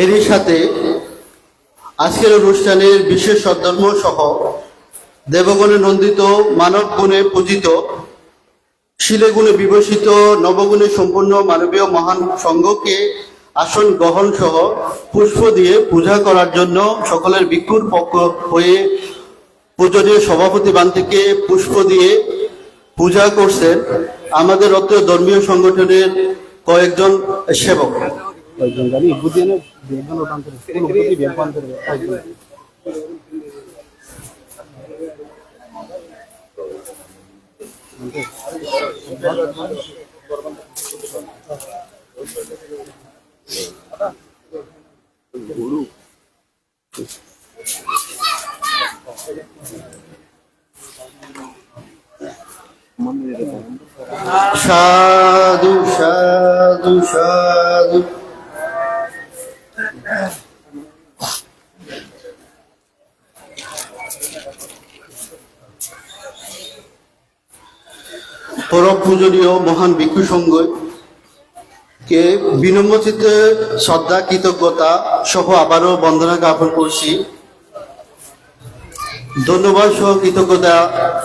এরই সাথে আজকের অনুষ্ঠানের বিশেষ সদ্ধর্ম সহ দেবগণে নন্দিত, মানব গুণে পূজিত, শিলে গুণে বিভূষিত, নবগুণে সম্পূর্ণ মানবীয় মহান সংঘকে আসন গ্রহণ সহ পুষ্প দিয়ে পূজা করার জন্য সকলের ভিক্ষুর পক্ষ হয়ে পূজনীয় সভাপতি বান থেকে পুষ্প দিয়ে পূজা করছেন আমাদের অত্র ধর্মীয় সংগঠনের কয়েকজন সেবক। সাধু সাধু সাধু। পরম পূজনীয় মহান ভিক্ষু সংঘকে বিনম্র চিত্তে শ্রদ্ধা কৃতজ্ঞতা সহ আবারও বন্দনা জ্ঞাপন করছি। ধন্যবাদ সহ কৃতজ্ঞতা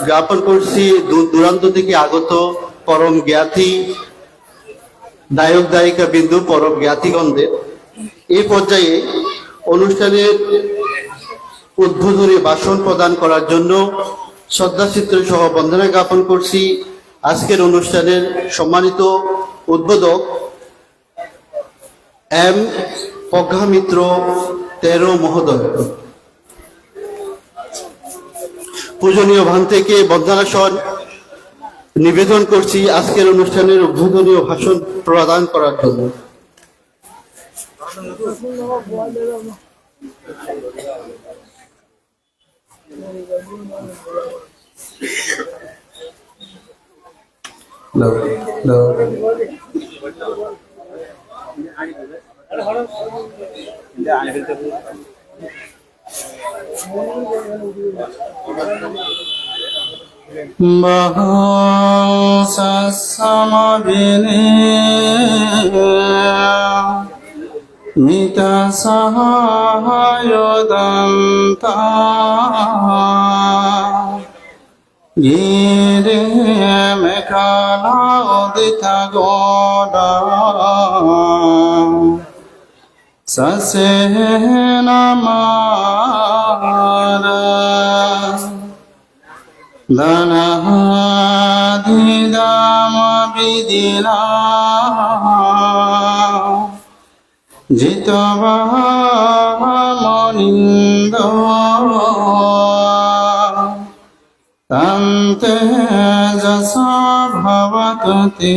জ্ঞাপন করছি দূর দূরান্ত থেকে আগত পরম জ্ঞাতি নায়ক নায়িকা বিন্দু পরম জ্ঞাতিগণদের। এই পর্যায়ে অনুষ্ঠানের উদ্বোধনী ভাষণ প্রদান করার জন্য শ্রদ্ধাচিত্র সহ বন্দনা জ্ঞাপন করছি আজকের অনুষ্ঠানের সম্মানিত উদ্বোধক এম প্রজ্ঞা মিত্র তেরো মহোদয়। পূজনীয় ভান থেকে বন্দনা সহ নিবেদন করছি আজকের অনুষ্ঠানের উদ্বোধনীয় ভাষণ প্রদান করার জন্য। Bahasasamavinaya Mitasahayodanta Gire mekala udita goda Sasena mara Danahadidama vidila Jitavamonindo Tante jasa bhavatati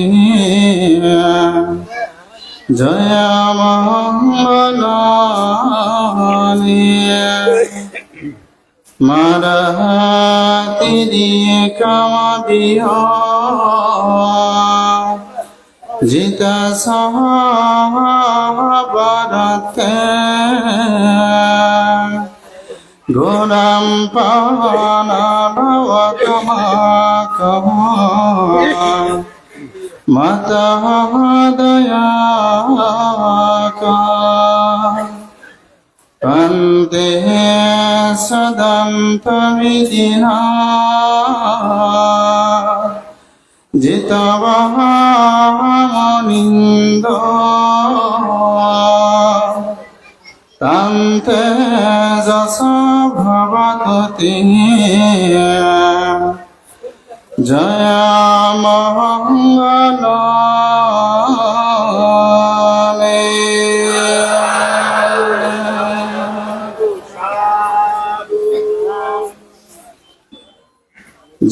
Jaya mangalani Marahati dikamabiha Jita sahabarate Gunam pana bhavakamakaha Matahadayaka Pante sadamtamidina Jitavamonindo Tante jasa bhavatati Jaya mangalani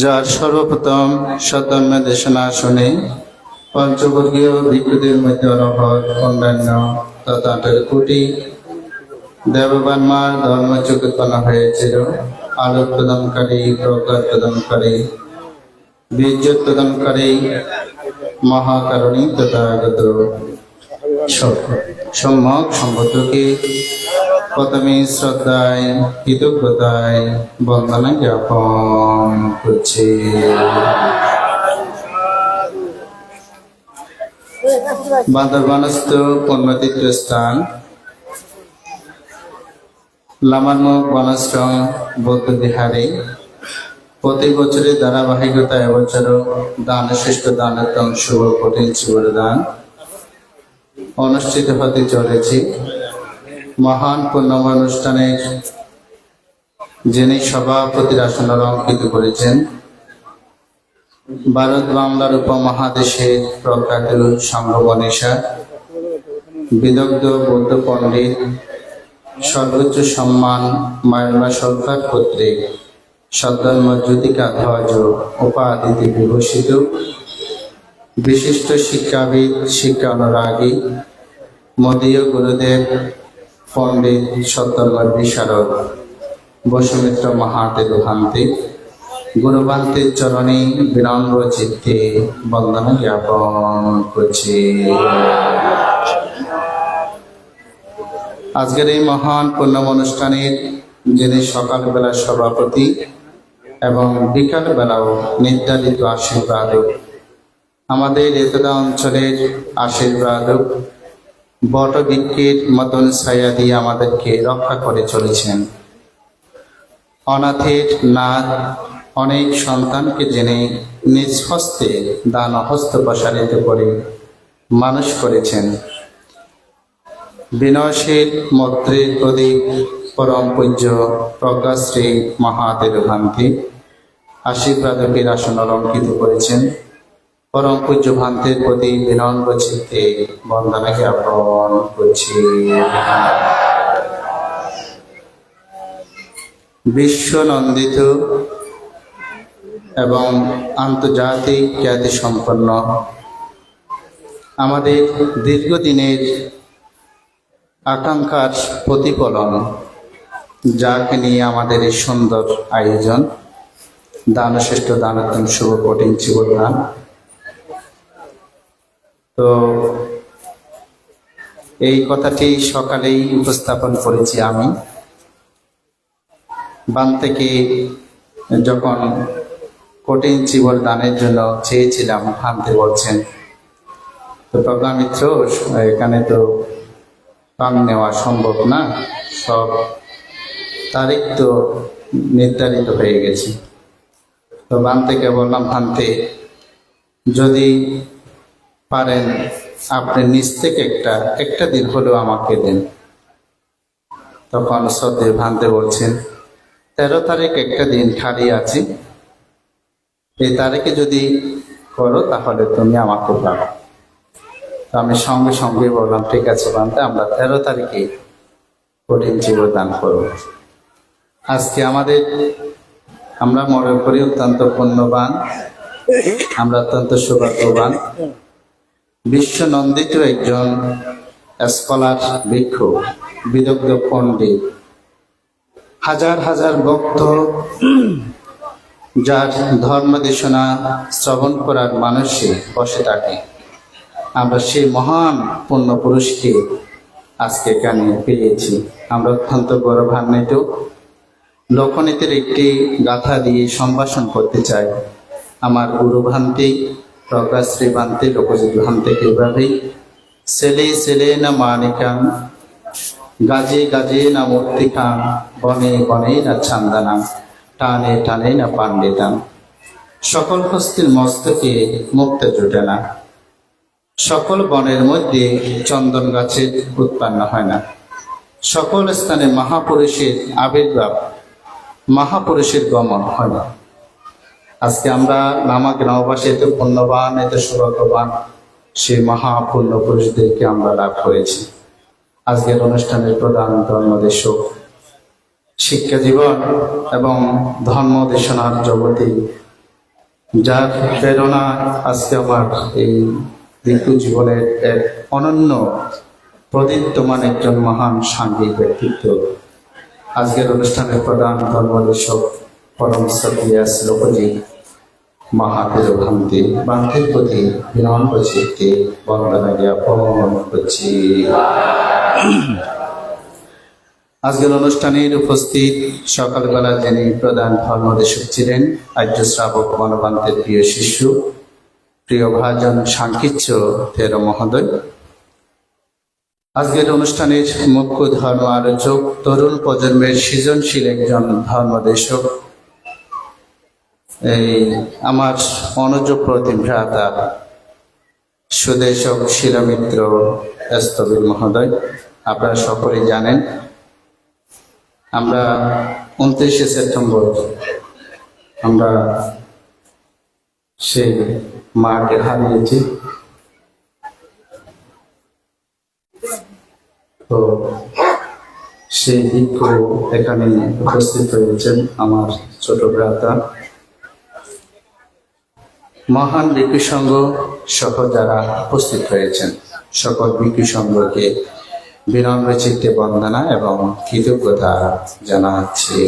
যার সর্বপ্রথম শতম্য দেশনা শুনে পঞ্চবর্গীয় ভিক্ষুদের মধ্যে অনবর অন্যান্য তথা 18 কোটি দেববানমার ধর্মযজ্ঞ করা হয়েছিল। আলো প্রদানকারী, প্রজ্ঞা প্রদানকারী, বীর্য প্রদানকারী মহাকারণী তথাগত সম্যক সম্বন্ধকে প্রথমে শ্রদ্ধায় কৃতজ্ঞতায় বন্দনা জ্ঞাপন করছি। বান্দরবানস্থ পুণ্যতীর্থ স্থান লামারমুখ বনাশ্রম বৌদ্ধ বিহারে প্রতি বছরের ধারাবাহিকতা এবছরও দান শ্রেষ্ঠ দানোত্তম শুভ কঠিন শিবদান অনুষ্ঠিত হতে চলেছে। মহান পূর্ণম অনুষ্ঠানের যিনি সভাপতির আসন অলঙ্কৃত করেছেন ভারত বাংলার উপমহাদেশের প্রখ্যাত সংঘবনেশা বিদগ্ধ বৌদ্ধ পণ্ডিত সর্বোচ্চ সম্মান মায়োলা সরকার কর্তৃক সদ্ধর্ম জ্যোতিকা ধ্বজ উপাধিতে বিভূষিত বিশিষ্ট শিক্ষাবিদ শিক্ষা অনুরাগী মদীয় গুরুদেব পণ্ডিত সদ্ধর্মের বিশারদ বসুমিত্র মহাদেব ভান্তি গুরুভান্তির চরণে বিনম্র চিত্তে বন্দনা জ্ঞাপন করছি। আজকের এই মহান পূর্ণম অনুষ্ঠানের যিনি সকালবেলা সভাপতি এবং বিকাল বেলাও নির্ধারিত আশীর্বাদক আমাদের এতদা অঞ্চলের আশীর্বাদক বটবৃক্ষের মতন ছায়া দিয়ে আমাদেরকে রক্ষা করে চলেছেন। অনাথের নাথ অনেক সন্তানকে জেনে নিজ হস্তে দান হস্ত প্রসারিত করে মানুষ করেছেন। বিনয়শীল মৈত্রীর প্রদীপ পরম পূজ্য প্রজ্ঞাশ্রী মহাদেব ভান্তি আশীর্বাদকের আসন অলঙ্কৃত করেছেন। পরম পূজ্য ভান্তির প্রতি বিনম্র চিত্তে বন্দনা জ্ঞাপন করছি। বিশ্ব নন্দিত এবং আন্তর্জাতিক খ্যাতি সম্পন্ন আমাদের দীর্ঘদিনের আকাঙ্ক্ষার প্রতিফলন যাকে নিয়ে আমাদের এই সুন্দর আয়োজন দানশ্রেষ্ঠ দানোত্তম শুভ কঠিন জীবদান। তো এই কথাটি সকালেই উপস্থাপন করেছি আমি। বান থেকে যখন কঠিন জীবন দানের জন্য চেয়েছিলাম ভান্তি বলছেন তো প্রজ্ঞা মিত্র এখানে তো পান নেওয়া সম্ভব না, সব তারিখ তো নির্ধারিত হয়ে গেছে। তো বান থেকে বললাম ভান্তি যদি পারেন আপনি নিজ থেকে একটা দিন হলেও আমাকে দেন। তখন শ্রদ্ধেয় ভান্তি বলছেন 13 তারিখ একটা দিন খালি আছে, এই তারিখে যদি করো তাহলে তুমি আমাকে পাবো। তো আমি সঙ্গে সঙ্গে বললাম ঠিক আছে ভান্তি, আমরা 13 তারিখে কঠিন জীবদান করব। আজকে আমরা মনে করি অত্যন্ত পুণ্যবান, আমরা অত্যন্ত সৌভাগ্যবান। বিশ্ব নন্দিত একজন স্কলার ভিক্ষু বিদগ্ধ পণ্ডিত, হাজার হাজার ভক্ত যার ধর্ম দেশনা শ্রবণ করার মানুষে বসে থাকে। আমরা সেই মহান পুণ্য পুরুষকে আজকে এখানে পেয়েছি। আমরা অত্যন্ত গৌরবান্বিত। লোকনীতির একটি গাথা দিয়ে সম্ভাষণ করতে চাই। আমার গুরু ভান্তি প্রজ্ঞাশ্রী ভান্তি লোকজিৎ ভান্তি এভাবেই ছেলে ছেলে না মানিকাং গাজে গাজে না মূর্তিকাং বনে বনে না ছান্দানাং টানে টানে না পাণ্ডিতাং সকল হস্তির মস্তকে মুক্ত জোটে না, সকল বনের মধ্যে চন্দন গাছের উৎপন্ন হয় না, সকল স্থানে মহাপুরুষের আবির্ভাব মহাপুরুষের গমন হয় না। আজকে আমরা নামা গ্রামবাসী এত পুণ্যবান এত সৌভাগ্যবান সেই মহাপুণ্য পুরুষদেরকে আমরা লাভ করেছি। আজকের অনুষ্ঠানের প্রধান ধর্মদেশক শিক্ষা জীবন এবং ধর্ম দেশনার জগতে যার প্রেরণা আজকে আমার এই দীর্ঘ জীবনের এক অনন্য প্রদীপ্তমান একজন মহান সাংঘিক ব্যক্তিত্ব। আজকের অনুষ্ঠানের প্রধান ধর্মদেশক পরম শ্রদ্ধেয় লোকজিৎ মহাদেব ভান্তি ভান্তির প্রতি বিনম্র চিত্তে বন্দনা জ্ঞাপন করছি। আজকের অনুষ্ঠানের উপস্থিত সকালবেলা যিনি প্রধান ধর্মদেশক ছিলেন আর্য শ্রাবক মনোবান্তের প্রিয় শিষ্য প্রিয় ভাজন সাংকিচ্য তেরো মহোদয়, আজকের অনুষ্ঠানের মুখ্য ধর্ম আলোচক, তরুণ প্রজন্মের সৃজনশীল একজন ধর্মদেশক, এই আমার অনুজ প্রতিম ভ্রাতা সুদেশক শিলামিত্র স্থবির মহোদয়। আপনারা সকলেই জানেন আমরা 29শে সেপ্টেম্বর আমরা সেই মাকে হারিয়েছি। তো সেই দিক এখানে উপস্থিত হয়েছেন আমার ছোট ভ্রাতা, মহান ভিক্ষু সংঘ সহ যারা উপস্থিত হয়েছেন সকল ভিক্ষু সংঘকে বিনম্র চিত্তে বন্দনা এবং কৃতজ্ঞতা জানাচ্ছি।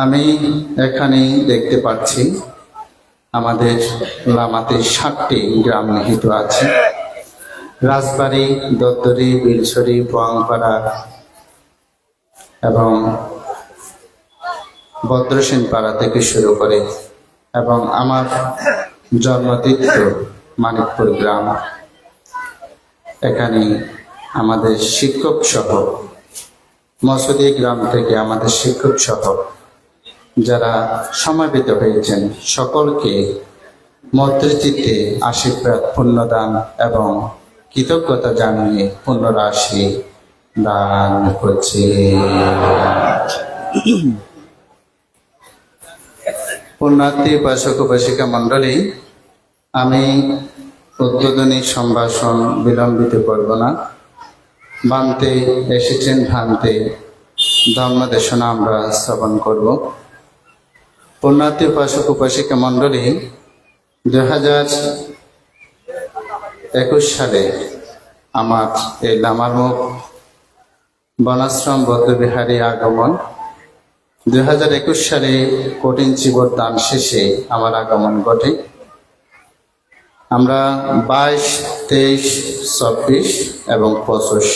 আমি এখানে দেখতে পাচ্ছি আমাদের লামাতে 7টি গ্রাম নিহিত আছে। রাজবাড়ি, দত্তরি, বিলছড়ি, পোয়াংপাড়া এবং ভদ্রসেন পাড়া থেকে শুরু করে এবং আমার জন্মতীর্থ মানিকপুর গ্রাম, এখানে আমাদের শিক্ষক সহ মসুদি গ্রাম থেকে আমাদের শিক্ষক সহ যারা সমাবেত হয়েছেন সকলকে মৈত্রীচিত্তে আশীর্বাদ, পুণ্যদান এবং কৃতজ্ঞতা জানিয়ে পুণ্যরাশি দান করছি। পুণ্যার্থী উপাসক উপাসিকা মণ্ডলী, আমি উদ্বোধনী সম্ভাষণ বিলম্বিত করব না। বান্তে এসেছেন ভান্তে, ধর্মদেশনা আমরা শ্রবণ করব। পুণ্যার্থী উপাসক উপাসিকা মণ্ডলী, 2021 সালে আমার এই লামারমুখ বনাশ্রম বৌদ্ধবিহারী আগমন, 2021 সালে কঠিন চিবর দান শেষে আমার আগমন ঘটে। আমরা 22, 23, 24 এবং 25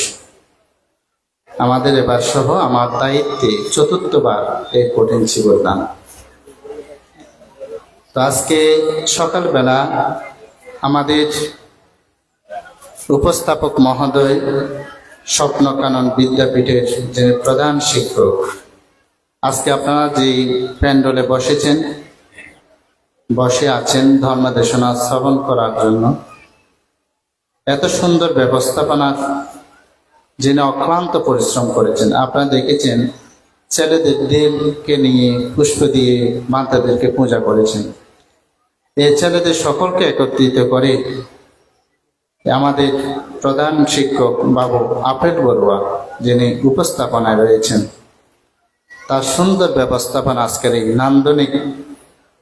আমাদের এবার সহ আমার দায়িত্বে 4বার এই কঠিন চিবর দান। তো আজকে সকালবেলা আমাদের উপস্থাপক মহোদয়, স্বপ্নকানন বিদ্যাপীঠের যে প্রধান শিক্ষক, আজকে আপনারা যে প্যান্ডলে বসে আছেন ধর্মদেশনা শ্রবণ করার জন্য, এত সুন্দর ব্যবস্থাপনার যিনি অক্লান্ত পরিশ্রম করেছেন। আপনারা দেখেছেন ছেলেদেরকে নিয়ে পুষ্প দিয়ে মাতাদেরকে পূজা করেছেন। এই ছেলেদের সকলকে একত্রিত করে আমাদের প্রধান শিক্ষক বাবু আপেল বড়ুয়া যিনি উপস্থাপনায় রয়েছেন, তার সুন্দর ব্যবস্থাপনা আজকের এই নান্দনিক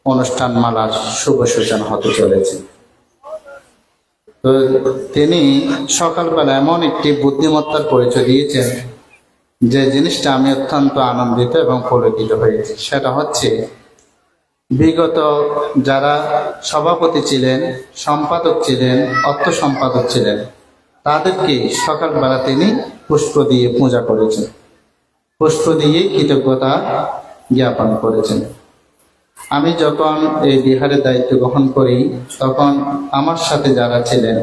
অনুষ্ঠান মালার শুভ সূচনা হতে চলেছে। তো তিনি সকালবেলা এমন একটি বুদ্ধিমত্তার পরিচয় দিয়েছেন যে জিনিসটা আমি অত্যন্ত আনন্দিত এবং পুলকিত হয়েছি। সেটা হচ্ছে বিগত যারা সভাপতি ছিলেন, সম্পাদক ছিলেন, অর্থ সম্পাদক ছিলেন, তাদেরকে সকালবেলা তিনি পুষ্প দিয়ে পূজা করেছেন, পুষ্প দিয়ে কৃতজ্ঞতা জ্ঞাপন করেছেন। আমি যখন এই বিহারের দায়িত্ব গ্রহণ করি তখন আমার সাথে যারা ছিলেন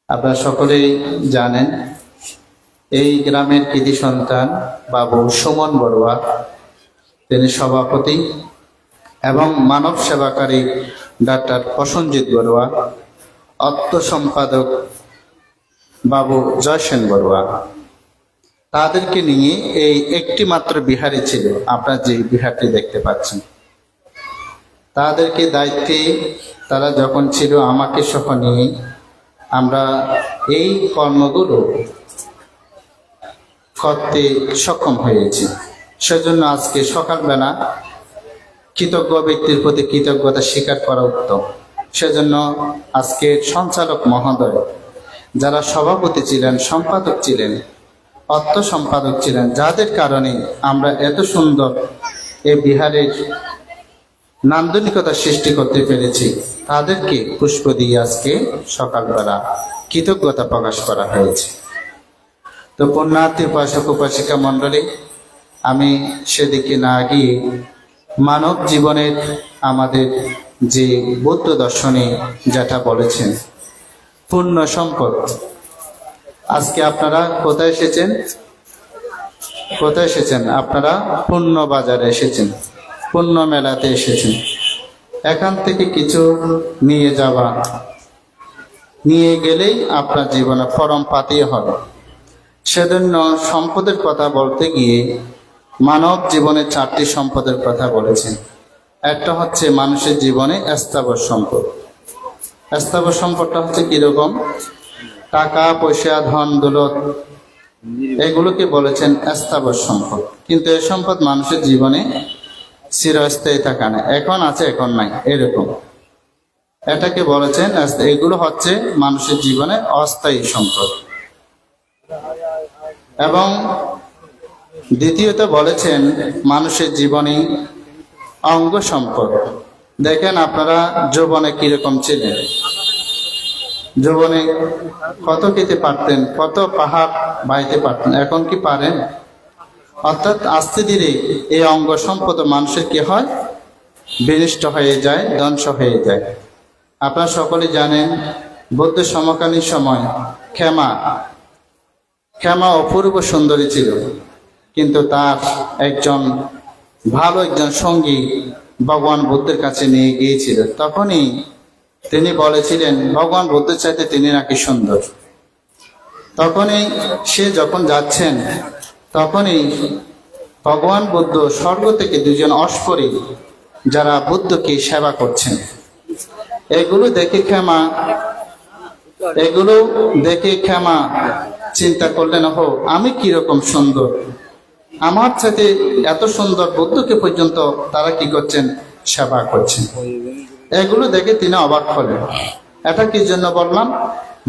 আপনারা সকলেই জানেন, এই গ্রামের কৃতি সন্তান বাবু সুমন বড়ুয়া তিনি সভাপতি এবং মানব সেবাকারী ডাক্তার প্রসঞ্জিৎ বড়ুয়া, অর্থ সম্পাদক বাবু জয়সেন বড়ুয়া, তাদেরকে নিয়ে এই একটি মাত্র বিহারে ছিল আপনারা যে বিহারটি দেখতে পাচ্ছেন। তাদেরকে দায়িত্বে তারা যখন ছিল আমাকে সহ নিয়ে আমরা এই কর্মগুলো করতে সক্ষম হয়েছি। সেজন্য আজকে সকালবেলা কৃতজ্ঞ ব্যক্তির প্রতি কৃতজ্ঞতা স্বীকার করা উত্তম। সেজন্য আজকে সঞ্চালক মহোদয়, যারা সভাপতি ছিলেন, সম্পাদক ছিলেন, অর্থ সম্পাদক ছিলেন, যাদের কারণে আমরা এত সুন্দর এই বিহারের নান্দনিকতা সৃষ্টি করতে পেরেছি, তাদেরকে পুষ্প দিয়ে আজকে সকালবেলা কৃতজ্ঞতা প্রকাশ করা হয়েছে। তো পুণ্যার্থী উপাসক উপাসিকা মণ্ডলী, আমি সেদিকে না গিয়ে মানব জীবনের আমাদের যে বৌদ্ধ দর্শনে যেটা বলেছেন পূর্ণ সম্পদ। আজকে আপনারা কোথায় এসেছেন? কোথায় এসেছেন? আপনারা পূর্ণ বাজারে এসেছেন, পূর্ণ মেলাতে এসেছেন। এখান থেকে কিছু নিয়ে যাওয়া, নিয়ে গেলেই আপনার জীবনে ফরম পাতিয়ে হবে। সেজন্য সম্পদের কথা বলতে গিয়ে মানব জীবনে 4টি সম্পদের কথা বলেছেন। একটা হচ্ছে মানুষের জীবনে স্থাবর সম্পদ। স্থাবর সম্পদটা হচ্ছে কিরকম? টাকা পয়সা, ধন দৌলত, এগুলোকে বলেছেন স্থাবর সম্পদ। কিন্তু এই সম্পদ মানুষের জীবনে চিরস্থায়ী থাকে না, এখন আছে এখন নাই, এরকম। এটাকে বলেছেন, এগুলো হচ্ছে মানুষের জীবনে অস্থায়ী সম্পদ। এবং দ্বিতীয়ত বলেছেন মানুষের জীবনে অঙ্গ সম্পদ। দেখেন আপনারা যৌবনে কিরকম ছিলেন, যৌবনে কত খেতে পারতেন, কত পাহাড় বাইতে পারতেন, এখন কি পারেন? অর্থাৎ আস্তে ধীরে এই অঙ্গ সম্পদ মানুষের কি হয়? বিনষ্ট হয়ে যায়, ধ্বংস হয়ে যায়। আপনারা সকলে জানেন বৌদ্ধ সমকালীন সময় ক্ষমা অপূর্ব সুন্দরী ছিল, কিন্তু তার ভালো একজন সঙ্গী ভগবান বুদ্ধের কাছে নিয়ে গিয়েছিল। তখনই তিনি বলেছিলেন ভগবান বুদ্ধের চাইতে তিনি নাকি সুন্দর। তখনই সে যখন যাচ্ছেন, তখনই ভগবান বুদ্ধ স্বর্গ থেকে 2জন অশ্বরী যারা বুদ্ধকে সেবা করছেন, এগুলো দেখে ক্ষমা চিন্তা করলেন, ওহো আমি কিরকম সুন্দর, আমার সাথে এত সুন্দর বুদ্ধকে পর্যন্ত তারা কি করছেন? সেবা করছেন। এগুলো দেখে তিনি অবাক হলেন। এটা কি জন্য বললাম?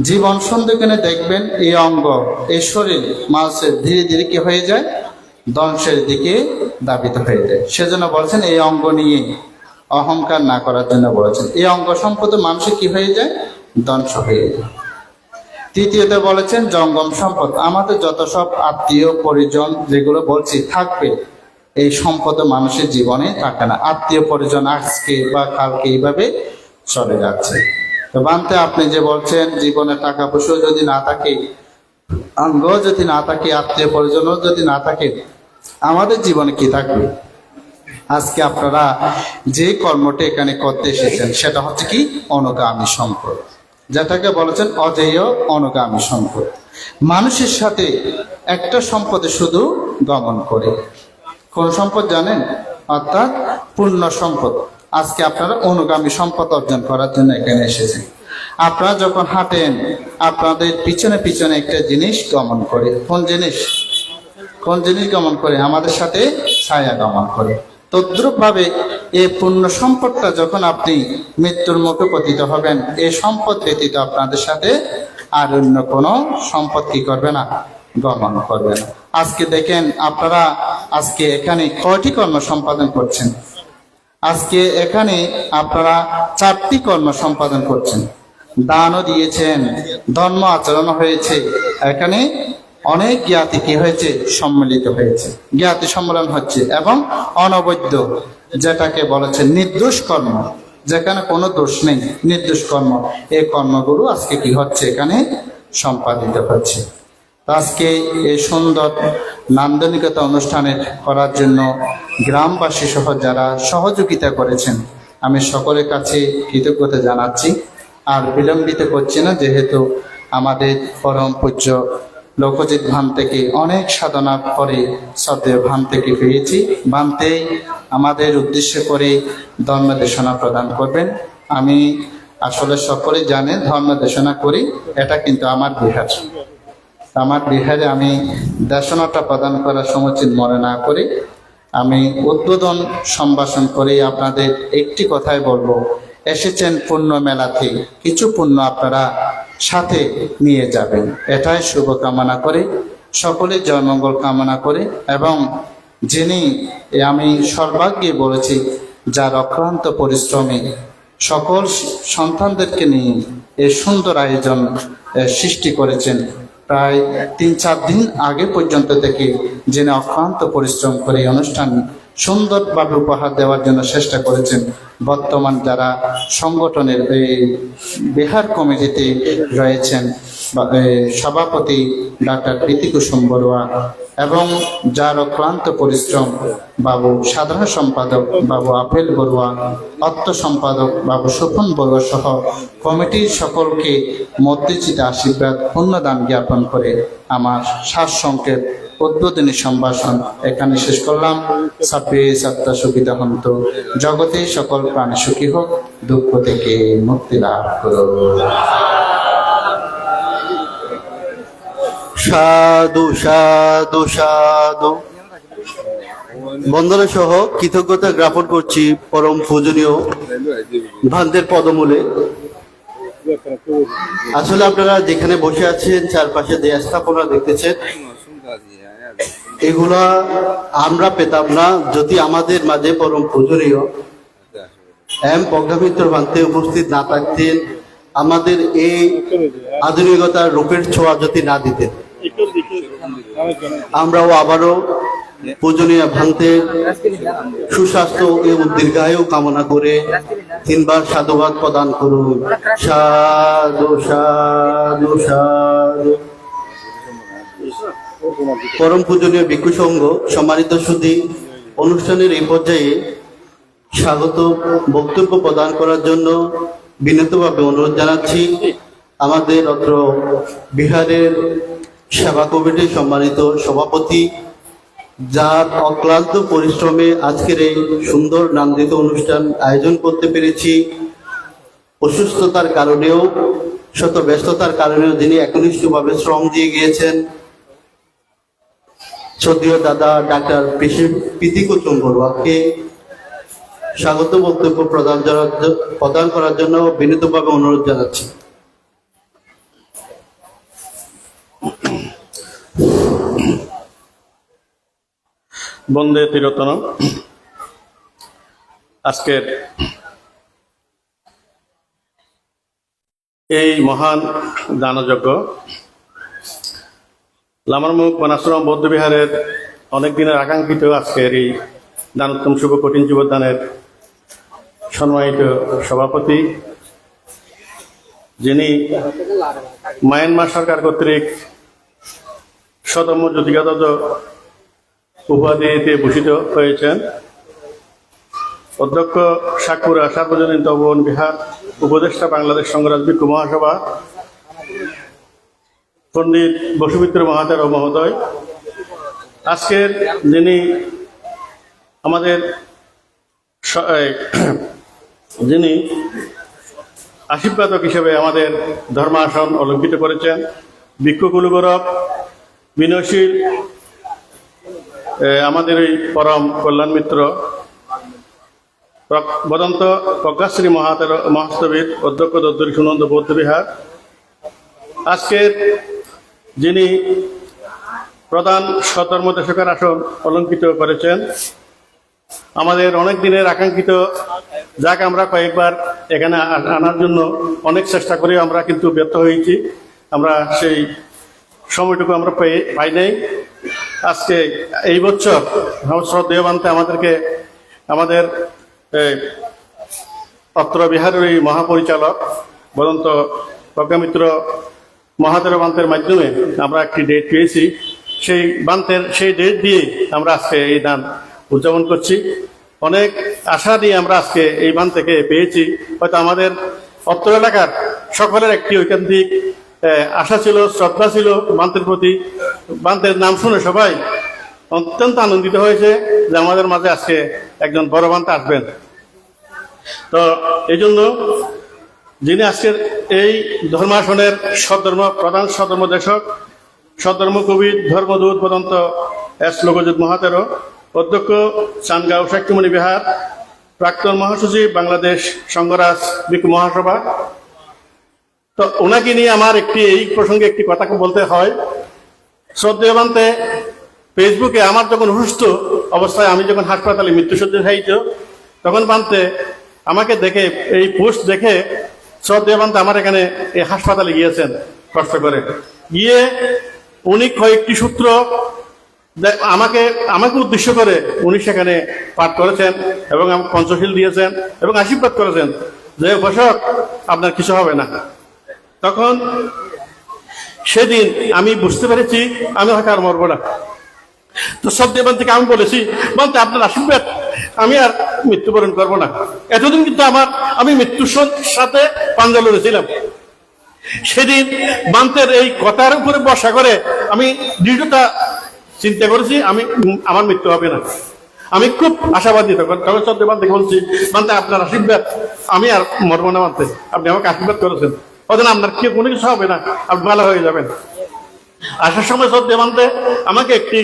জীবন সন্ধিক্ষণে দেখবেন এই অঙ্গ, এই শরীর মানুষের ধীরে ধীরে কি হয়ে যায়? ধ্বংসের দিকে ধাবিত হয়ে যায়। সেজন্য বলছেন এই অঙ্গ নিয়ে অহংকার না করার জন্য বলেছেন। এই অঙ্গ সম্পদ মানুষের কি হয়ে যায়? ধ্বংস হয়ে যায়। তৃতীয়ত বলেছেন জঙ্গম সম্পদ। আমাদের যত সব আত্মীয় পরিজন যেগুলো বলছি থাকবে, এই সম্পদ মানুষের জীবনে থাকে না। আত্মীয় পরিজন আজকে বা কালকে এইভাবে চলে যাচ্ছে। তো বানতে আপনি যে বলছেন জীবনে টাকা পয়সা যদি না থাকে, অঙ্গ যদি না থাকে, আত্মীয় পরিজনও যদি না থাকে, আমাদের জীবনে কি থাকবে? আজকে আপনারা যে কর্মটা এখানে করতে এসেছেন সেটা হচ্ছে কি? অনুগামী সম্পদ, যেটাকে বলেছেন অজেয় অনুগামী সম্পদ। মানুষের সাথে একটা সম্পদে শুধু গমন করে। কোন সম্পদ জানেন? অর্থাৎ পূর্ণ সম্পদ। আজকে আপনারা অনুগামী সম্পদ অর্জন করার জন্য এখানে এসেছেন। আপনারা যখন হাঁটেন, আপনাদের পিছনে পিছনে একটা জিনিস গমন করে। কোন জিনিস গমন করে? আমাদের সাথে ছায়া গমন করে। তদ্রূপ ভাবে এই পূর্ণ সম্পদটা যখন আপনি মৃত্যুর মুখে পতিত হবেন, এই সম্পদ ব্যতীত আপনাদের সাথে আর অন্য কোনো সম্পদ কি করবে না? গমন করবে না। আজকে দেখেন আপনারা আজকে এখানে কয়টি কর্ম সম্পাদন করছেন? আজকে এখানে আপনারা 4টি কর্ম সম্পাদন করছেন। দানও দিয়েছেন, ধর্ম আচরণ হয়েছে, এখানে অনেক জ্ঞাতি কি হয়েছে? সম্মিলিত হয়েছে, জ্ঞাতি সম্মেলন হচ্ছে। এবং অনবদ্য, যেটাকে বলেছে নির্দোষ কর্ম, যেখানে কোনো দোষ নেই, নির্দোষ কর্ম, এই কর্মগুলো আজকে কি হচ্ছে? এখানে সম্পাদিত হচ্ছে। আজকে এই সুন্দর নান্দনিকতা অনুষ্ঠানের করার জন্য গ্রামবাসী সহ যারা সহযোগিতা করেছেন, আমি সকলের কাছে কৃতজ্ঞতা জানাচ্ছি। আর বিলম্বিত করছি না, যেহেতু আমাদের পরম পূজ্য লোকজিৎ ভান থেকে অনেক সাধনা করে শ্রদ্ধেয় ভান থেকে পেয়েছি। ভান্তেই আমাদের উদ্দেশ্য করে ধর্ম দেশনা প্রদান করবেন। আমি আসলে সকলেই জানেন ধর্ম দেশনা করি, এটা কিন্তু আমার বিহারে আমি দেশনাটা প্রদান করার সমুচিত মনে না করে আমি উদ্বোধন সম্ভাষণ করে আপনাদের একটি কথাই বলবো, এসেছেন পুণ্য মেলাতে, কিছু পুণ্য আপনারা সাথে নিয়ে যাবেন, এটাই শুভকামনা করে, সকলের জয়মঙ্গল কামনা করে। এবং যিনি আমি সর্বাগ্যে বলেছি, যার অক্লান্ত পরিশ্রমে সকল সন্তানদেরকে নিয়ে এই সুন্দর আয়োজন সৃষ্টি করেছেন, প্রায় 3-4 দিন আগে পর্যন্ত থেকে যিনি অক্লান্ত পরিশ্রম করে অনুষ্ঠান সুন্দরভাবে উপহার দেওয়ার জন্য চেষ্টা করেছেন। বর্তমান যারা সংগঠনের এই বিহার কমিটিতে রয়েছেন সভাপতি ডাক্তার প্রীতি কুসুম বড়ুয়া এবং যার অক্লান্ত পরিশ্রম বাবু সাধারণ সম্পাদক বাবু আপেল বড়ুয়া, অর্থ সম্পাদক বাবু সুফন বড়ুয়া সহ কমিটির সকলকে মধ্যচিতে আশীর্বাদ পুণ্যদান জ্ঞাপন করে আমার সারসংক্ষেপ উদ্বোধনী সম্ভাষণ এখানে শেষ করলাম। সাব্বে সত্তা সুবিধা হন্ত, জগতে সকল প্রাণী সুখী হোক, দুঃখ থেকে মুক্তি লাভ করো। সাধু সাধু সাধু। বন্দনা সহ কৃতজ্ঞতা জ্ঞাপন করছি পরম পূজনীয় ভান্তের পদমূলে। আসলে আপনারা যেখানে বসে আছেন চারপাশে যে স্থাপনা দেখতেছেন, এগুলা আমরা পেতাম না যদি আমাদের মাঝে পরম পূজনীয় এম প্রজ্ঞামিত্র ভান্তে উপস্থিত না থাকতেন, আমাদের এই আধুনিকতার রূপের ছোঁয়া যদি না দিতেন। আমরাও আবারও পূজনীয় ভান্তের সুস্বাস্থ্য এবং দীর্ঘায়ু কামনা করে 3 বার সাধুবাদ প্রদান করুন। সাধু সাধু সাধু। পরম পূজনীয় ভিক্ষু সংঘ সম্মানিত সুধী, অনুষ্ঠানের এই পর্যায়ে স্বাগত বক্তব্য প্রদান করার জন্য বিনীতভাবে অনুরোধ জানাচ্ছি আমাদের অত্র বিহারের সেবা কমিটির সম্মানিত সভাপতি, যার অক্লান্ত পরিশ্রমে আজকের এই সুন্দর নান্দিত অনুষ্ঠান আয়োজন করতে পেরেছি। অসুস্থতার কারণেও শত ব্যস্ততার কারণেও যিনি একনিষ্ঠভাবে শ্রম দিয়ে গিয়েছেন, শ্রদ্ধেয় দাদা ডাক্তার প্রীতি কুসুম বড়ুয়াকে স্বাগত বক্তব্য প্রদান করার জন্য বিনীতভাবে অনুরোধ জানাচ্ছি। বন্দে তিরোতন। আজকের এই মহান দানযজ্ঞ লামারমুখ বনাশ্রম বৌদ্ধবিহারের অনেক দিনের আকাঙ্ক্ষিত আজকের এই দানোত্তম শুভ কঠিন জীবদানের সম্মানিত সভাপতি, যিনি মায়ানমার সরকার কর্তৃক সদম্য জ্যোতিকাদত্ত উপাধিতে ভূষিত হয়েছেন, অধ্যক্ষ সাকুরা সার্বজনীন তপবন বিহার, উপদেষ্টা বাংলাদেশ সংঘরাজ ভিক্ষু মহাসভা, পণ্ডিত বসুমিত্র মহাতের মহোদয়, আজকের যিনি আমাদের যিনি আশীর্বাদক হিসেবে আমাদের ধর্মাসন অলঙ্কৃত করেছেন, ভিক্ষু কুলগৌরব বিনয়শীল আমাদের এই পরম কল্যাণ মিত্র বদন্ত প্রজ্ঞাশ্রী মহাস্তবীর অধ্যক্ষ দদ্দরী সুনন্দ বৌদ্ধবিহার, আজকের যিনি প্রধান সধর্মদেশকের আসন অলঙ্কৃত করেছেন, আমাদের অনেক দিনের আকাঙ্ক্ষিত, যাকে আমরা কয়েকবার এখানে আনার জন্য অনেক চেষ্টা করে আমরা কিন্তু ব্যর্থ হয়েছি, আমরা সেই সময়টুকু আমরা পাই নাই। আজকে এই বছর শ্রদ্ধেয় ভান্তে আমাদেরকে আমাদের অত্র বিহারের এই মহাপরিচালক বদন্ত প্রজ্ঞামিত্র মহাতের বান্তের মাধ্যমে আমরা একটি ডেট পেয়েছি। সেই ডেট দিয়ে আমরা আজকে এই দান উদযাপন করছি। অনেক আশা দিয়ে আমরা আজকে এই বান থেকে পেয়েছি। হয়তো আমাদের অত্র এলাকার সকলের একটি ঐকান্তিক আশা ছিল, শ্রদ্ধা ছিল বান্তের প্রতি। বান্তের নাম শুনে সবাই অত্যন্ত আনন্দিত হয়েছে যে আমাদের মাঝে আজকে একজন বড় বান্তে আসবেন। তো এই জন্য যিনি আজকের এই ধর্মাসনের প্রধান সধর্মদেশক, সধর্ম কবি, ধর্মদূত বদন্ত এস লোকজিৎ মহাতেরো, অধ্যক্ষ চানগাঁও সাক্ষীমণি বিহার, প্রাক্তন মহাসচিব বাংলাদেশ সংঘরাজ ভিক্ষু মহাসভা। তো ওনাকে নিয়ে আমার এই প্রসঙ্গে একটি কথা বলতে হয়। শ্রদ্ধেয় বান্তে ফেসবুকে আমার যখন অসুস্থ অবস্থায়, আমি যখন হাসপাতালে মৃত্যুসজ্জায় থাইত, তখন বান্তে আমাকে দেখে, এই পোস্ট দেখে শ্রদ্ধেয় বান্তে আমার এখানে এই হাসপাতালে গিয়েছেন কষ্ট করে। গিয়ে উনি কয়েকটি সূত্র আমাকে আমাকে উদ্দেশ্য করে উনি সেখানে পাঠ করেছেন এবং আমাকে পঞ্চশীল দিয়েছেন এবং আশীর্বাদ করেছেন যে উপাসক আপনার কিছু হবে না। তখন সেদিন আমি বুঝতে পেরেছি আমি হয়তো আর মরবো না। তো সবদেবান থেকে আমি বলেছি, বলতে আপনার আশীর্বাদ আমি আর মৃত্যুবরণ করবো না। এতদিন কিন্তু আমি মৃত্যুর সাথে পাঞ্জা লড়েছিলাম। সেদিন বান্তের এই কথার উপরে বর্ষা করে আমি দৃঢ়তা চিন্তা করেছি আমার মৃত্যু হবে না। আমি খুব আশাবাদী। তখন সবদেবান থেকে বলছি, বান্তে আপনার আশীর্বাদ আমি আর মরবো না। বান্তে আপনি আমাকে আশীর্বাদ করেছেন, ওদের আপনার কি কোনো কিছু হবে না, আপনি ভালো হয়ে যাবেন। আসার সময় সবদেবান্তে আমাকে একটি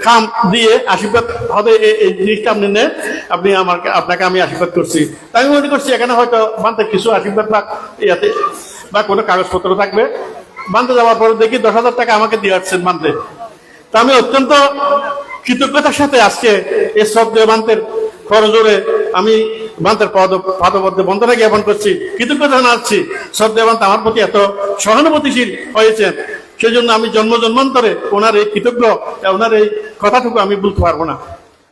খাম দিয়ে আশীর্বাদ হবে এই জিনিসটা আপনি নেন, আপনাকে আমি আশীর্বাদ করছি। তাই আমি মনে করছি এখানে হয়তো বান্তে কিছু আশীর্বাদ বা ইয়াতে বা কোনো কাগজপত্র থাকবে। বান্তে যাওয়ার পরে দেখি 10,000 টাকা আমাকে দিয়ে আসছেন বান্তে। তা আমি অত্যন্ত কৃতজ্ঞতার সাথে আজকে এই সবদেবান্তের করজোরে আমি বান্তের পাদপদ্মে বন্দনা জ্ঞাপন করছি, কৃতজ্ঞতা জানাচ্ছি। সবদেবান্ত আমার প্রতি এত সহানুভূতিশীল হয়েছেন, সেই জন্য আমি জন্ম জন্মান্তরে ওনার এই কৃতজ্ঞ, ওনার এই কথাটুকু আমি বলতে পারবো না।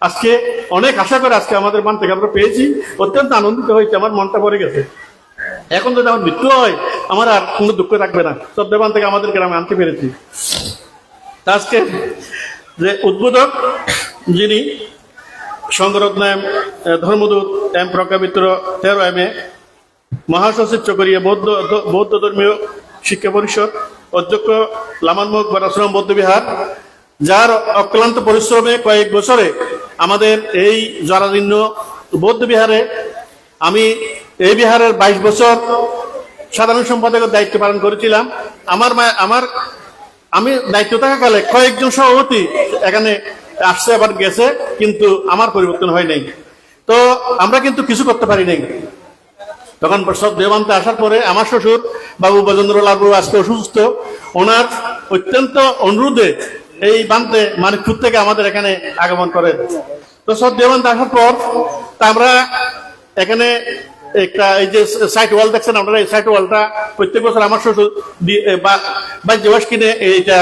আজকে অনেক আশা করে আজকে আমাদের মান থেকে আমরা পেয়েছি, অত্যন্ত আনন্দিত হয়েছে, আমার মনটা ভরে গেছে। এখন যদি আমার মৃত্যু হয় আমার আর কোনো দুঃখ থাকবে না, সবদেবান থেকে আমাদের গ্রামে আনতে পেরেছি। আজকে যে উদ্বোধক যিনি সংঘরত্নায়ম ধর্মদূত এম প্রজ্ঞা মিত্র 13 MA, মহাসচিব চকরিয়া বৌদ্ধ ধর্মীয় শিক্ষা পরিষদ, অধ্যক্ষ লামানমুখ বরাশ্রম বৌদ্ধবিহার, যার অক্লান্ত পরিশ্রমে কয়েক বছরে আমাদের এই জরাজীর্ণ বৌদ্ধবিহারে আমি এই বিহারের 22 বছর সাধারণ সম্পাদকের দায়িত্ব পালন করেছিলাম। আমি দায়িত্ব থাকাকালে কয়েকজন সভাপতি এখানে আসছে আবার গেছে, কিন্তু আমার পরিবর্তন হয় নাই। তো আমরা কিন্তু কিছু করতে পারি নাই। তখন সবদেবান্তে আসার পরে আমার শ্বশুর বাবু বজেন্দ্রলাল বাবু আজকে অসুস্থ, ওনার অত্যন্ত অনুরোধে এই বান্তে মানিকপুর থেকে আমাদের এখানে আগমন করে। তো সবদেবান্তে আসার পর আমরা এখানে একটা এই যে সাইড ওয়াল দেখছেন আপনারা, এই সাইড ওয়ালটা প্রত্যেক বছর আমার শ্বশুর বাজ্যবাস কিনে এইটা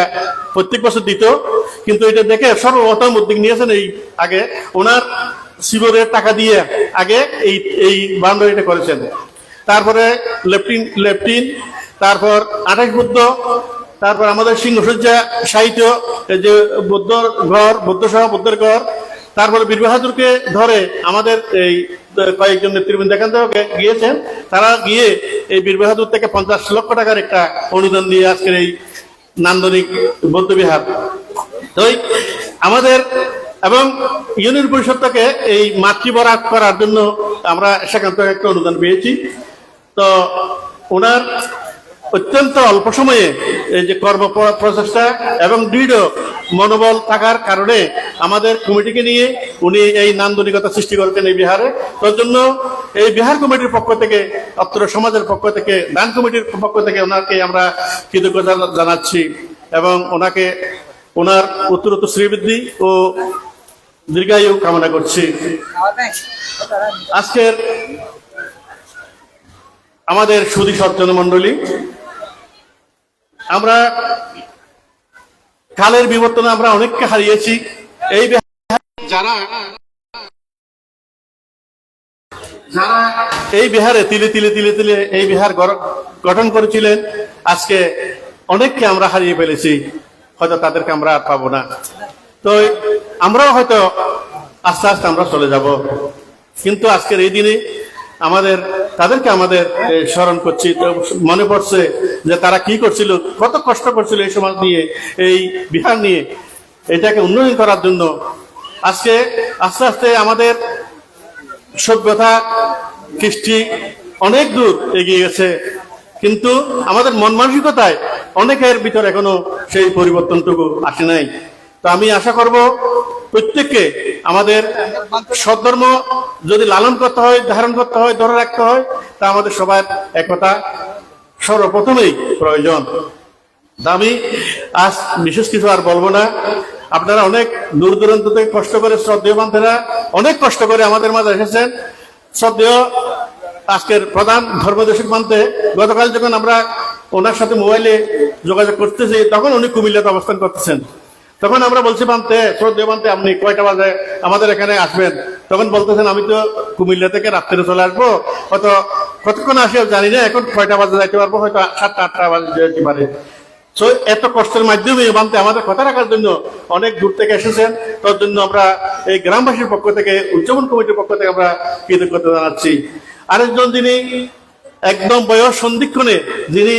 প্রত্যেক বছর দিত, কিন্তু এটা দেখে সর্বপ্রথম উদ্যোগ নিয়েছেন এই আগে ওনার শিবরের টাকা দিয়ে আগে এই বাউন্ডারিটা করেছেন। তারপরে লেফটিন, তারপর 28 বুদ্ধ, তারপর আমাদের সিংহসজ্জা সাহিত্য, যে বুদ্ধর ঘর, বুদ্ধের ঘর, তারপরে বীর বাহাদুরকে ধরে আমাদের এই কয়েকজন নেতৃবৃন্দ এখান থেকে গিয়েছেন, তারা গিয়ে এই বীর বাহাদুর থেকে 50 লক্ষ টাকার একটা অনুদান দিয়ে আজকের এই নান্দনিক বৌদ্ধবিহার। তো আমাদের এবং ইউনিয়ন পরিষদ থেকে এই মাতৃ বরাত করার জন্য আমরা সেখান থেকে একটা অনুদান পেয়েছি। তো ওনার অত্যন্ত অল্প সময়ে এই যে কর্ম প্রচেষ্টা এবং দৃঢ় মনোবল থাকার কারণে আমাদের কমিটিকে নিয়ে উনি এই নান্দনিকতা সৃষ্টি করেছেন এই বিহারে। তার জন্য এই বিহার কমিটির পক্ষ থেকে, অত্র সমাজের পক্ষ থেকে, দান কমিটির পক্ষ থেকে ওনাকে আমরা কৃতজ্ঞতা জানাচ্ছি এবং ওনাকে ওনার উত্তরোত্তর শ্রীবৃদ্ধি ও দীর্ঘায়ু কামনা করছি। আজকের আমাদের সুধী সজ্জন মন্ডলী, আমরা কালের বিবর্তনে আমরা অনেককে হারিয়েছি। এই যারা এই বিহারে তিলে তিলে তিলে তিলে এই বিহার গঠন করেছিলেন, আজকে অনেককে আমরা হারিয়ে ফেলেছি, হয়তো তাদেরকে আমরা আর পাবো না। তো আমরাও হয়তো আস্তে আস্তে আমরা চলে যাব, কিন্তু আজকের এই দিনে তাদেরকে আমাদের স্মরণ করছি। তো মনে পড়ছে যে তারা কি করছিল, কত কষ্ট করছিল এই সমাজ নিয়ে, এই বিহার নিয়ে, এটাকে উন্নয়ন করার জন্য। আজকে আস্তে আস্তে আমাদের সভ্যতা কৃষ্টি অনেক দূর এগিয়ে গেছে, কিন্তু আমাদের মন মানসিকতায় অনেকের ভিতরে এখনো সেই পরিবর্তনটুকু আসে নাই। তো আমি আশা করব প্রত্যেককে আমাদের সদ্ধর্ম যদি লালন করতে হয়, ধারণ করতে হয়, ধরে রাখতে হয়, তা আমাদের সবার একতা সর্বপ্রথমেই প্রয়োজন। আমি আজ বিশেষ কিছু আর বলবো না। আপনারা অনেক দূর দূরান্ত থেকে কষ্ট করে, শ্রদ্ধেয় বান্ধবরা অনেক কষ্ট করে আমাদের মাঝে এসেছেন। শ্রদ্ধেয় আজকের প্রধান ধর্মদেশিক মানতে গতকাল যখন আমরা ওনার সাথে মোবাইলে যোগাযোগ করতেছি, তখন উনি কুমিল্লাতে অবস্থান করতেছেন। তো তখন আমরা বলছি বানতে, শ্রদ্ধেয় বানতে আপনি কয়টা বাজে আমাদের এখানে আসবেন? তখন বলতেছেন আমি তো কুমিল্লা থেকে রাত্রে চলে আসবো, হয়তো কতক্ষণ আসে জানি না, এখন কয়টা বাজে যাইতে পারবো, হয়তো 7টা 8টা বাজে যেতে পারে। তো এত কষ্টের মাধ্যমে বানতে আমাদের কথা রাখার জন্য অনেক দূর থেকে এসেছেন, তার জন্য আমরা এই গ্রামবাসীর পক্ষ থেকে, উদযাপন কমিটির পক্ষ থেকে আমরা কৃতজ্ঞতা জানাচ্ছি। আরেকজন যিনি একদম বয়স সন্ধিক্ষণে যিনি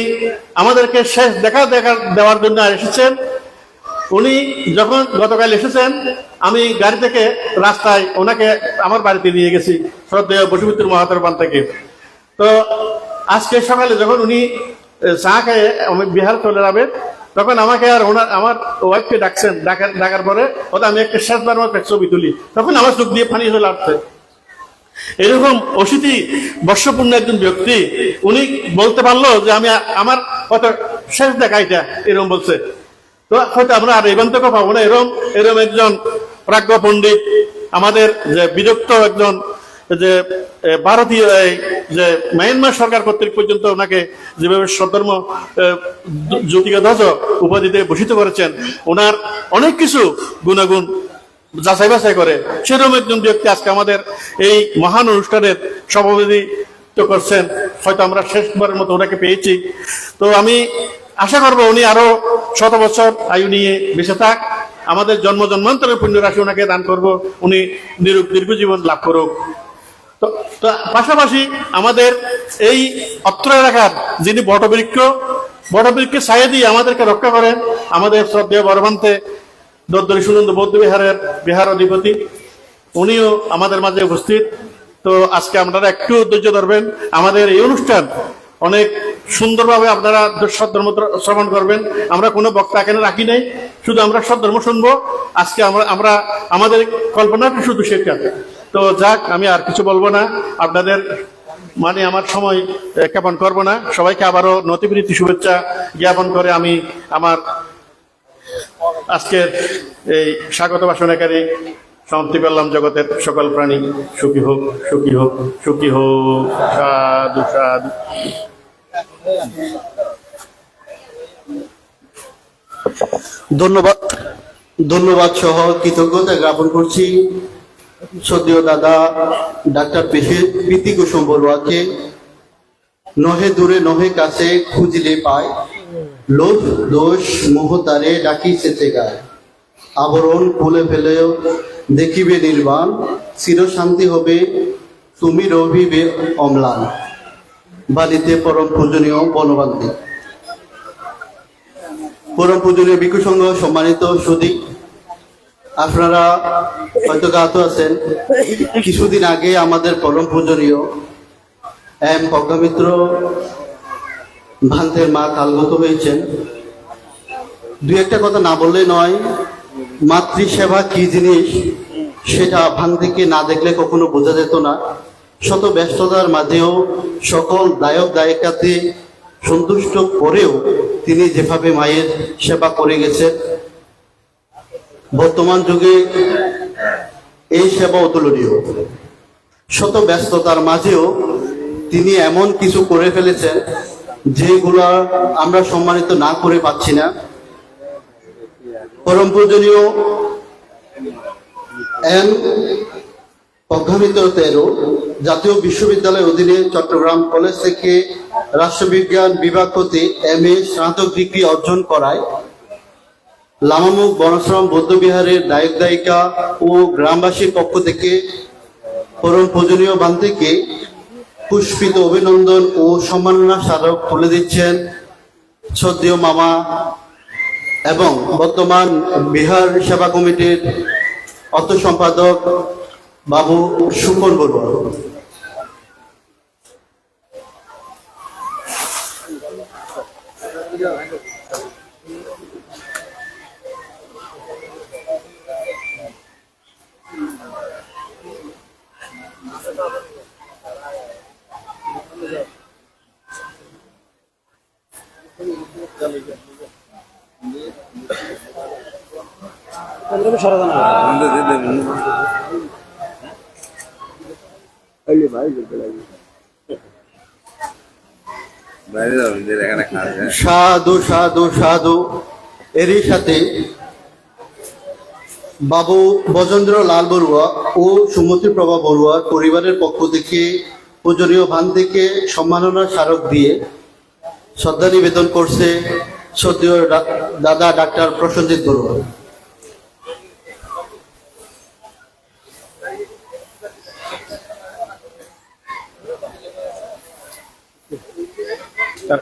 আমাদেরকে শেষ দেওয়ার জন্য এসেছেন, উনি যখন গতকাল এসেছেন, আমি গাড়ি থেকে রাস্তায় ওনাকে আমার বাড়িতে নিয়ে গেছি শ্রদ্ধেয় বসুমিত্র মহাতের বান থেকে। তো আজকে সকালে যখন উনি চা খেয়ে আমি বিহার চলে যাবেন, তখন আমাকে আর আমার ওয়াইফকে ডাকার পরে ওটা আমি একটা শেষবার মতো ছবি তুলি, তখন আমার চোখ দিয়ে পানি চলে আসছে। এরকম অশীতি বর্ষপূর্ণ একজন ব্যক্তি, উনি বলতে পারলো যে আমি আমার কত শেষ দেখা এটা, এরকম বলছে। তো হয়তো আমরা আর এই বান্তকে পাবো না এরকম একজন প্রাজ্ঞ পণ্ডিত, আমাদের যে বিরক্ত একজন, যে ভারতীয় যে মায়ানমার সরকার কর্তৃক পর্যন্ত ওনাকে যেভাবে সধর্ম জ্যোতিকা ধ্বজ উপাধিতে ভূষিত করেছেন, ওনার অনেক কিছু গুণাগুণ যাচাই বাছাই করে, সেরকম একজন ব্যক্তি আজকে আমাদের এই মহান অনুষ্ঠানের সভাপতিত্ব করছেন। হয়তো আমরা শেষবারের মতো ওনাকে পেয়েছি। তো আমি আশা করবো উনি আরো 100 বছর আয়ু নিয়ে বেঁচে থাক, আমাদের জন্ম জন্মান্তরের পুণ্য রাশি ওনাকে দান করব, উনি দীর্ঘ জীবন লাভ করুক। তো পাশাপাশি আমাদের এই অত্র এলাকার যিনি বটবৃক্ষে ছায়া দিয়ে আমাদেরকে রক্ষা করেন, আমাদের শ্রদ্ধেয় বড়ভান্তে দদ্দরী সুনন্দ বৌদ্ধ বিহার অধিপতি, উনিও আমাদের মাঝে উপস্থিত। তো আজকে আপনারা একটু ধৈর্য ধরবেন, আমাদের এই অনুষ্ঠান অনেক সুন্দরভাবে আপনারা সদ্ধর্ম শ্রবণ করবেন। আমরা কোনো বক্তা এখানে রাখি নাই, শুধু আমরা সদ্ধর্ম শুনবো। আজকে আমরা আমাদের কল্পনাটা শুধু সেটা। তো যাক, আমি আর কিছু বলবো না, আপনাদের আমার সময় জ্ঞাপন করবো না। সবাইকে আবারও নতিপ্রীতি শুভেচ্ছা জ্ঞাপন করে আমি আমার আজকের এই স্বাগত ভাষণকারী সমাপ্তি করলাম। জগতের সকল প্রাণী সুখী হোক, সুখী হোক, সুখী হোক। সাধু সাধু। ধন্যবাদ সহ কৃতজ্ঞতা জ্ঞাপন করছি শ্রদ্ধেয় দাদা ডাক্তার প্রীতি কুসুম বড়ুয়াকে। নহে দূরে নহে কাছে খুঁজলে পায়, লোভ দোষ মোহ তারে ডাকি চেঁচে গায়। আবরণ খুলে ফেলেও দেখিবে নির্বাণ, চির শান্তি হবে তুমি রহিবে অম্লান। বালিতে পরম পূজনীয় বনবান্তি। পরম পূজনীয় ভিক্ষু সংঘ সম্মানিত সুধী, আপনারা হয়তো জ্ঞাত আছেন, কিছুদিন আগে আমাদের পরম পূজনীয় এম প্রজ্ঞামিত্র ভান্তের মা কালগত হয়েছেন। দুই একটা কথা না বললে নয়, মাতৃসেবা কি জিনিস সেটা ভান্তিকে না দেখলে কখনো বোঝা যেত না। শত ব্যস্ততার মাঝেও সকল দায়ক দায়িকাতে সন্তুষ্ট করেও তিনি যেভাবে মায়ের সেবা করে গেছেন, বর্তমান যুগে এই সেবা অতুলনীয়। শত ব্যস্ততার মাঝেও তিনি এমন কিছু করে ফেলেছেন যেগুলা আমরা সম্মানিত না করে পাচ্ছি না। পরম পূজনীয় এম প্রজ্ঞামিত্র 13 জাতীয় বিশ্ববিদ্যালয়ের অধীনে চট্টগ্রাম কলেজ থেকে রাষ্ট্রবিজ্ঞান বিভাগ হতে MA স্নাতক ডিগ্রি অর্জন করায় লামামুখ বনাশ্রম বৌদ্ধবিহারের দায়ক দায়িকা ও গ্রামবাসীর পক্ষ থেকে পরম পূজনীয় বান্তিকে পুষ্পিত অভিনন্দন ও সম্মাননা স্মারক তুলে দিচ্ছেন শ্রদ্ধেয় মামা এবং বর্তমান বিহার সেবা কমিটির অর্থ সম্পাদক বাবু সুপন বড়ুয়া। সাধু সাধু সাধু। এরই সাথে বাবু বজেন্দ্র লাল বড়ুয়া ও সুমতি প্রভা বড়ুয়ার পরিবারের পক্ষ থেকে পূজনীয় ভান থেকে সম্মাননা স্মারক দিয়ে শ্রদ্ধা নিবেদন করছে শ্রদ্ধেয় দাদা ডাক্তার প্রসেনজিৎ বড়ুয়া।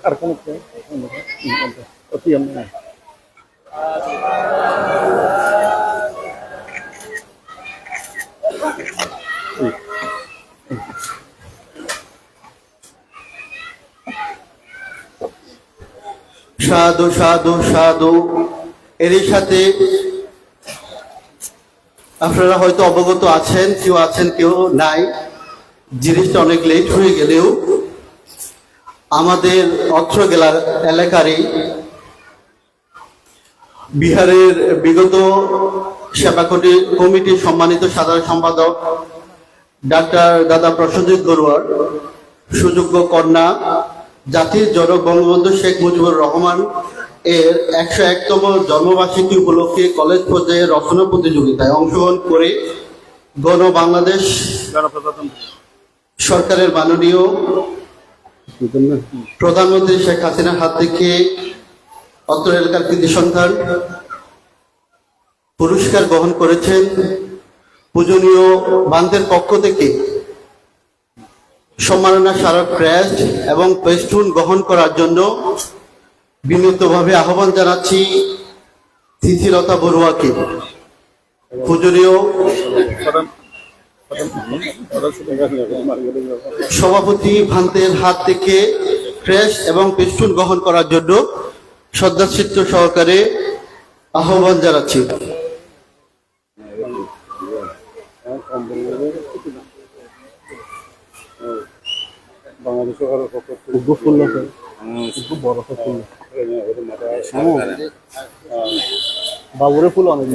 আর কোনো অতি সাধু সাধু সাধু। এরই সাথে আপনারা হয়তো অবগত আছেন, কেউ নাই, জিনিসটা অনেক লেট হয়ে গেলেও আমাদের অত্র এলাকারই বিহারের বিগত সেবা কমিটির সম্মানিত সাধারণ সম্পাদক ডাক্তার দাদা প্রসেনজিৎ বড়ুয়ার সুযোগ্য কন্যা জাতির জনক বঙ্গবন্ধু শেখ মুজিবুর রহমান এর 101তম জন্মবার্ষিকী উপলক্ষে কলেজ পর্যায়ে রচনা প্রতিযোগিতায় অংশগ্রহণ করে বাংলাদেশ সরকারের মাননীয় প্রধানমন্ত্রী শেখ হাসিনার হাত থেকে অত্র এলাকার কৃতি সন্তান পুরস্কার গ্রহণ করেছেন। পূজনীয় বান্ধের পক্ষ থেকে সম্মাননা স্মারক ক্রেস্ট এবং পেস্টুন গ্রহণ করার জন্য বিনীতভাবে আহ্বান জানাচ্ছি তিথিলতা বড়ুয়াকে। পূজনীয় সভাপতি ভান্তের হাত থেকে ক্রেস্ট এবং পেস্টুন গ্রহণ করার জন্য শ্রদ্ধাচিত্ত সহকারে আহ্বান জানাচ্ছি। বাবুরে ফুল অনেক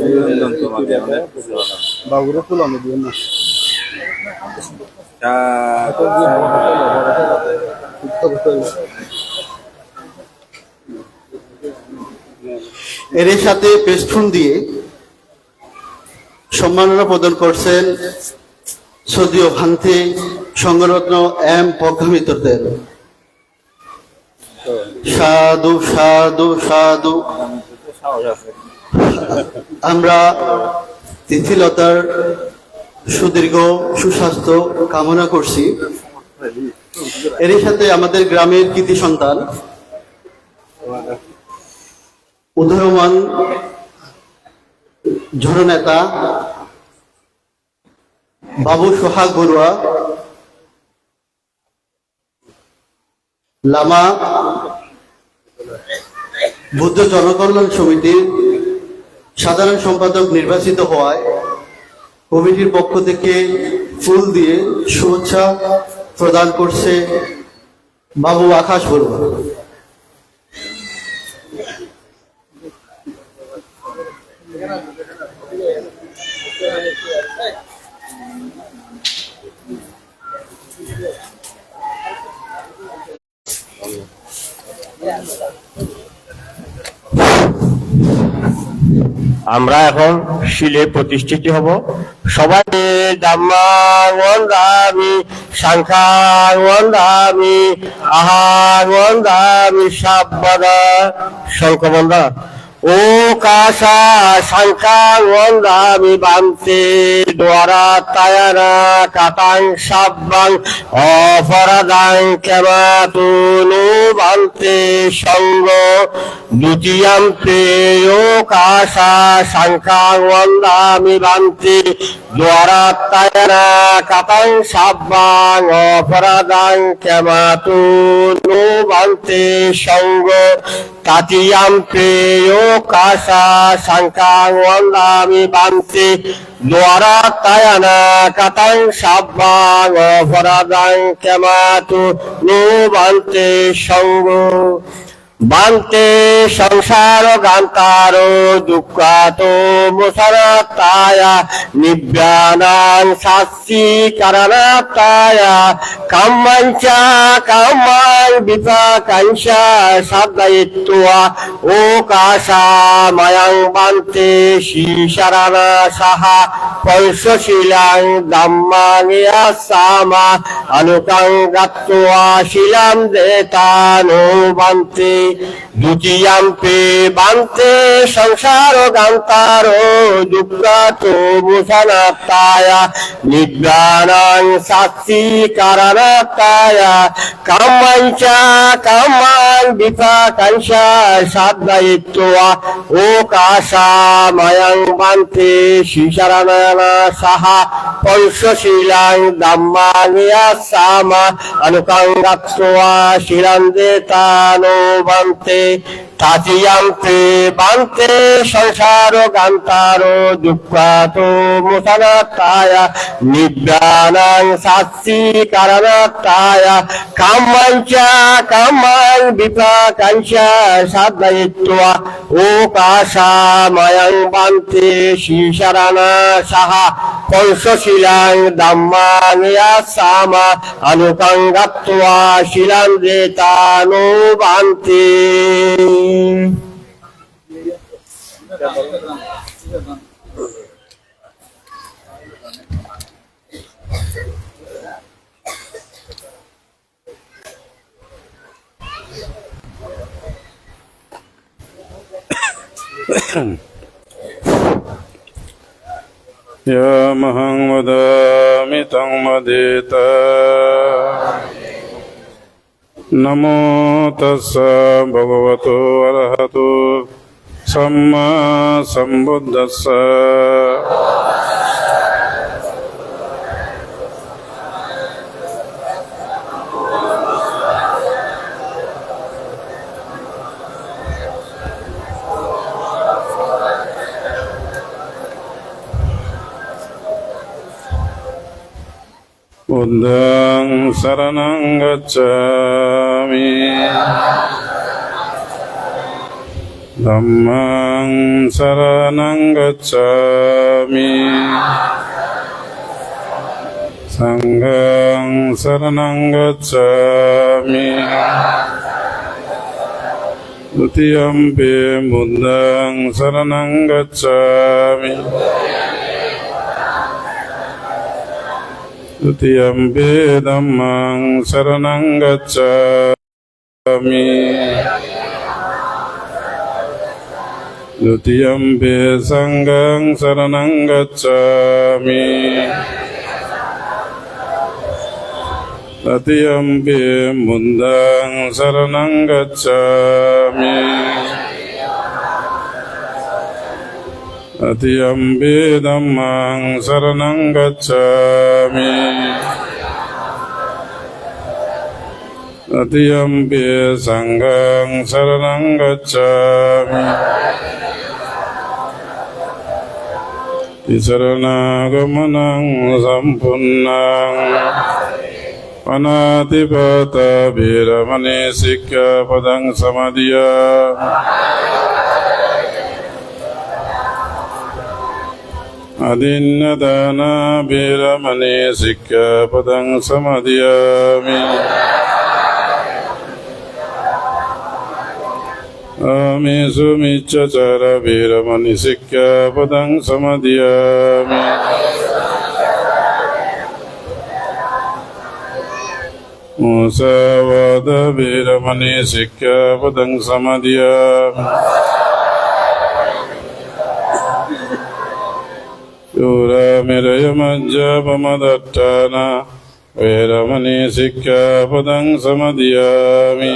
বাবুরে ফুল অনেক দিয়ে না এর সাথে পেস্টুন দিয়ে সম্মাননা প্রদান করছেন সদীয় ভান্তে সংগরত্ন এম প্রজ্ঞামিত্রদের। সাধু সাধু সাধু। আমরা তিথিলতার সুদীর্ঘ সুস্বাস্থ্য কামনা করছি। এর সাথে আমাদের গ্রামের কৃতি সন্তান উদীয়মান জননেতা বাবু সোহাগ বড়ুয়া লামা বুদ্ধ জনকল্যাণ সমিতির সাধারণ সম্পাদক নির্বাচিত হওয়ায় কমিটির পক্ষ থেকে ফুল দিয়ে শুভেচ্ছা প্রদান করছে বাবু আকাশ বড়ুয়া। আমরা এখন শিলে প্রতিষ্ঠিত হব। সবাই দাম্মাঙ্গন্দামি শঙ্খাঙ্গন্দামি আহাঙ্গন্দামি সাব্বাদা শঙ্খবন্ধা ও কাশা শঙ্খাঙ্গন্দামি বান্তে দ্বারা তায়ানা কাতাং সাব্বাং অপরাধাং কেমাতুনু বান্তে সঙ্গ দ্বিতীয়াম প্রেয় কাশা শঙ্খাঙ্গন্দামি বান্তে দ্বারা তায়ানা কাতাং সাব্বাং অপরাধাং কেমাতুনু বান্তে সঙ্গ তাতিয়াম প্রেয় কাশা শঙ্খাঙ্গন্দামি বান্তে দ্বারা তায়ানা কাতাং সাব্বাং অপরাধাং কেমাতুনু বান্তে সঙ্গ বান্তে সংসার গান্তার দুঃখাত মোসারাতায় নিব্যানাং শাস্তি কারণাতায় কাম্মাঞ্চা কাম্মাং বিপাকাঞ্চা সাদায়িত্বা ও কাশা মায়াং বান্তে শিশারানা সাহা পৈশশীলাং দাম্মাং ইয়াসামা আনুকাং গাত্ত্বা শিলাম দেতানো বান্তে দ্বিতীয়াম্পে বান্তে সংসার গান্তার দুঃখাত মোসানাতায় নিব্যানাং শাস্তি কারণাতায় কাম্মাঞ্চা কাম্মাং বিপাকাঞ্চা সাদায়িত্বা ও কাশা মায়াং বান্তে শিশারানা সাহা পৈশশীলাং দাম্মাং ইয়াসামা আনুকাং গাত্ত্বা শিলাম দেতানো বান্তে তাচিয়াম্পে বান্তে সংসার গান্তার দুঃখাত মোসানাতায় নিব্যানাং শাস্তি কারণাতায় কাম্মাঞ্চা কাম্মাং বিপাকাঞ্চা সাদায়িত্বা ও কাশা মায়াং বান্তে শিশারানা সাহা পৈশশীলাং দাম্মাং ইয়াসামা আনুকাং গাত্ত্বা শিলাম দেতানো বান্তে। यामहं वदामि तं वदेता नमो तस्सा भगवतो अरहतो सम्मा सम्बुद्धस्सा बुद्धं शरणं गच्छामि धम्मं शरणं गच्छामि संघं शरणं गच्छामि द्वितीयम्पि बुद्धं शरणं गच्छामि द्वितीयम्पि धम्मं शरणं गच्छामि द्वितीयम्पि संघं शरणं गच्छामि तृतीयम्पि बुद्धं शरणं गच्छामि तृतीयम्पि धम्मं शरणं गच्छामि तृतीयम्पि संघं शरणं गच्छामि शरणागमनं सम्पूर्णं अनादिपाता वीरमणि सिक्खापदं समादियामि अदिन्नदाना वीरमणि सिक्खापदं समादियामि आमेषु मिच्छाचार वीरमणि सिक्खापदं समादियामि मुसावाद वीरमणि सिक्खापदं समादियामि शूरमिरयमज्जपमदट्टाना वीरमणि सिक्खापदं समादियामि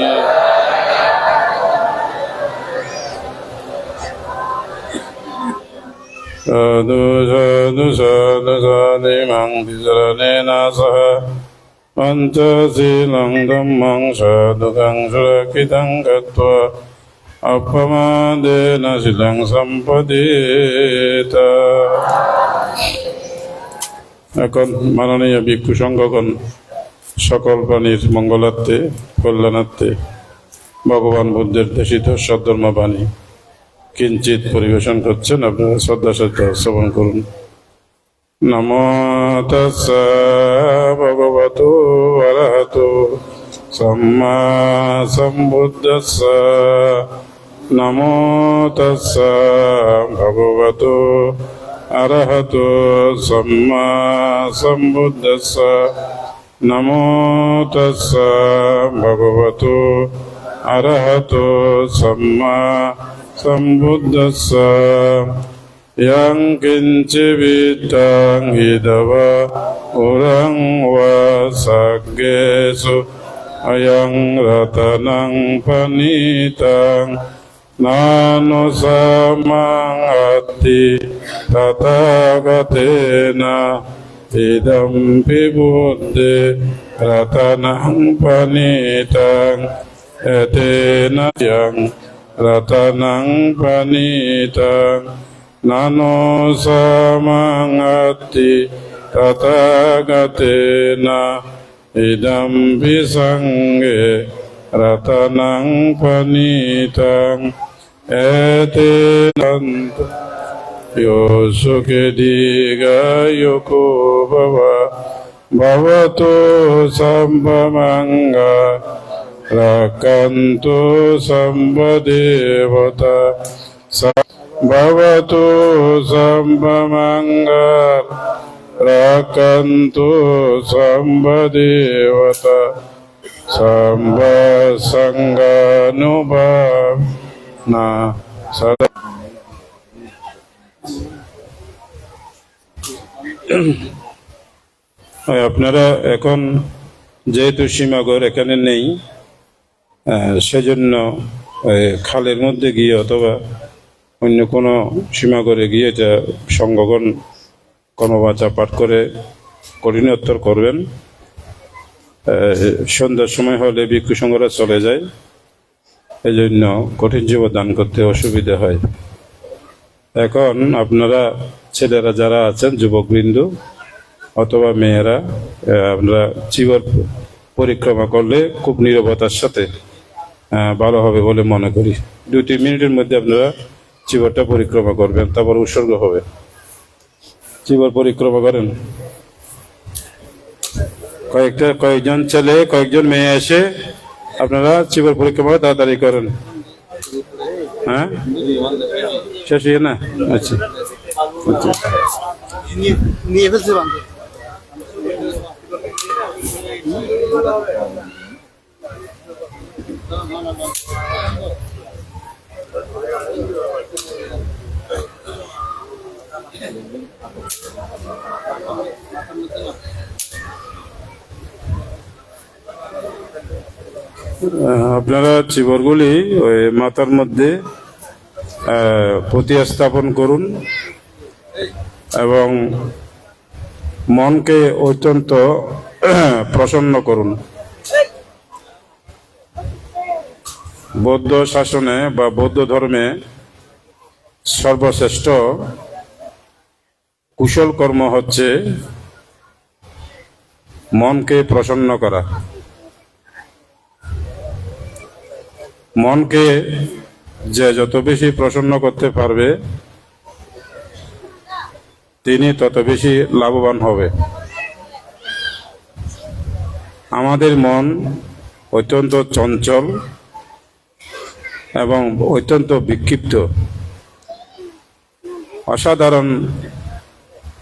साधु साधु साधु साधिमां विचरणेन सह पञ्चशीलं धम्मं साधुकं सुरक्षितं गत्वा अपमादेन शिलं सम्पदेत। এখন মাননীয় ভিক্ষু সংঘগণ সকল প্রাণীর মঙ্গলার্থে কল্যাণার্থে ভগবান বুদ্ধের দেশিত সদ্ধর্ম বাণী কিঞ্চিত পরিবেশন করছেন, আপনারা শ্রদ্ধার সাথে শ্রবণ করুন। নমো তাস্সা ভগবতো অরহতো সম্মা সম্বুদ্ধাস্সা। নমো তাস্সা ভগবতো অরহতো সম্মা সম্বুদ্ধাস্সা। নমো তাস্সা ভগবতো অরহতো সম্মা সম্বুদ্ধাস্সা। यं किञ्चिवित्तं हिदव उरं वा सक्गेषु अयं रतनं पनीतं नानुसमङ्गति तथागतेन इदं विबुद्धे रतनं पनीतं एतेन यं रतनं पनीतं नानो समङ्गति तथागतेन इदं विसङ्गे रतनं पनीतं एतेन यो सुखे दीर्घायुको भव भवतो सर्वमङ्गल रक्षन्तु सर्वदेवता भवतु सर्वमङ्गल रक्षन्तु सर्वदेवता सर्वसङ्गानुभावना सदा। আপনারা এখন যেহেতু সীমাগর এখানে নেই, সেজন্য খালের মধ্যে গিয়ে অথবা অন্য কোনো সীমাগরে গিয়ে এটা সংগঠন কর্মবাচা পাঠ করে কঠিনোত্তর করবেন। সন্ধ্যার সময় হলে ভিক্ষু সংঘরা চলে যায়, এই জন্য কঠিন জীব দান করতে অসুবিধা হয়। এখন আপনারা ছেলেরা যারা আছেন, যুবকবৃন্দ অথবা মেয়েরা, আপনারা চিবর পরিক্রমা করলে খুব নীরবতার সাথে ভালো হবে বলে মনে করি। 2-3 মিনিটের মধ্যে আপনারা চিবরটা পরিক্রমা করবেন, তারপর উৎসর্গ হবে। চিবর পরিক্রমা করেন। কয়েকজন ছেলে কয়েকজন মেয়ে এসে আপনারা চিবর পরিক্রমা তাড়াতাড়ি করেন। হ্যাঁ, শেষ হয়ে না? আচ্ছা আচ্ছা। নিয়ে ফেলছে বান্ধব। আপনারা চিবরগুলি ওই মাথার মধ্যে প্রতিস্থাপন করুন এবং মনকে অত্যন্ত প্রসন্ন করুন। বৌদ্ধ শাসনে বা বৌদ্ধ ধর্মে সর্বশ্রেষ্ঠ কুশল কর্ম হচ্ছে মনকে প্রসন্ন করা। মনকে যে যত বেশি প্রসন্ন করতে পারবে তিনি তত বেশি লাভবান হবে। আমাদের মন অত্যন্ত চঞ্চল এবং অত্যন্ত বিক্ষিপ্ত। অসাধারণ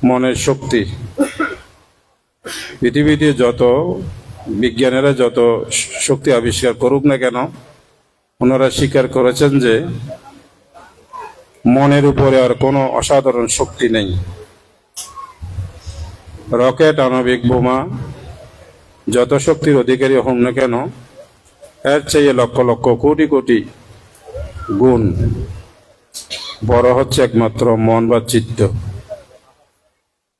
মনের শক্তি। পৃথিবীতে যত বিজ্ঞানীরা যত শক্তি আবিষ্কার করুক না কেন, ওনারা স্বীকার করেছেন যে মনের উপরে আর কোনো অসাধারণ শক্তি নেই। রকেট, আণবিক বোমা যত শক্তির অধিকারী হন না কেন, এর চেয়ে লক্ষ লক্ষ কোটি কোটি গুণ বড় হচ্ছে একমাত্র মন বা চিত্ত।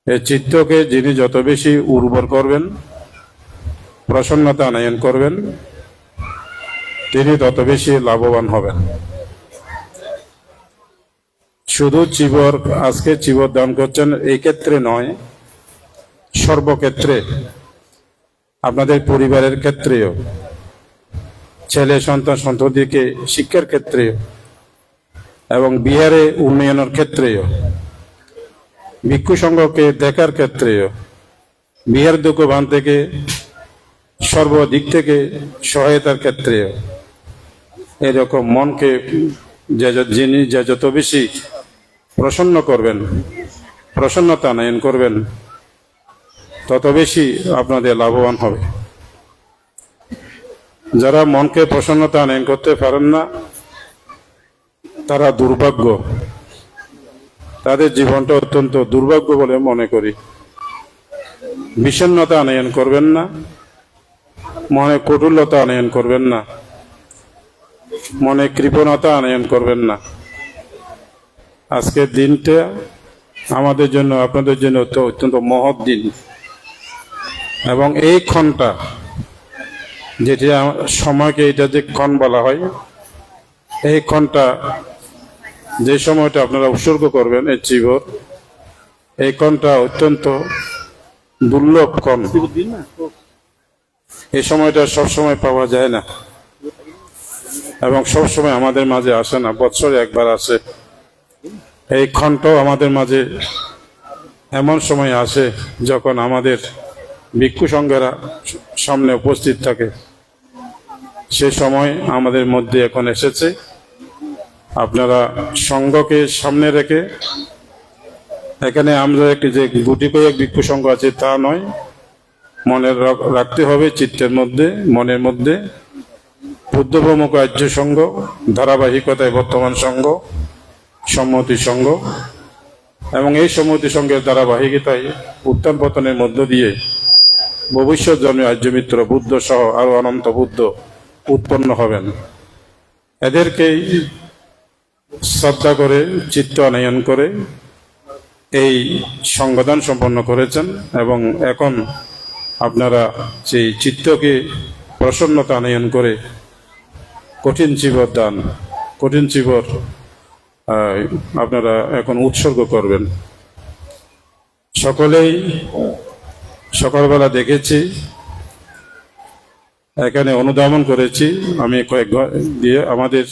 এই চিত্তকে যিনি যত বেশি উর্বর করবেন, প্রসন্নতা আনয়ন করবেন, তিনি তত বেশি লাভবান হবেন। শুধু চিবর, আজকে চিবর দান করছেন এই ক্ষেত্রে নয়, সর্বক্ষেত্রে, আপনাদের পরিবারের ক্ষেত্রেও ছেলে সন্তান সন্ততিকে শিক্ষার ক্ষেত্রে এবং বিহারে উন্নয়নের ক্ষেত্রেও, ভিক্ষু সংঘকে দেখার ক্ষেত্রেও, বিহার দুঃখবান থেকে সর্বদিক থেকে সহায়তার ক্ষেত্রেও এরকম মনকে যিনি যত বেশি প্রসন্ন করবেন, প্রসন্নতা আনয়ন করবেন, তত বেশি আপনাদের লাভবান হবে। যারা মনকে প্রসন্নতা আনয়ন করতে পারেন না, তারা দুর্ভাগ্য, তাদের জীবনটা অত্যন্ত দুর্ভাগ্য বলে মনে করি। বিষণ্ণতা আনয়ন করবেন না, মনে কটুলতা আনয়ন করবেন না, মনে কৃপণতা আনয়ন করবেন না। আজকের দিনটা আমাদের জন্য, আপনাদের জন্য অত্যন্ত মহৎ দিন, এবং এই ক্ষণটা, যেটি সময়কে এটা যে ক্ষণ বলা হয়, এই ক্ষণটা, যে সময়টা আপনারা উৎসর্গ করবেন এই জীবন, এই ক্ষণটা অত্যন্ত দুর্লভ ক্ষণ। এই সময়টা সবসময় পাওয়া যায় না এবং সবসময় আমাদের মাঝে আসে না, বছরে একবার আসে। এই ক্ষণটাও আমাদের মাঝে এমন সময় আসে যখন আমাদের ভিক্ষু সংঘেরা সামনে উপস্থিত থাকে। সে সময় আমাদের মধ্যে এখন এসেছে। আপনারা সংঘকে সামনে রেখে, এখানে আমরা একটি যে গুটি কয়েক ভিক্ষু সংঘ আছে তা নয়, মনে রাখতে হবে চিত্তের মধ্যে, মনের মধ্যে বুদ্ধ প্রমুখ আর্য সংঘ, ধারাবাহিকতায় বর্তমান সংঘ, সম্মতি সংঘ, এবং এই সম্মতি সংঘের ধারাবাহিকতায় উত্থান পতনের মধ্য দিয়ে ভবিষ্যৎ জন্মে আর্য মিত্র বুদ্ধ সহ আরো অনন্ত বুদ্ধ উৎপন্ন হবেন। এদেরকেই শ্রদ্ধা করে, চিত্ত আনয়ন করে এই সংবিধান সম্পন্ন করেছেন, এবং এখন আপনারা সেই চিত্তকে প্রসন্নতা আনয়ন করে কঠিন জীবর দান, কঠিন জীবর আপনারা এখন উৎসর্গ করবেন। সকলেই সকালবেলা দেখেছি, এখানে অনুধাবন করেছি আমি কয়েক দিয়ে, আমাদের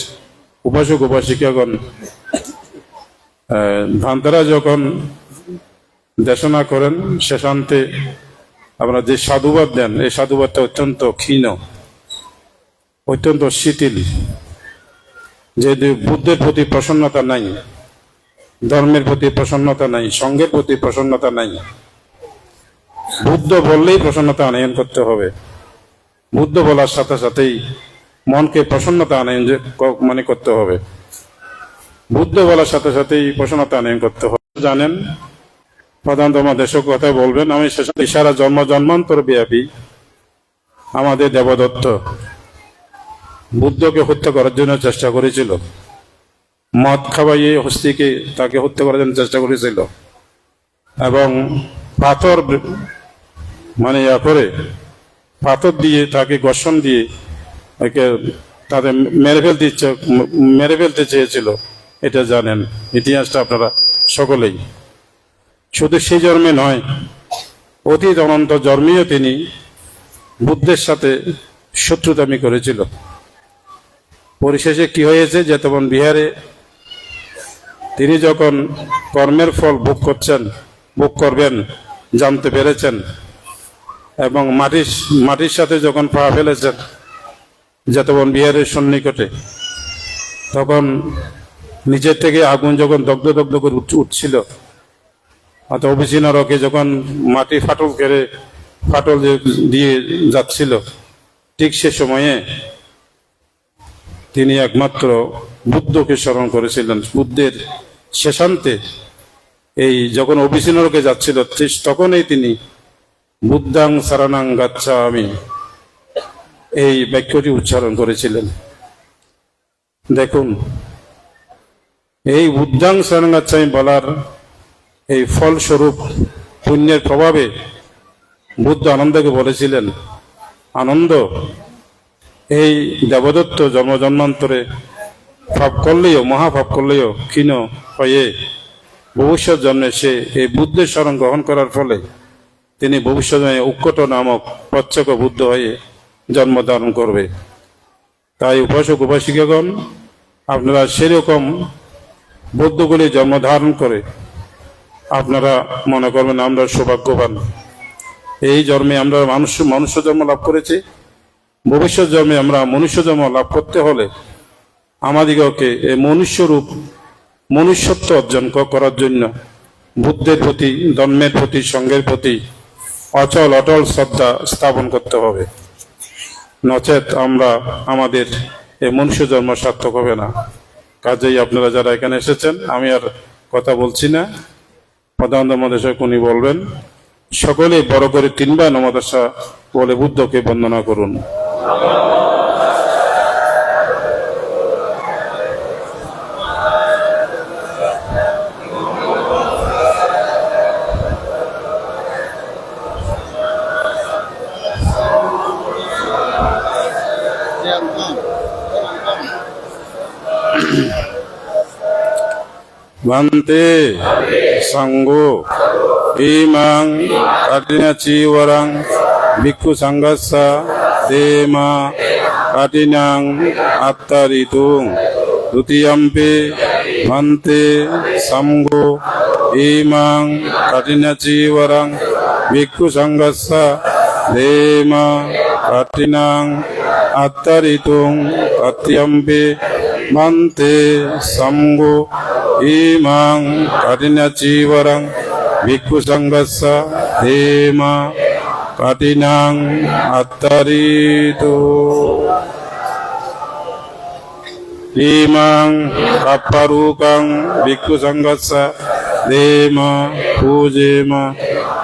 উপাসক উপাসিকাগণ ভান্তারা যখন দেশনা করেন, শেষান্তে আপনারা যে সাধুবাদ দেন, এই সাধুবাদটা অত্যন্ত ক্ষীণ, অত্যন্ত শিথিল। যে বুদ্ধের প্রতি প্রসন্নতা নাই, ধর্মের প্রতি প্রসন্নতা নাই, সংঘের প্রতি প্রসন্নতা নাই। বুদ্ধ বললেই প্রসন্নতা আনয়ন করতে হবে। বুদ্ধ বলার সাথে সাথেই মনকে প্রসন্নতা আনয়ন মানে করতে হবে। বুদ্ধ বলার সাথে সাথেই প্রসন্নতা আনয়ন করতে হবে। জানেন, প্রধানতম দেশের কথা বলবেন, আমি সারা জন্মান্তর ব্যাপী আমাদের দেবদত্ত বুদ্ধকে হত্যা করার জন্য চেষ্টা করেছিল। মদ খাওয়াইয়ে হস্তিকে তাকে হত্যা করার জন্য চেষ্টা করেছিল, এবং পাথর মানে করে পাথর দিয়ে তাকে ঘর্ষণ দিয়ে তাদের মেরে ফেলতে চেয়েছিল। এটা জানেন, ইতিহাসটা আপনারা সকলেই। শুধু সেই জন্মে নয়, অতীত অনন্ত জন্মেও তিনি বুদ্ধের সাথে শত্রুতামি করেছিল। পরিশেষে কি হয়েছে, যে তখন বিহারে তিনি যখন কর্মের ফল ভোগ করবেন জানতে পেরেছেন, এবং মাটির সাথে যখন পা ফেলেছেন যেতবন বিহারের সন্নিকটে, তখন নিচের থেকে আগুন যখন দগ্ধ দগ্ধ করে উঠছিল, অর্থাৎ অভিচিনরকে যখন মাটি ফাটল দিয়ে যাচ্ছিল, ঠিক সে সময়ে তিনি একমাত্র বুদ্ধকে স্মরণ করেছিলেন। বুদ্ধের শেষান্তে এই যখন অভিচিনরকে যাচ্ছিল, তখনই তিনি বুদ্ধাং শরণাং গাচ্ছামি এই বাক্যটি উচ্চারণ করেছিলেন। দেখুন, এই বুদ্ধাং শরণাং গাচ্ছামি বলার এই ফলস্বরূপ পুণ্যের প্রভাবে বুদ্ধ আনন্দকে বলেছিলেন, আনন্দ, এই দেবদত্ত জন্মান্তরে পাপ করলেও, মহাপাপ করলেও ক্ষীণ হয়ে ভবিষ্যৎ জন্মে সে এই বুদ্ধের শরণ গ্রহণ করার ফলে তিনি ভবিষ্যৎ উৎকট নামক প্রচ্ছক বুদ্ধ হয়ে জন্মধারণ করবে। তাই উপাসক উপাসিকাগণ আপনারা সেরকম বুদ্ধগুলি জন্ম ধারণ করে আপনারা মনে করবেন আমরা সৌভাগ্যবান, এই জন্মে আমরা মনুষ্য জন্ম লাভ করেছি, ভবিষ্যৎ জন্মে আমরা মনুষ্য জন্ম লাভ করতে হলে আমাদিগকে এই মনুষ্যত্ব অর্জন করার জন্য বুদ্ধের প্রতি, ধর্মের প্রতি, সঙ্গের প্রতি অচল অটল শ্রদ্ধা স্থাপন করতে হবে। নচেত আমরা আমাদের এই মনুষ্য জন্ম সার্থক হবে না। কাজেই আপনারা যারা এখানে এসেছেন, আমি আর কথা বলছি না, প্রধান ধর্মদেশক উনি বলবেন। সকলে বড় করে 3 বার নমো তাস্সা বলে বুদ্ধকে বন্দনা করুন। Bante Sangho Imang Katina Chiwarang Bhikkhu Sanghassa Dema Katinang Attaritung Dutiyampe Bante Sangho Imang Katina Chiwarang Bhikkhu Sanghassa Dema Katinang Attaritung Dutiyampe Bante Sangho Imang Katina Chiwarang Bhikkhu Sanghassa Dema Katinang Attaritu Imang Kapparukang Bhikkhu Sanghassa Dema Pujema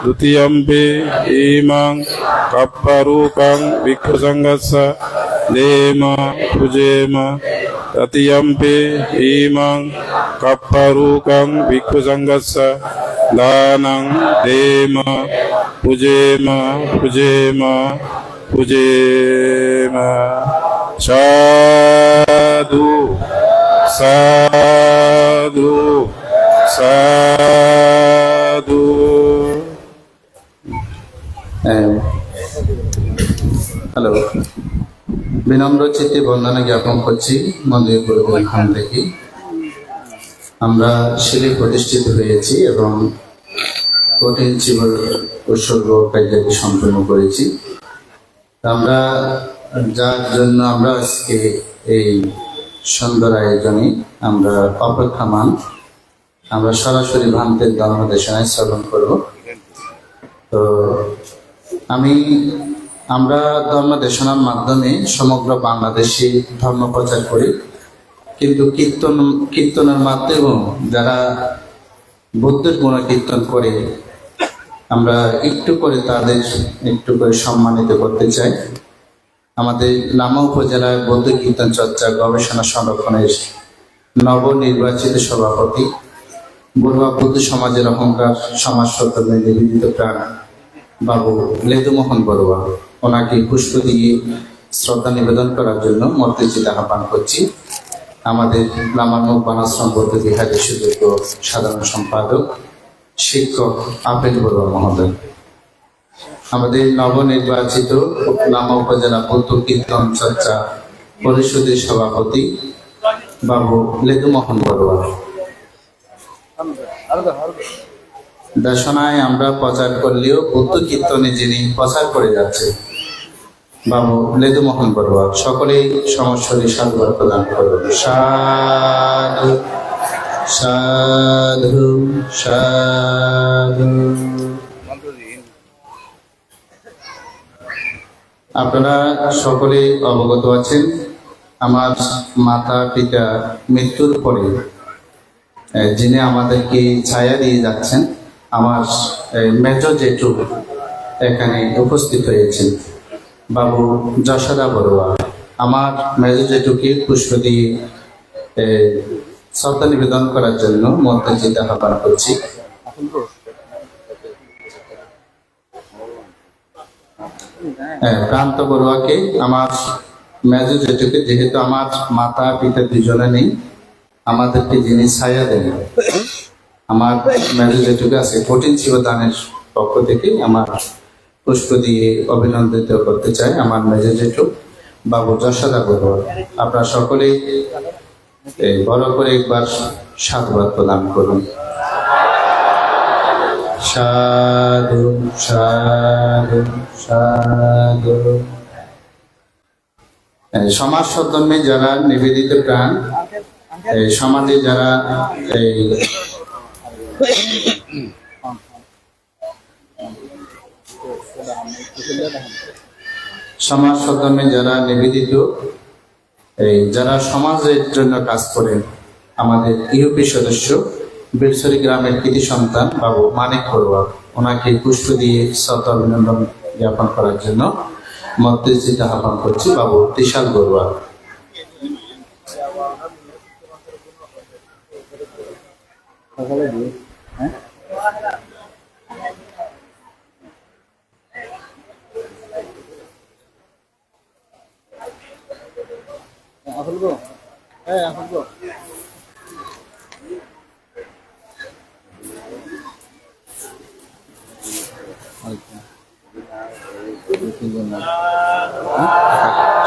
Dutiyampe Imang Kapparukang Bhikkhu Sanghassa Dema Pujema Tatiyampe Imang Kapparukang Bhikkhu Sanghassa Danang Dema Pujema Sadhu Sadhu Sadhu। Hello, বিনম্র চিত্তে বন্দনা জ্ঞাপন করছি মন্দির পরিবার খান থেকে। আমরা শিলে প্রতিষ্ঠিত হয়েছি এবং কঠিন জীবন উৎসর্গ কার্যটি সম্পন্ন করেছি। আমরা যার জন্য আমরা আজকে এই সুন্দর আয়োজনে আমরা অপেক্ষামান, আমরা সরাসরি ভান্তের ধর্মদেশনায় শ্রবণ করব। তো আমরা ধর্মদেশনার মাধ্যমে সমগ্র বাংলাদেশে ধর্ম প্রচার করি, কিন্তু কীর্তনের মাধ্যমেও যারা বুদ্ধের গুণ কীর্তন করে আমরা একটু করে তাদের একটু করে সম্মানিত করতে চাই। আমাদের লামা উপজেলায় বৌদ্ধ কীর্তন চর্চা গবেষণা সংরক্ষণের নবনির্বাচিত সভাপতি, বড়ুয়া বুদ্ধ সমাজের অহংকার সমাজ সত্য নিবেদিত প্রাণ বাবু লেদুমোহন বড়ুয়া, ওনাকে পুষ্প দিয়ে শ্রদ্ধা নিবেদন করার জন্য মর্যাদা আহ্বান করছি। আমাদের লামার মুখ বানাশ্রম বৌদ্ধ বিহারের সুযোগ্য সাধারণ সম্পাদক শিক্ষক আপেল বড়ুয়া মহোদয়, আমাদের নবনির্বাচিত লামা উপজেলা বৌদ্ধ কীর্তন চর্চা পরিষদের সভাপতি বাবু লেদুমোহন বড়ুয়া। দেশনায় আমরা প্রচার করলেও বৌদ্ধ কীর্তনে যিনি প্রচার করে যাচ্ছে বাবু লেদুমোহন বড়ুয়া, সকলেই সমস্যরে সাধুবাদ প্রদান করবেন। সাধু সাধু সাধু। আপনারা সকলে অবগত আছেন, আমার মাতা পিতা মৃত্যুর পরে যিনি আমাদেরকে ছায়া দিয়ে যাচ্ছেন, আমার মেজ জেঠু এখানে উপস্থিত হয়েছেন বাবু যশোদা বড়ুয়া। আমার মেজ জেঠুকে পুষ্প দিয়ে শ্রদ্ধা নিবেদন করার জন্য মর্যাদা আহ্বান করছি। প্রান্ত বড়ুয়াকে, আমার মেজ জেঠুকে, যেহেতু আমার মাতা পিতা দুজনে নেই, আমাদেরকে যিনি ছায়া দেন আমার মেজ জেঠুকে আছে কঠিন জীবদানের পক্ষ থেকে আমার পুষ্প দিয়ে অভিনন্দিত করতে চাই। আমার মেজ জেঠু বাবু যশোদা বড়ুয়া। আপনারা সকলেই বড় করে একবার সাধুবাদ প্রদান করুন। সাধু সাধু সাধু। সমাজ সদ্ধর্মে যারা নিবেদিত প্রাণ, সমাজে যারা সমাজ সদ্ধর্মে যারা নিবেদিত, যারা সমাজের জন্য কাজ করেন, আমাদের ইউপি সদস্য বেলসরি গ্রামের কৃতি সন্তান বাবু মানিক বড়ুয়া, ওনাকে পুষ্প দিয়ে শ্রদ্ধা অভিনন্দন জ্ঞাপন করার জন্য মধ্যস্থিত আহ্বান করছি বাবু ত্রিশাল বড়ুয়া।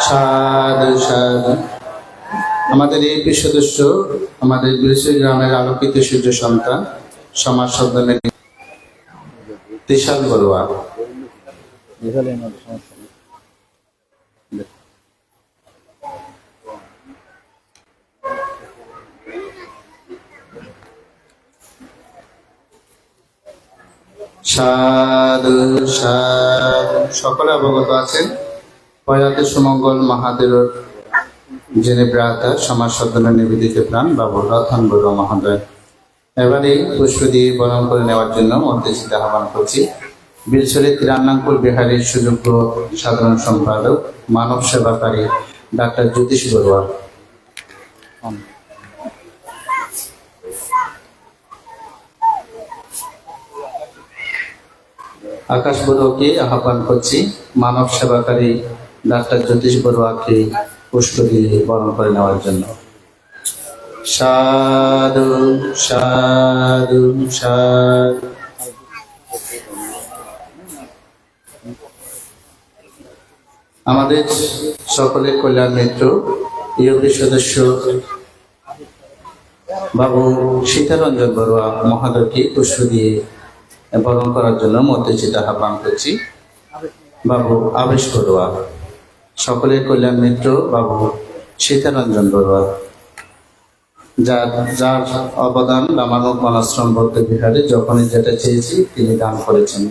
সাধু সাধু। আমাদের এই সদস্য আমাদের বিরসি গ্রামের আলোকিত সূর্য সন্তান সমাজ সন্তানের ত্রিশাল বড়ুয়া। সাধু সাধু। সকলে অবগত আছেন পয়াতে সুমঙ্গল মহাদেব যিনি ব্রাতা সমাজ সদনের নিবেদিত প্রাণ বাবু রতন বড়ুয়া মহোদয়। এবারে পুষ্প দিয়ে বরণ করে নেওয়ার জন্য মধ্যস্থিত আহ্বান করছি বিলসরি তিরান্নাঙ্কুল বিহারের সুযোগ্য সাধারণ সম্পাদক মানব সেবাকারী ডাক্তার জ্যোতিষ বড়ুয়া। আকাশ বড়ুয়াকে আহ্বান করছি মানব সেবাকারী ডাক্তার জ্যোতিষ বড়ুয়াকে পুষ্প দিয়ে বরণ করে নেওয়ার জন্য। সাধু সাধু সাধু। আমাদের সকলের কল্যাণ মিত্র ইউপি সদস্য বাবু সীতারঞ্জন বড়ুয়া মহোদয়কে পুষ্প দিয়ে বরণ করার জন্য মধ্যস্থিত আহ্বান করছি বাবু আবেশ বড়ুয়া। সকলের কল্যাণ মিত্র বাবু সীতারঞ্জন বড়ুয়া, যার অবদান রামানুক বনাশ্রম বৌদ্ধ বিহারে যখনই যেটা চেয়েছি তিনি দান করেছেন।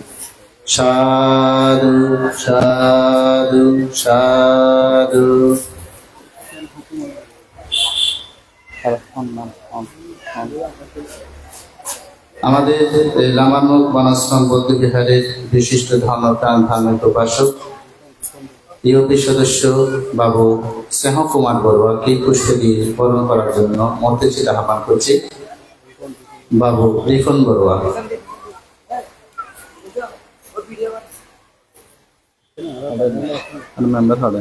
সাধু সাধু সাধু। আমাদের রামানুক বনাশ্রম বৌদ্ধ বিহারের বিশিষ্ট ধর্মপ্রাণ ধার্মিক উপাসক ইউপি সদস্য বাবু স্নেহ কুমার বড়ুয়াকে পুষ্প দিয়ে বরণ করার জন্য মধ্যস্থিত আহ্বান করছি বাবু রিফন বড়ুয়া। মেম্বার হবে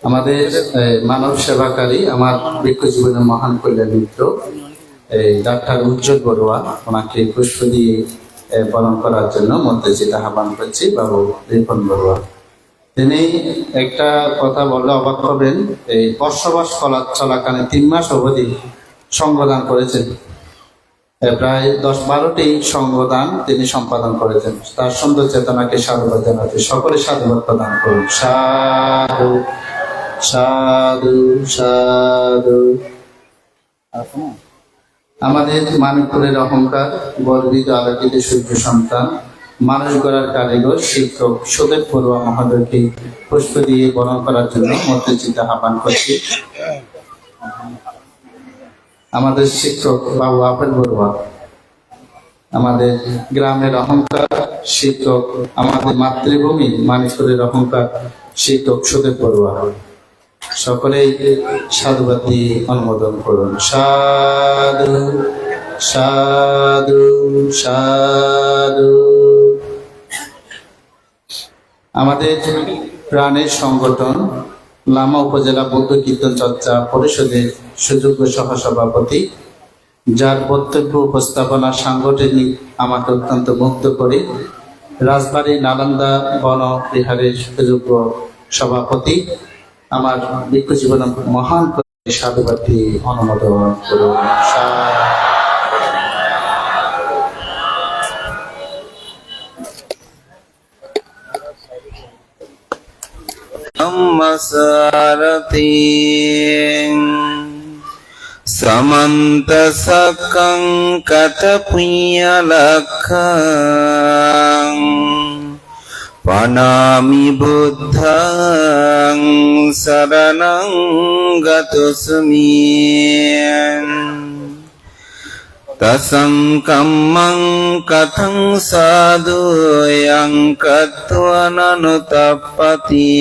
আমাদের মানব সেবাকারী আমার বৃক্ষ জীবনের মহান কল্যাণ মিত্র ডাক্তার উজ্জ্বল বড়ুয়া, ওনাকে পুষ্প দিয়ে বরণ করার জন্য মধ্যস্থিত আহ্বান করছি বাবু রিপন বড়ুয়া। তিনি একটা কথা বললে অবাক হবেন, এই বর্ষবাস চলাকালীন 3 মাস অবধি সঙ্গদান করেছেন। প্রায় 10-12টি সঙ্গদান তিনি সম্পাদন করেছেন। তার সুন্দর চেতনাকে সাধুবাদ জানাতে সকলে সাধুবাদ প্রদান করুন। সাধু সাধু সাধু। আমাদের মানিকপুরের অহংকার গর্বিত আলোকিত সূর্য সন্তান মানুষ গড়ার কারিগর শিক্ষক সুদেব বড়ুয়া মহোদয়কে পুষ্প দিয়ে বরণ করার জন্য মধ্যস্থিত আহ্বান করছি আমাদের শিক্ষক বাবু আপেল বড়ুয়া। আমাদের গ্রামের অহংকার শিক্ষক, আমাদের মাতৃভূমি মানিকপুরের অহংকার শিক্ষক সুদেব বড়ুয়া। সকলেই সাধুবাদ দিয়ে অনুমোদন করুন। সাধু সাধু সাধু। আমাদের প্রাণের সংগঠন লামা উপজেলা বৌদ্ধ কীর্তন চর্চা পরিষদের সুযোগ্য সহসভাপতি যার বক্তব্য উপস্থাপনা সাংগঠনিক আমাকে অত্যন্ত মুগ্ধ করে। রাজবাড়ী নালন্দা বন বিহারের সুযোগ্য সভাপতি আমার ভিক্ষু জীবন মহান সাধুবাদী অনুমোদন করুন। Sammasarati Samantasakang Katapiyalakkang Panami Buddhang Saranang Gatusmi Tasang kammang kathang sadhu yang katvananutappati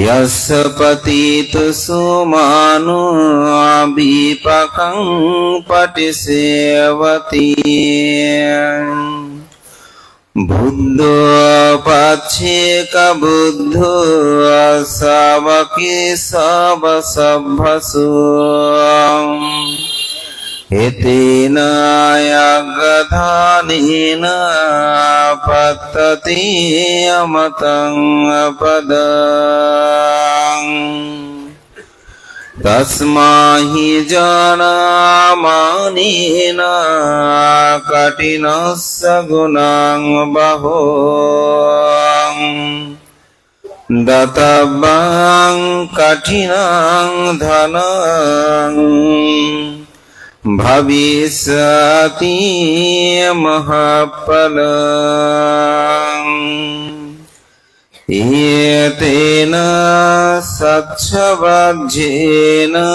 Yasapati tu sumanu abhipakang patisevati Buddho pacheka buddho savaki sabasabhasu Etina yagadhanina pattati amatang padang Tasmahi janamanina katinassa gunang bahong Databang katinang dhanang Bhavisati mahapalang Yetena satchavajjena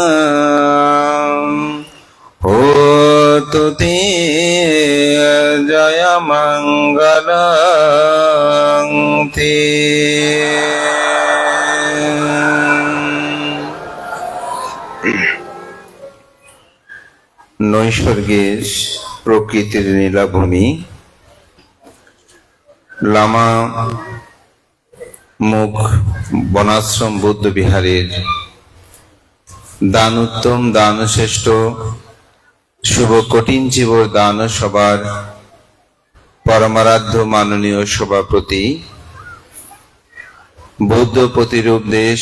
Hotu te jaya mangalang te নৈসর্গের প্রকৃতির নীলাভূমি লামা মুখ বনাশ্রম বৌদ্ধ বিহারের দান উত্তম দান শ্রেষ্ঠ শুভ কঠিন জীবর দান সভার পরমারাধ্য মাননীয় সভাপতি বৌদ্ধ প্রতিরূপ দেশ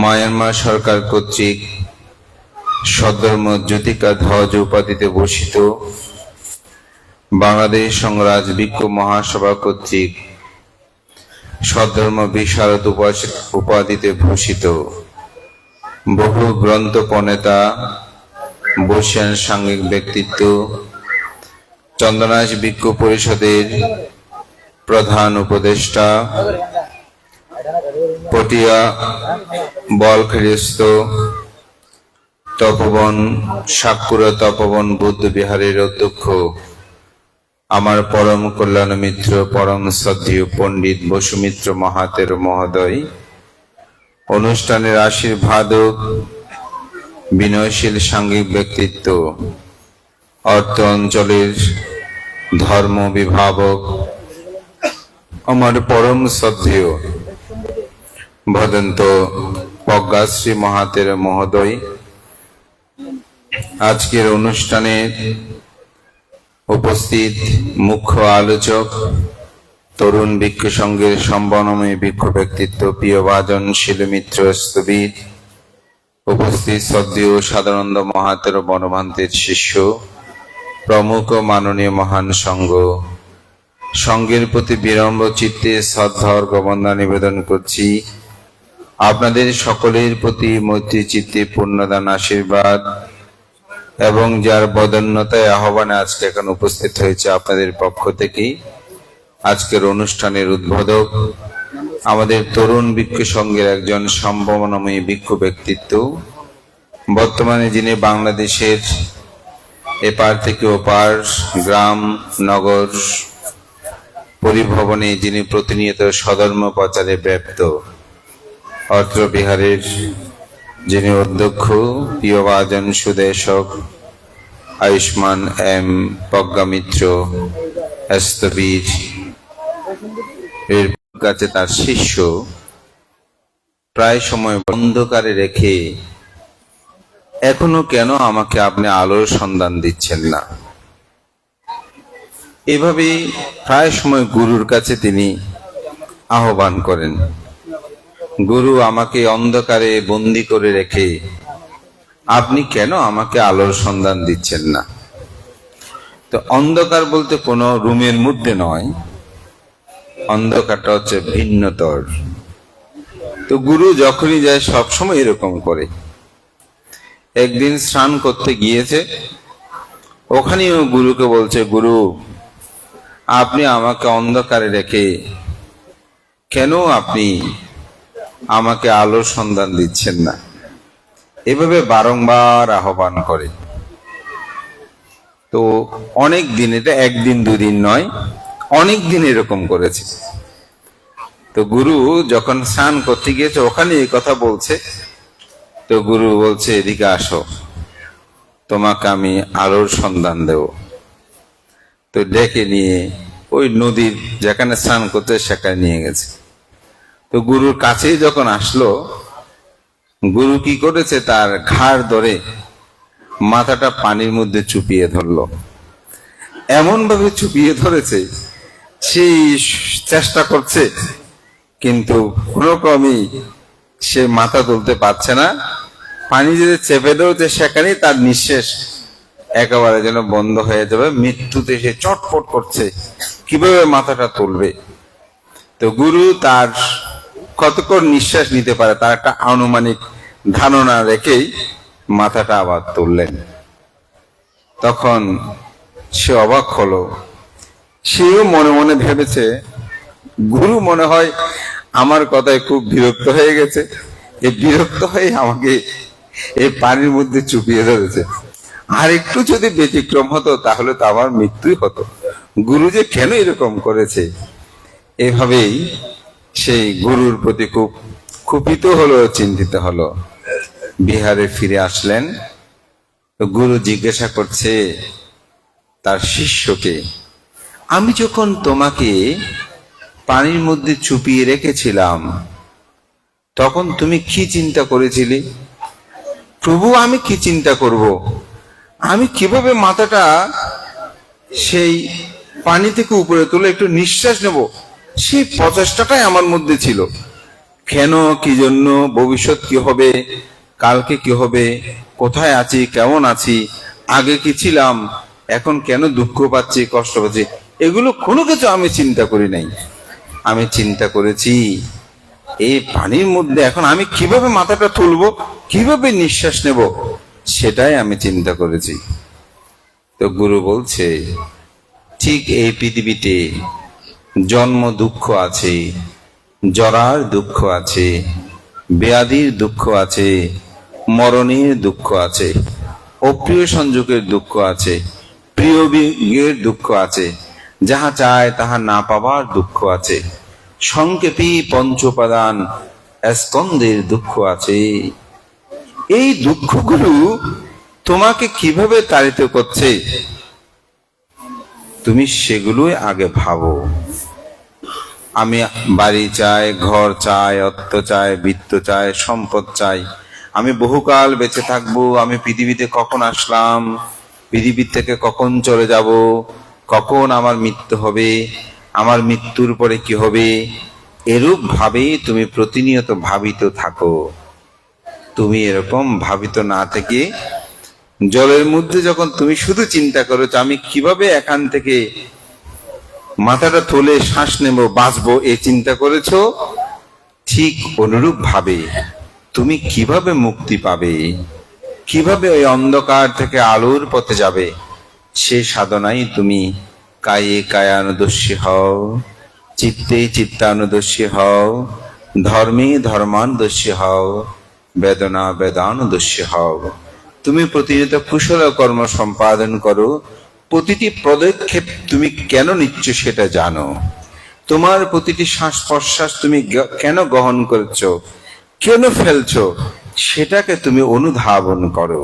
মায়ানমার সরকার কর্তৃক সদ্ধর্ম জ্যোতিকা ধ্বজ উপাধিতে ভূষিত বাংলাদেশ সংরাজ ভিক্ষু মহাসভা কর্তৃক সদ্ধর্ম বিশারদ উপাধিতে ভূষিত বহু গ্রন্থ প্রণেতা বর্ষিয়ান সাংঘিক ব্যক্তিত্ব চন্দনাশ ভিক্ষু পরিষদের প্রধান উপদেষ্টা পটিয়া বলখেরিস্ত তপবন সাকুরা তপবন বৌদ্ধ বিহারের অধ্যক্ষ আমার পরম কল্যাণ মিত্র পরম শ্রদ্ধেয় পণ্ডিত বসুমিত্র মহাতের মহোদয় অনুষ্ঠানের আশীর্বাদক বিনয়শীল সাংঘিক ব্যক্তিত্ব অর্থ অঞ্চলের ধর্ম বিভাবক আমার পরম শ্রদ্ধেয় ভদন্ত প্রজ্ঞাশ্রী মহাতের মহোদয় আজকের অনুষ্ঠানে উপস্থিত মুখ্য আলোচক তরুণ ভিক্ষু সংঘের সম্মাননীয় ভিক্ষু ব্যক্তিত্ব প্রিয়ভাজন শিলমিত্র স্থবির উপস্থিত শ্রদ্ধেয় সাধারণানন্দ মহাতের বনভান্তের শিষ্য প্রমুখ মাননীয় মহান সংঘ সংঘের প্রতি বিনম্র চিত্তে শ্রদ্ধা ও বন্দনা নিবেদন করছি। আপনাদের সকলের প্রতি মৈত্রী চিত্তে পূর্ণদান আশীর্বাদ এবং যার বদন্যতায় আহ্বানে আজকে এখন উপস্থিত হয়েছে আপনাদের পক্ষ থেকে আজকের অনুষ্ঠানের উদ্বোধক আমাদের তরুণ ভিক্ষু সংঘের একজন সম্ভাবনাময়ী ভিক্ষু ব্যক্তিত্ব বর্তমানে যিনি বাংলাদেশের এপার থেকে ওপার গ্রাম নগর পরিভ্রমণে যিনি প্রতিনিয়ত স্বধর্ম প্রচারে ব্যপ্ত অত্র বিহারের যিনি অধ্যক্ষ প্রিয়ভাজন সুদেশক আয়ুষ্মান এম প্রজ্ঞামিত্র স্থবির এর কাছে তার শিষ্য প্রায় সময় অন্ধকারে রেখে এখনো কেন আমাকে আপনি আলোর সন্ধান দিচ্ছেন না? এভাবেই প্রায় সময় গুরুর কাছে তিনি আহ্বান করেন, গুরু, আমাকে অন্ধকারে বন্দি করে রেখে আপনি কেন আমাকে আলোর সন্ধান দিচ্ছেন না? তো অন্ধকার বলতে কোনো রুমের মধ্যে নয়, অন্ধকারটা হচ্ছে ভিন্নতর। তো গুরু যখনই যায় সবসময় এরকম করে। একদিন স্নান করতে গিয়েছে, ওখানেও গুরুকে বলছে, গুরু, আপনি আমাকে অন্ধকারে রেখে কেন আপনি আমাকে আলোর সন্ধান দিচ্ছেন না? এভাবে বারংবার আহ্বান করে। তো অনেক দিন, এটা একদিন দুদিন নয়, অনেক দিন এরকম করেছে। তো গুরু যখন স্নান করতে গিয়েছে ওখানে এই কথা বলছে, তো গুরু বলছে, এদিকে আসো, তোমাকে আমি আলোর সন্ধান দেব। তো ডেকে নিয়ে ওই নদীর যেখানে স্নান করতে সেখানে নিয়ে গেছে। তো গুরুর কাছেই যখন আসলো, গুরু কি করেছে, তার ঘাড় ধরে মাথাটা পানির মধ্যে চুপিয়ে ধরলো। এমন ভাবে চুপিয়ে ধরেছে, সেই চেষ্টা করছে কিন্তু কোনো ক্রমেই সে মাথা তুলতে পারছে না। পানি যদি চেপে ধরেছে সেখানেই তার নিঃশ্বাস একেবারে যেন বন্ধ হয়ে যাবে, মৃত্যুতে সে চটপট করছে, কিভাবে মাথাটা তুলবে। তো গুরু তার কতক্ষণ নিঃশ্বাস নিতে পারে তার একটা আনুমানিক ধারণা রেখেই মাথাটা আবার তুললেন। তখন সে অবাক হলো, সেও মনে মনে ভেবেছে, গুরু মনে হয় আমার কথায় খুব বিরক্ত হয়ে গেছে, এই বিরক্ত হয়ে আমাকে এই পানির মধ্যে চুপিয়ে ধরেছে। আর একটু যদি ব্যতিক্রম হতো তাহলে তো আমার মৃত্যুই হতো। গুরু যে কেন এরকম করেছে, এভাবেই সেই গুরুর প্রতি খুব কুপিত হলো, চিন্তিত হলো। বিহারে ফিরে আসলেন, তো গুরু জিজ্ঞাসা করছে তার শিষ্যকে, আমি যখন তোমাকে পানির মধ্যে চুপিয়ে রেখেছিলাম তখন তুমি কি চিন্তা করেছিলে? প্রভু, আমি কি চিন্তা করব? আমি কিভাবে মাথাটা সেই পানি থেকে উপরে তুলে একটু নিঃশ্বাস নেব, সেই প্রচেষ্টাটাই আমার মধ্যে ছিল। কেন, কি জন্য, ভবিষ্যৎ কি হবে, কালকে কি হবে, কোথায় আছি, কেমন আছি, আগে কি ছিলাম, এখন কেন দুঃখ পাচ্ছি, কষ্ট পাচ্ছি, এগুলো কোনো কিছু আমি চিন্তা করি নাই। আমি চিন্তা করেছি এই পানির মধ্যে এখন আমি কিভাবে মাথাটা তুলবো, কিভাবে নিঃশ্বাস নেব, সেটাই আমি চিন্তা করেছি। তো গুরু বলছে, ঠিক এই পৃথিবীতে জন্ম দুঃখ আছে, জরার দুঃখ আছে, ব্যাধির দুঃখ আছে, মরণের দুঃখ আছে, অপ্রিয় সংযোগের দুঃখ আছে, প্রিয় বিয়োগের দুঃখ আছে, যাহা চায় তাহা না পাবার দুঃখ আছে, সংক্ষেপে পঞ্চপাদান স্কন্ধের দুঃখ আছে। এই দুঃখগুলো তোমাকে কিভাবে তাড়িত করছে তুমি সেগুলোই আগে ভাবো। আমি বাড়ি চাই, ঘর চাই, অর্থ চাই, বৃত্ত চাই, সম্পদ চাই, আমি বহুকাল বেঁচে থাকবো, আমি পৃথিবীতে কখন আসলাম, পৃথিবী থেকে কখন চলে যাব, কখন আমার মৃত্যু হবে, আমার মৃত্যুর পরে কি হবে, এরূপ ভাবেই তুমি প্রতিনিয়ত ভাবিত থাকো। তুমি এরকম ভাবিত না থেকে জলের মধ্যে যখন তুমি শুধু চিন্তা করো আমি কিভাবে এখান থেকে মাথাটা তুলে শ্বাস নেব, বাঁচবো, এই চিন্তা করেছো, ঠিক অনুরূপ ভাবে তুমি কিভাবে মুক্তি পাবে, কিভাবে ওই অন্ধকার থেকে আলোর পথে যাবে, সে সাধনাই তুমি কায়ে কায়ানুদর্শী হও, চিত্তে চিত্তানুদর্শী হও, ধর্মে ধর্মানুদর্শী হও, বেদনা বেদানুদর্শী হও। তুমি প্রতিনিয়ত কুশল কর্ম সম্পাদন করো, প্রতিটি পদক্ষেপ তুমি কেন নিচ্ছ সেটা জানো, তোমার প্রতিটি শ্বাস প্রশ্বাস তুমি কেন গ্রহণ করছো, কেন ফেলছো, সেটাকে তুমি অনুধাবন করো।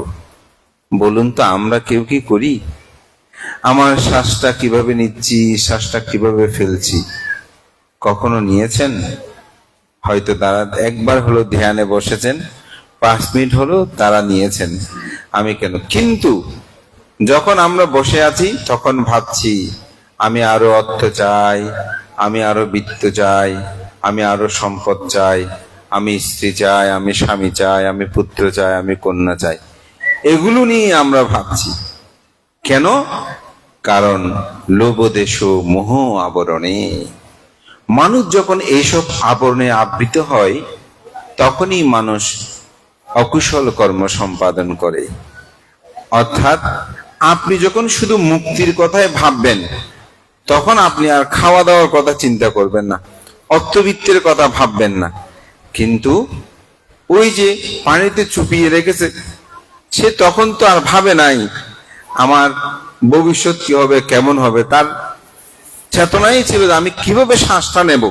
বলুন তো আমরা কেউ কি করি? আমার শ্বাসটা কিভাবে নিচ্ছি, শ্বাসটা কিভাবে ফেলছি, কখনো নিয়েছেন? হয়তো তারা একবার হলো ধ্যানে বসেছেন, 5 মিনিট হলো তারা নিয়েছেন, আমি কেন? কিন্তু যখন আমরা বসে আছি তখন ভাবছি আমি আরো অর্থ চাই, আমি আরো বৃত্ত চাই, আমি আরো সম্পদ চাই, আমি স্ত্রী চাই, আমি স্বামী চাই, আমি পুত্র চাই, আমি কন্যা চাই। এগুলো নিয়ে আমরা ভাবছি কেন? কারণ লোভদেশ মোহ আবরণে। মানুষ যখন এইসব আবরণে আবৃত হয় তখনই মানুষ অকুশল কর্ম সম্পাদন করে। অর্থাৎ আপনি যখন শুধু মুক্তির কথাই ভাববেন তখন আপনি আর খাওয়া দাওয়ার কথা চিন্তা করবেন না, অর্থবিত্তের কথা ভাববেন না। কিন্তু ওই যে পানিতে চুপিয়ে রেখেছে সে তখন তো আর ভাবে নাই আমার ভবিষ্যৎ কি হবে, কেমন হবে। তার চেতনাই ছিল যে আমি কিভাবে শ্বাসটা নেব,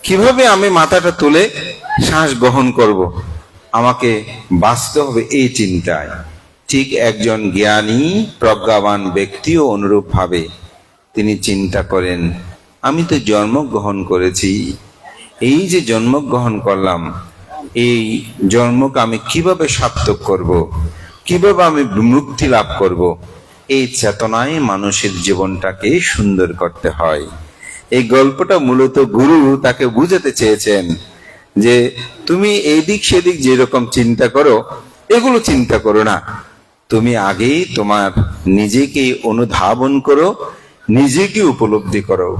কিভাবে আমি মাথাটা তুলে শ্বাস গ্রহণ করব, আমাকে বাঁচতে হবে এই চিন্তায়। ঠিক একজন জ্ঞানী প্রজ্ঞাবান ব্যক্তিও অনুরূপ ভাবে তিনি চিন্তা করেন আমি তো জন্মগ্রহণ করেছি, এই যে জন্মগ্রহণ করলাম এই জন্মকে আমি কিভাবে সার্থক করব, কিভাবে আমি মুক্তি লাভ করব। এই চেতনায় মানুষের জীবনটাকে সুন্দর করতে হয়। এই গল্পটা মূলত গুরু তাকে বুঝাতে চেয়েছেন যে তুমি এইদিক সেদিক যেরকম চিন্তা করো এগুলো চিন্তা করো না, তুমি আগেই তোমার নিজেকে অনুধাবন করো, নিজেকে উপলব্ধি করো।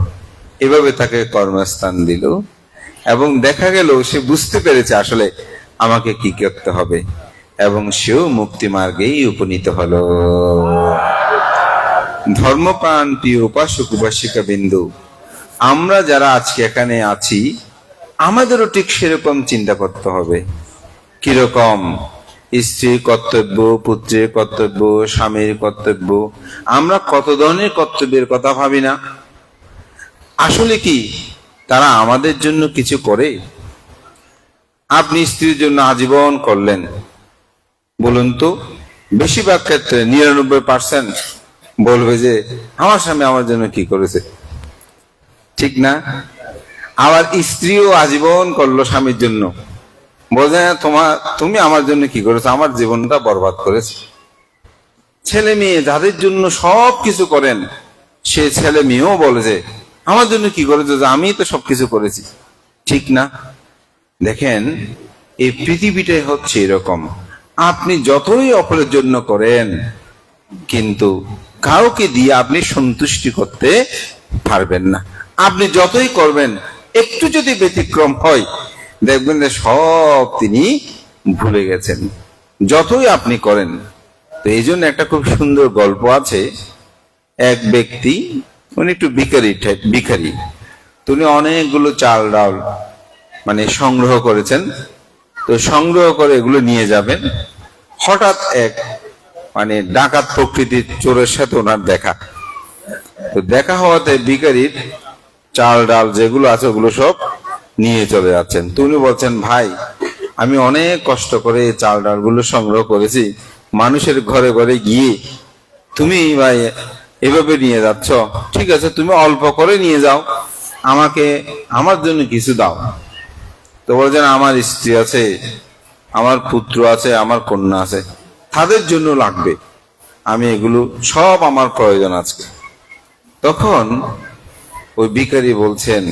এভাবে তাকে কর্মস্থান দিল এবং দেখা গেল সে বুঝতে পেরেছে আসলে আমাকে কি করতে হবে এবং সেও মুক্তি মার্গেই উপনীত হলো। ধর্মপ্রাণ প্রিয় উপাসক উপাসিকা বিন্দু, আমরা যারা আজকে এখানে আছি আমাদেরও ঠিক সেরকম চিন্তা করতে হবে। কিরকম? স্ত্রীর কর্তব্য, পুত্রের কর্তব্য, স্বামীর কর্তব্য। আমরা কত ধরনের কর্তব্যের কথা ভাবি না? আসলে কি তারা আমাদের জন্য কিছু করে? আপনি স্ত্রীর জন্য আজীবন করলেন, বলুন তো বেশিরভাগ ক্ষেত্রে 99% বলবে যে আমার স্বামী আমার জন্য কি করেছে, ঠিক না? আবার স্ত্রীও আজীবন করলো স্বামীর জন্য, বলছে তুমি আমার জন্য কি করেছো, আমার জীবনটা বরবাদ করেছে। ছেলে মেয়ে যাদের জন্য সব কিছু করেন সে ছেলে মেয়েও বলে যে আমার জন্য কি করেছো, যে আমি তো সবকিছু করেছি, ঠিক না? দেখেন এই পৃথিবীটাই হচ্ছে এরকম, আপনি যতই অপরের জন্য করেন কিন্তু কাউকে দিয়ে আপনি সন্তুষ্টি করতে পারবেন না। আপনি যতই করবেন একটু যদি ব্যতিক্রম হয় দেখবেন যে সব তিনি ভুলে গেছেন, যতই আপনি করেন। তো এই জন্য একটা খুব সুন্দর গল্প আছে। এক ব্যক্তি, উনি একটু ভিখারি, তিনি অনেকগুলো চাল ডাল মানে সংগ্রহ করেছেন। তো সংগ্রহ করে এগুলো নিয়ে যাবেন। হঠাৎ এক মানে ডাকাত প্রকৃতির চোরের সাথে ওনার দেখা। তো দেখা হওয়াতে ভিখারির চাল ডাল যেগুলো আছে ওগুলো সব নিয়ে চলে যাচ্ছেন। তো উনি বলছেন, ভাই আমি অনেক কষ্ট করে এই চাল ডাল গুলো সংগ্রহ করেছি, মানুষের ঘরে ঘরে গিয়ে তুমি ভাই এভাবে নিয়ে যাচ্ছ, ঠিক আছে তুমি অল্প করে নিয়ে যাও, আমাকে আমার জন্য কিছু দাও। তো বলছেন আমার স্ত্রী আছে, আমার পুত্র আছে, আমার কন্যা আছে, তাদের জন্য লাগবে, আমি এগুলো সব আমার প্রয়োজন আজকে। তখন ওই ভিখারি বলছেন,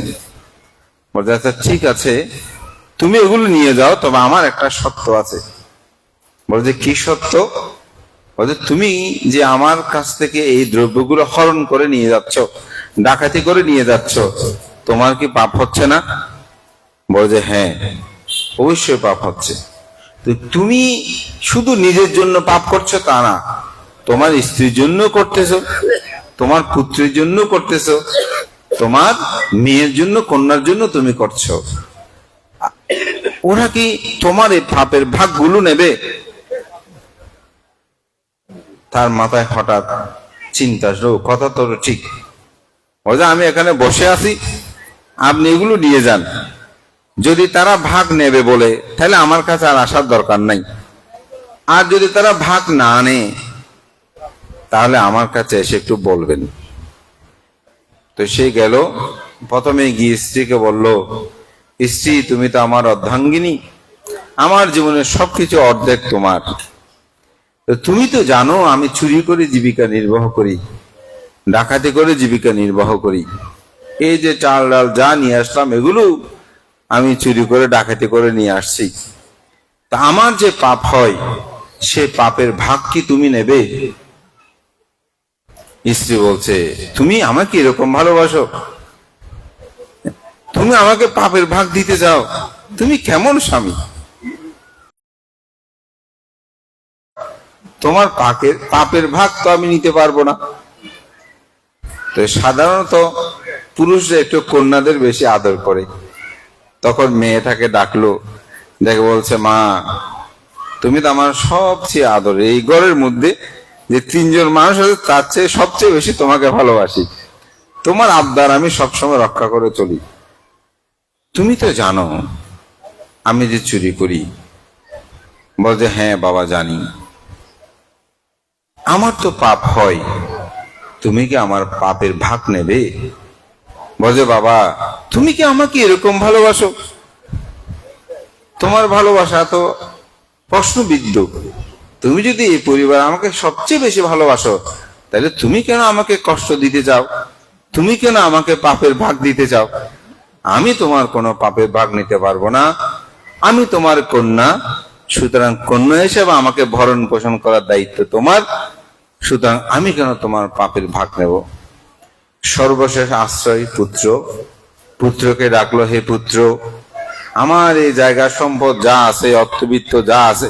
আচ্ছা ঠিক আছে তুমি এগুলো নিয়ে যাও, তবে আমার একটা শর্ত আছে। বলছে কি শর্ত? বলছে তুমি যে আমার কাছ থেকে এই দ্রব্যগুলো হরণ করে নিয়ে যাচ্ছ, ডাকাতি করে নিয়ে যাচ্ছ, তোমার কি পাপ হচ্ছে না? বলছে হ্যাঁ অবশ্যই পাপ হচ্ছে। তো তুমি শুধু নিজের জন্য পাপ করছো তা না, তোমার স্ত্রীর জন্য করতেছো, তোমার পুত্রের জন্য করতেছো, তোমার মেয়ের জন্য কন্যার জন্য তুমি করছো। ওরা কি তোমার এই পাপের ভাগগুলো নেবে? তার মাথায় হঠাৎ চিন্তা আসলো, কথা তো ঠিক, বলছে আমি এখানে বসে আছি, আপনি এগুলো নিয়ে যান, যদি তারা ভাগ নেবে বলে তাহলে আমার কাছে আর আসার দরকার নাই, আর যদি তারা ভাগ না নেয় তাহলে আমার কাছে এসে একটু বলবেন। তো সে গেল, প্রথমে গিয়ে স্ত্রীকে বলল, স্ত্রী তুমি তো আমার অর্ধাঙ্গিনী, আমার জীবনের সবকিছু অর্ধেক তোমার। তো তুমি তো জানো আমি চুরি করে জীবিকা নির্বাহ করি, ডাকাতি করে জীবিকা নির্বাহ করি। এই যে চাল ডাল যা নিয়ে আসলাম এগুলো আমি চুরি করে ডাকাতি করে নিয়ে আসছি। তা আমার যে পাপ হয় সে পাপের ভাগ কি তুমি নেবে? স্ত্রী বলছে, তুমি আমাকে এরকম ভালোবাসো, তুমি আমাকে পাপের ভাগ দিতে চাও, তুমি কেমন স্বামী? তোমার পাপের ভাগ তো আমি নিতে পারবো না। তো সাধারণত পুরুষরা একটু কন্যাদের বেশি আদর করে। তখন মেয়েটাকে ডাকলো, দেখে বলছে, মা তুমি তো আমার সবচেয়ে আদর, এই ঘরের মধ্যে যে 3 জন মানুষ আছে তার চেয়ে সবচেয়ে বেশি তোমাকে ভালোবাসি, তোমার আবদার আমি সবসময় রক্ষা করে চলি। তুমি তো জানো আমি যে চুরি করি। বলছে, হ্যাঁ বাবা জানি, আমার তো পাপ হয়, তুমি কি আমার পাপের ভাগ নেবে? বলছে, বাবা তুমি কি আমাকে এরকম ভালোবাসো? তোমার ভালোবাসা তো প্রশ্নবিদ্ধ। তুমি যদি এই পরিবার আমাকে সবচেয়ে বেশি ভালোবাসো, তাহলে তুমি কেন আমাকে কষ্ট দিতে চাও? তুমি কেন আমাকে পাপের ভাগ দিতে চাও? আমি তোমার কোনো পাপের ভাগ নিতে পারবো না। আমি তোমার কন্যা, সুতরাং কন্যা হিসেবে আমাকে ভরণ পোষণ করার দায়িত্ব তোমার, সুতরাং আমি কেন তোমার পাপের ভাগ নেব? সর্বশেষ আশ্রয় পুত্র। পুত্রকে ডাকলো, হে পুত্র, আমার এই জায়গা সম্পদ যা আছে, অর্থবিত্ত যা আছে,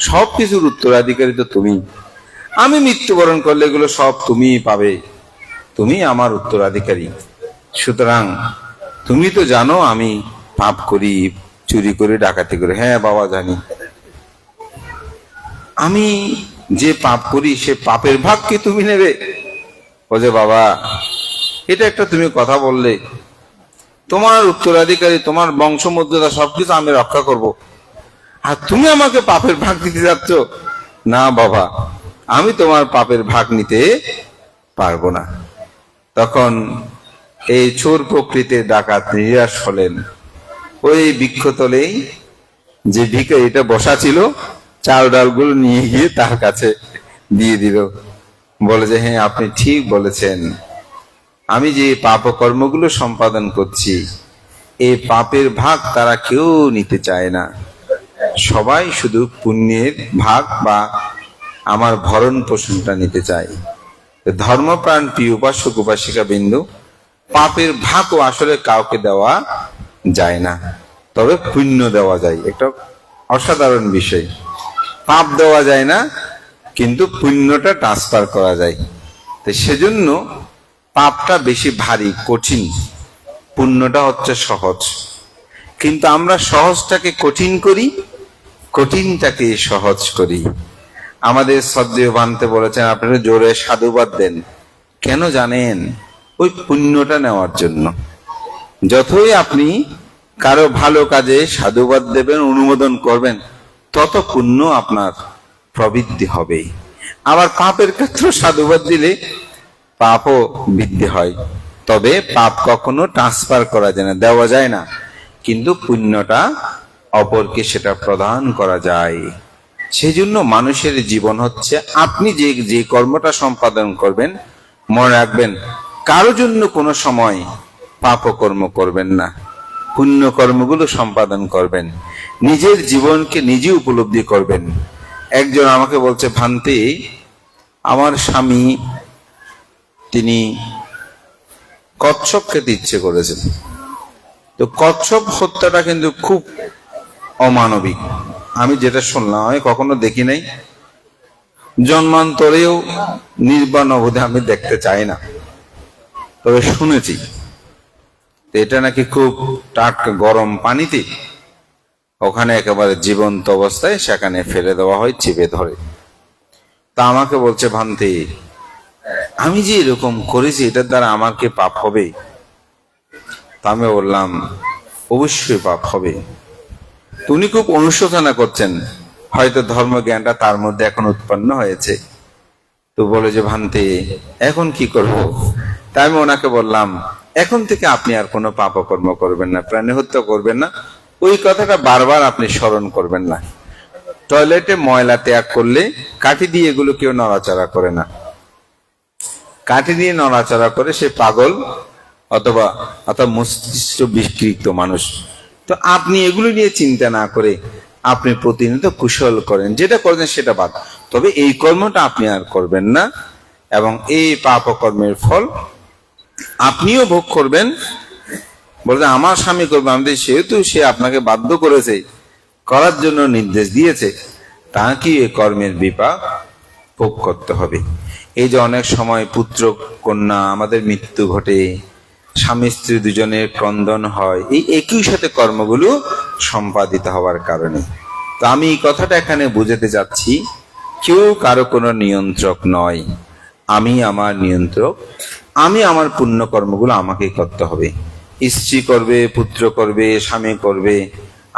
সবকিছুর উত্তরাধিকারী তো তুমি। আমি মৃত্যুবরণ করলে এগুলো সব তুমিই পাবে, তুমি আমার উত্তরাধিকারী। সুতরাং তুমি তো জানো আমি পাপ করি, চুরি করে ডাকাতি করি। হ্যাঁ বাবা জানি। আমি যে পাপ করি সে পাপের ভাগ কি তুমি নেবে? বলছে, বাবা এটা একটা তুমি কথা বললে, তোমার উত্তরাধিকারী, তোমার বংশমর্যাদা সবকিছু আমি রক্ষা করব, আর তুমি আমাকে পাপের ভাগ দিতে যাচ্ছ? না বাবা, আমি তোমার পাপের ভাগ নিতে পারবো না। তখন এই চোর প্রকৃতির ডাকাত নিরাশ হলেন। ওই বৃক্ষতলেই যে ভিখারিটা বসা ছিল, চাল ডালগুলো নিয়ে গিয়ে তার কাছে দিয়ে দিল। বলে যে, হ্যাঁ আপনি ঠিক বলেছেন, আমি যে পাপ কর্মগুলো সম্পাদন করছি এই পাপের ভাগ তারা কেউ নিতে চায় না, সবাই শুধু পুণ্যের ভাগ বা আমার ভরণ পোষণটা নিতে চায়। ধর্মপ্রাণ প্রিয় উপাসক উপাসিকা বিন্দু, পাপের ভাগও আসলে কাউকে দেওয়া যায় না, তবে পুণ্য দেওয়া যায়। একটা অসাধারণ বিষয়, পাপ দেওয়া যায় না কিন্তু পুণ্যটা ট্রান্সফার করা যায়। তো সেজন্য পাপটা বেশি ভারী কঠিন, পুণ্যটা হচ্ছে সহজ। কিন্তু আমরা সহজটাকে কঠিন করি, কঠিনটাকে সহজ করি। আমাদের শ্রদ্ধেয় ভান্তে বলেছেন, আপনারা জোরে সাধুবাদ দেন। কেন জানেন? ওই পুণ্যটা নেওয়ার জন্য। যতই আপনি কারো ভালো কাজে সাধুবাদ দেবেন, অনুমোদন করবেন, তত পুণ্য আপনার প্রবৃদ্ধি হবে। আবার পাপের ক্ষেত্রে সাধুবাদ দিলে পাপও বৃদ্ধি হয়। তবে পাপ কখনো ট্রান্সফার করা যায় না, দেওয়া যায় না, কিন্তু পুণ্যটা অপরকে সেটা প্রদান করা যায়। সেই জন্য মানুষের জীবন হচ্ছে, আপনি যে কর্মটা সম্পাদন করবেন, মনে রাখবেন কারো জন্য কোনো সময় পাপ কর্ম করবেন না, পুণ্য কর্মগুলো সম্পাদন করবেন, নিজের জীবনকে নিজে উপলব্ধি করবেন। একজন আমাকে বলছে, ভান্তে আমার স্বামী তিনি কচ্ছপ খেতে ইচ্ছে করেছেন। তো কচ্ছপ হত্যাটা কিন্তু খুব অমানবিক। আমি যেটা শুনলাম, আমি কখনো দেখি নাই, জন্মান্তরেও নির্বাণ অবধি আমি দেখতে চাই না, তবে শুনেছি এটা নাকি খুব টাটকা গরম পানিতে ওখানে একেবারে জীবন্ত অবস্থায় সেখানে ফেলে দেওয়া হয়, চিপে ধরে। তা আমাকে বলছে, ভান্তে আমি যে এরকম করেছি এটার দ্বারা আমার কি পাপ হবে? তা আমি বললাম, অবশ্যই পাপ হবে। উনি খুব অনুশোচনা করছেন, হয়তো ধর্মজ্ঞানটা তার মধ্যে এখন উৎপন্ন হয়েছে। তো বলে যে, ভান্তে এখন কি করব? তাই আমি ওনাকে বললাম, এখন থেকে আপনি আর কোনো পাপকর্ম করবেন না, প্রাণী হত্যা করবেন না, ওই কথাটা বারবার আপনি স্মরণ করবেন না। টয়লেটে ময়লা ত্যাগ করলে কাঠি দিয়ে এগুলো কেউ নড়াচড়া করে না। কাঠি দিয়ে নড়াচড়া করে সে পাগল অথবা মস্তিষ্ক বিকৃত মানুষ। তো আপনি এগুলো নিয়ে চিন্তা না করে আপনি প্রতিনিয়ত কুশল করেন, যেটা করেন সেটা বাদ, তবে এই কর্মটা আপনি আর করবেন না, এবং এই পাপ কর্মের ফল আপনিও ভোগ করবেন। বলতে আমার স্বামী করবে, আমাদের সেহেতু সে আপনাকে বাধ্য করেছে, করার জন্য নির্দেশ দিয়েছে, তাকে এই কর্মের বিপাক ভোগ করতে হবে। এই যে অনেক সময় পুত্র কন্যা আমাদের মৃত্যু ঘটে, স্বামী স্ত্রী দুজনের ক্রন্দন হয়, এই একই সাথে কর্মগুলো সম্পাদিত হওয়ার কারণে। তো আমি এই কথাটা এখানে বুঝাতে যাচ্ছি, কেউ কারো কোনো নিয়ন্ত্রক নয়, আমি আমার নিয়ন্ত্রক। আমি আমার পুণ্য কর্মগুলো আমাকেই করতে হবে। স্ত্রী করবে, পুত্র করবে, স্বামী করবে,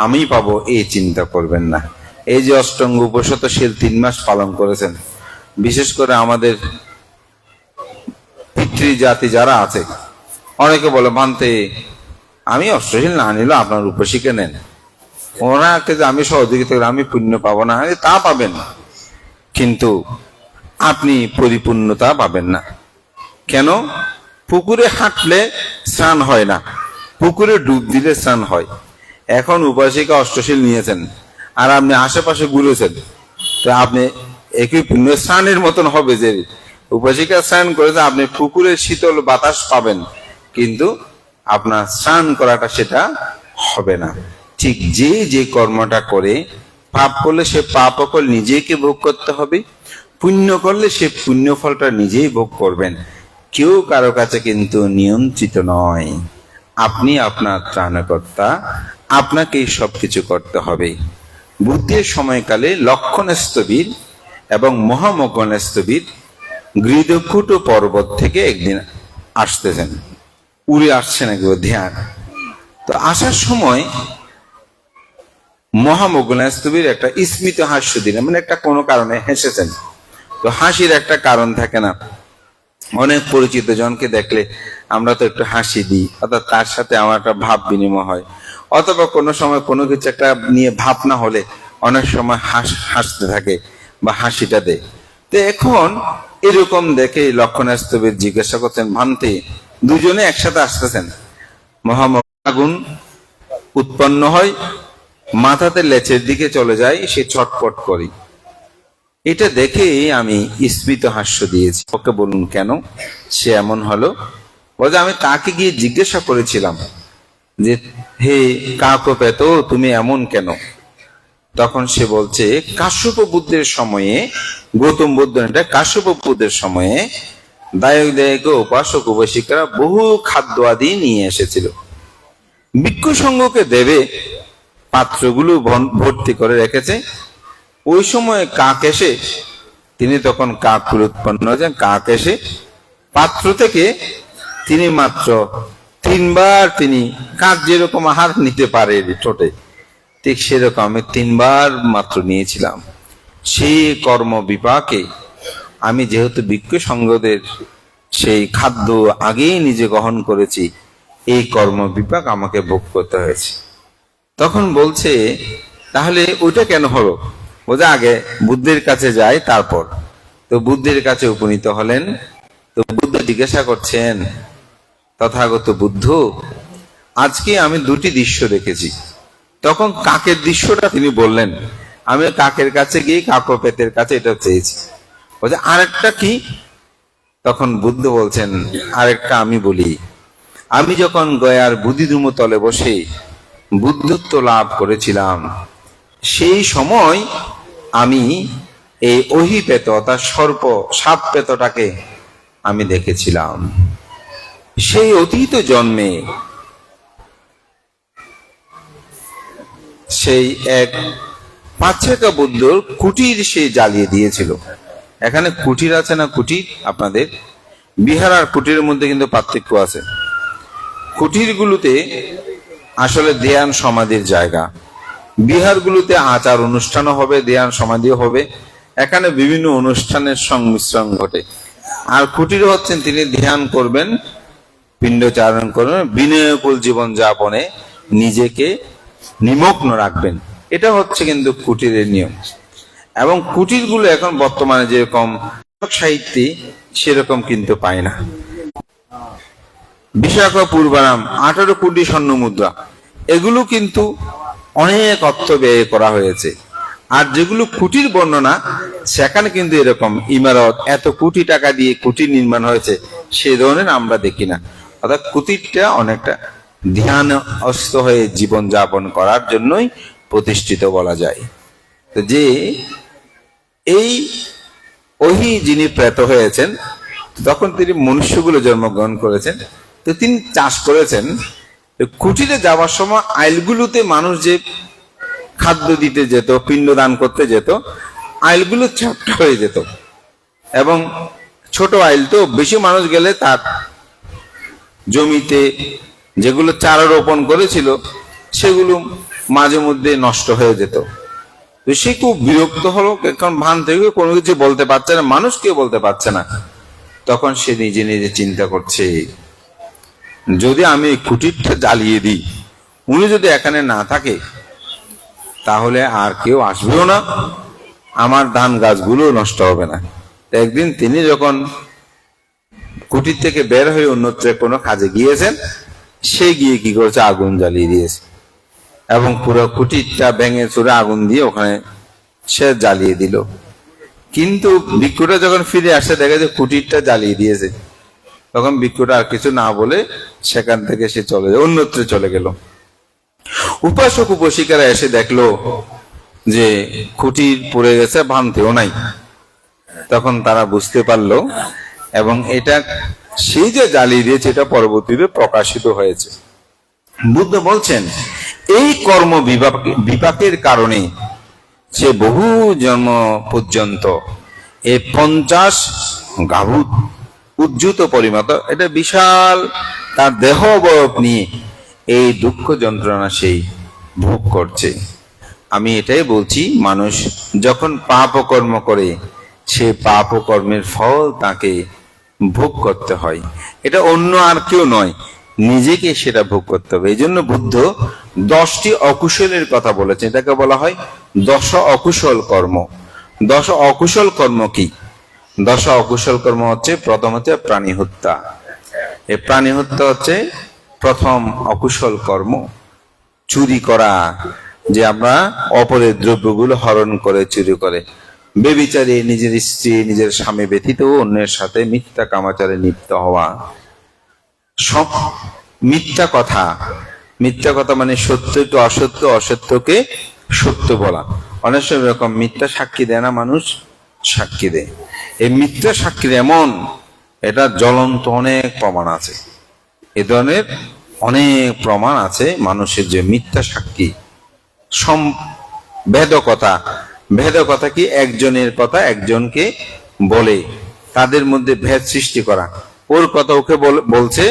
আমি পাবো, এই চিন্তা করবেন না। এই যে অষ্টাঙ্গ উপশতশীল 3 মাস পালন করেছেন, বিশেষ করে আমাদের পিতৃ জাতি যারা আছে, অনেকে বলে মানতে আমি অষ্টশীল না নিলেও আপনার উপশিকে নেন, ওনাকে যে আমি সহযোগিতা করি আমি পুণ্য পাবো না, তা পাবেন, কিন্তু আপনি পরিপূর্ণতা পাবেন না। কেন? পুকুরে হাঁটলে স্নান হয় না, পুকুরে ডুব দিলে স্নান হয়। এখন উপাসিকা অষ্টশীল নিয়েছেন আর আপনি আশেপাশে ঘুরেছেন, তো আপনি একই পুণ্য স্নানের মতন হবে। যে উপাসিকা স্নান করেছে, আপনি পুকুরের শীতল বাতাস পাবেন, কিন্তু আপনার স্নান করাটা সেটা হবে না। ঠিক যে কর্মটা করে, পাপ করলে সে পাপ ফল নিজেকে ভোগ করতে হবে, পুণ্য করলে সে পুণ্য ফলটা নিজেই ভোগ করবেন। কেউ কারো কাছে কিন্তু নিয়ন্ত্রিত নয়। আপনি আপনার ত্রাণকর্তা, আপনাকেই সবকিছু করতে হবে। বুদ্ধের সময়কালে লক্ষণস্থবির এবং মহামগণস্থবির গৃহকুট পর্বত থেকে একদিন আসতেছেন, উড়ে আসছেন একবার ধ্যান। তো আসার সময় মহামগণস্থবির একটা স্মিত হাস্য দিলেন, মানে একটা কোনো কারণে হেসেছেন। তো হাসির একটা কারণ থাকে না, অনেক পরিচিত জনকে দেখলে আমরা তো একটু হাসি দিই, অর্থাৎ তার সাথে আমার একটা ভাব বিনিময় হয়, অথবা কোনো সময় কোনো কিছু একটা নিয়ে ভাব না হলে অনেক সময় হাসতে থাকে বা হাসিটা দেয়। তো এখন এরকম দেখে লক্ষণাস্তবের জিজ্ঞাসা করছেন, ভান্তে দুজনে একসাথে আসতেছেন, আগুন উৎপন্ন হয়, মাথাতে লেচের দিকে চলে যায়, সে ছটপট করি। এটা দেখে আমি স্মিত হাস্য দিয়েছি। ওকে বলুন কেন সে এমন হলো? বলছে আমি তাকে গিয়ে জিজ্ঞাসা করেছিলাম যে হে কাকপেত, তুমি এমন কেন? তখন সে বলছে কাশ্যপ বুদ্ধের সময়ে, গৌতম বুদ্ধ এটা কাশ্যপ বুদ্ধের সময়ে দায়ক উপাসক উপাসিকারা বহু খাদ্য আদি নিয়ে এসেছিল, ভিক্ষু সংঘকে দেবে পাত্রগুলো ভর্তি করে রেখেছে। ওই সময় কাক এসে, তিনি তখন কাক উৎপন্ন হয়েছেন, কাক এসে পাত্র থেকে তিনি মাত্র 3 বার, তিনি কাক যেরকম আহার নিতে পারে ঠোঁটে, ঠিক সেরকম আমি 3 বার মাত্র নিয়েছিলাম। সেই কর্ম বিপাকে আমি যেহেতু ভিক্ষু সংঘদের সেই খাদ্য আগেই নিজে গ্রহণ করেছি, এই কর্ম বিপাক আমাকে ভোগ করতে হয়েছে। তখন বলছে তাহলে ওইটা কেন হলো? বোঝা আগে বুদ্ধের কাছে যায়, তারপর তো বুদ্ধের কাছে উপনীত হলেন। তো বুদ্ধ জিজ্ঞাসা করছেন, তথাগত বুদ্ধ, আজকে আমি 2টি দৃশ্য দেখেছি। তখন কাকের দৃশ্যটা তিনি বললেন, আমি কাকের কাছে গিয়ে কাকপেতের কাছে এটা চেয়েছি। বলছে আরেকটা কি? তখন বুদ্ধ বলছেন, আরেকটা আমি বলি। আমি যখন গয়ার বুদ্ধিধূম তলে বসে বুদ্ধত্ব লাভ করেছিলাম, সেই সময় আমি এই অহিপেত অর্থাৎ সাপ পেতটাকে আমি দেখেছিলাম। সেই অতীত জন্মে সেই এক 5-6টা বুদ্ধর কুটির সে জ্বালিয়ে দিয়েছিল। এখানে কুটির আছে না, কুটির আপনাদের বিহার আর কুটিরের মধ্যে কিন্তু পার্থক্য আছে। কুটিরগুলোতে আসলে ধ্যান সমাধির জায়গা, বিহারগুলোতে আচার অনুষ্ঠানও হবে, ধ্যান সমাধিও হবে, এখানে বিভিন্ন অনুষ্ঠানের সংমিশ্রণ ঘটে। আর কুটির হচ্ছেন তিনি ধ্যান করবেন, পিণ্ডচারণ করবেন, বিনয়কুল জীবন যাপনে নিজেকে নিমগ্ন রাখবেন। এটা হচ্ছে কিন্তু কুটিরের নিয়ম। এবং কুটিরগুলো এখন বর্তমানে যেরকম সাহিত্যে সেরকম কিন্তু পায় না। বিশাখা পূর্বারাম 18 কোটি স্বর্ণ মুদ্রা, এগুলো কিন্তু অনেক অর্থ ব্যয় করা হয়েছে। আর যেগুলো কুটির বর্ণনা, সেখানে কিন্তু এরকম ইমারত এত কোটি টাকা দিয়ে কুটির নির্মাণ হয়েছে সে ধরনের আমরা দেখি না। অর্থাৎ কুটিরটা অনেকটা ধ্যানস্থ হয়ে জীবন যাপন করার জন্যই প্রতিষ্ঠিত বলা যায়। তো যে এই ওহি যিনি প্রেত হয়েছেন, তখন তিনি মনুষ্যগুলো জন্মগ্রহণ করেছেন। তো তিনি চাষ করেছেন। কুটিরে যাওয়ার সময় আইলগুলোতে মানুষ যে খাদ্য দিতে যেত, পিণ্ডদান করতে যেত, আইলগুলো চ্যাপ্টা হয়ে যেত। এবং ছোট আইল তো, বেশি মানুষ গেলে তার জমিতে যেগুলো চারা রোপণ করেছিল সেগুলো মাঝে মধ্যে নষ্ট হয়ে যেত। তো সে খুব বিরক্ত হলো, কারণ ভান থেকে কোনো কিছু বলতে পারছে না, মানুষ কেউ বলতে পারছে না। তখন সে নিজে নিজে চিন্তা করছে, যদি আমি কুটিরটা জ্বালিয়ে দিই, উনি যদি এখানে না থাকে তাহলে আর কেউ আসবেও না, আমার ধান গাছগুলো নষ্ট হবে না। একদিন তিনি যখন কুটির থেকে বের হয়ে অন্যত্র কোনো কাজে গিয়েছেন, সে গিয়ে কি করেছে, আগুন জ্বালিয়ে দিয়েছে এবং পুরো কুটিরটা ভেঙে চুরে আগুন দিয়ে ওখানে সে জ্বালিয়ে দিল। কিন্তু ভিক্ষুটা যখন ফিরে আসে দেখে যে কুটিরটা জ্বালিয়ে দিয়েছে, তখন ভিক্ষুটা আর কিছু না বলে সেখান থেকে সে অন্যত্র চলে গেল। উপাসক উপাসিকারা এসে দেখলো যে কুটির পড়ে গেছে, ভাঙতেও নাই। তখন তারা বুঝতে পারলো এবং এটা সেই যে জ্বালিয়ে দিয়েছে এটা পরবর্তীতে প্রকাশিত হয়েছে। বুদ্ধ বলছেন, এই কর্ম বিপাকের কারণে সে বহু জন্ম পর্যন্ত এই 50 গাভূত উজ্জুত পরিমত, এটা বিশাল তার দেহ অবয়ব নিয়ে এই দুঃখ যন্ত্রণা সেই ভোগ করছে। আমি এটাই বলছি, মানুষ যখন পাপ কর্ম করে সে পাপ কর্মের ফল তাকে ভোগ করতে হয়। এটা অন্য আর কেউ নয়, নিজেকে সেটা ভোগ করতে হবে। এই জন্য বুদ্ধ 10টি অকুশলের কথা বলেছেন। এটাকে বলা হয় 10 অকুশল কর্ম। 10 অকুশল কর্ম কি? 10 অকুশল কর্ম হচ্ছে, প্রথম হচ্ছে প্রাণী হত্যা। এই প্রাণী হত্যা হচ্ছে প্রথম অকুশল কর্ম। চুরি করা, যে আমরা অপরের দ্রব্যগুলো হরণ করে চুরি করে, বেবিচারে নিজের স্ত্রী নিজের স্বামী ব্যতীত অন্যের সাথে মিথ্যা কামাচারে লিপ্ত হওয়া, সব মিথ্যা কথা। মিথ্যা কথা মানে সত্যকে অসত্য, অসত্যকে সত্য বলা। অনেক সময় এরকম মিথ্যা সাক্ষী দেয় না, মানুষ সাক্ষী দেয়। এই মিথ্যা সাক্ষীর এমন এটা জ্বলন্ত অনেক প্রমাণ আছে। এ ধরনের অনেক প্রমাণ আছে মানুষের যে মিথ্যা সাক্ষী। ভেদকথা, ভেদকথা কি? একজনের কথা একজনকে বলে তাদের মধ্যে ভেদ সৃষ্টি করা। ওর কথা ওকে বলছে,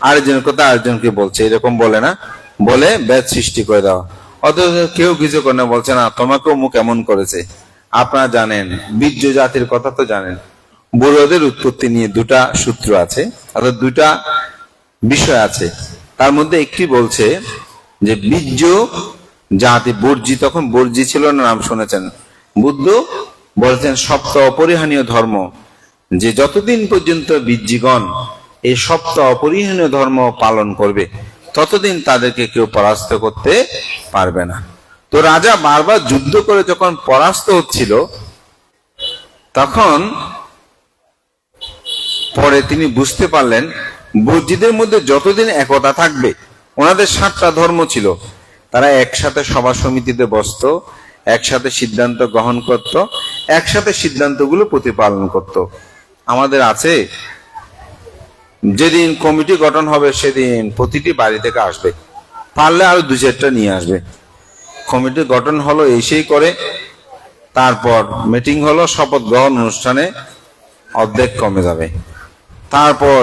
আরেকজনের কথা আরেকজনকে বলছে, এরকম বলে না, বলে ভেদ সৃষ্টি করে দেওয়া। অথচ কেউ কিছু করে বলছে না, তোমাকেও মুখ এমন করেছে। আপনারা জানেন বীর্য জাতির কথা তো জানেন, বুড়োদের উৎপত্তি নিয়ে 2টা সূত্র আছে, অর্থাৎ 2টা বিষয় আছে। তার মধ্যে একটি বলছে যে বীর্য জাতি বর্জি, তখন বর্জি ছিল না, নাম শুনেছেন। বুদ্ধ বলছেন সপ্ত অপরিহানীয় ধর্ম, যে যতদিন পর্যন্ত বীর্যিগণ এই সপ্ত অপরিহানীয় ধর্ম পালন করবে ততদিন তাদেরকে কেউ পরাস্ত করতে পারবে না। তো রাজা বারবার যুদ্ধ করে যখন পরাস্ত হচ্ছিল, তখন পরে তিনি বুঝতে পারলেন বর্জিদের মধ্যে যতদিন একতা থাকবে, ওনাদের 7টা ধর্ম ছিল, তারা একসাথে সভা সমিতিতে বসতো, একসাথে সিদ্ধান্ত গ্রহণ করত, একসাথে সিদ্ধান্তগুলো প্রতিপালন করত। আমাদের আছে, যেদিন কমিটি গঠন হবে সেদিন প্রতিটি বাড়ি থেকে আসবে, পারলে আরো 2-4টা নিয়ে আসবে। কমিটি গঠন হলো, এসেই করে, তারপর মিটিং হলো, শপথ গ্রহণ অনুষ্ঠানে অর্ধেক কমে যাবে। তারপর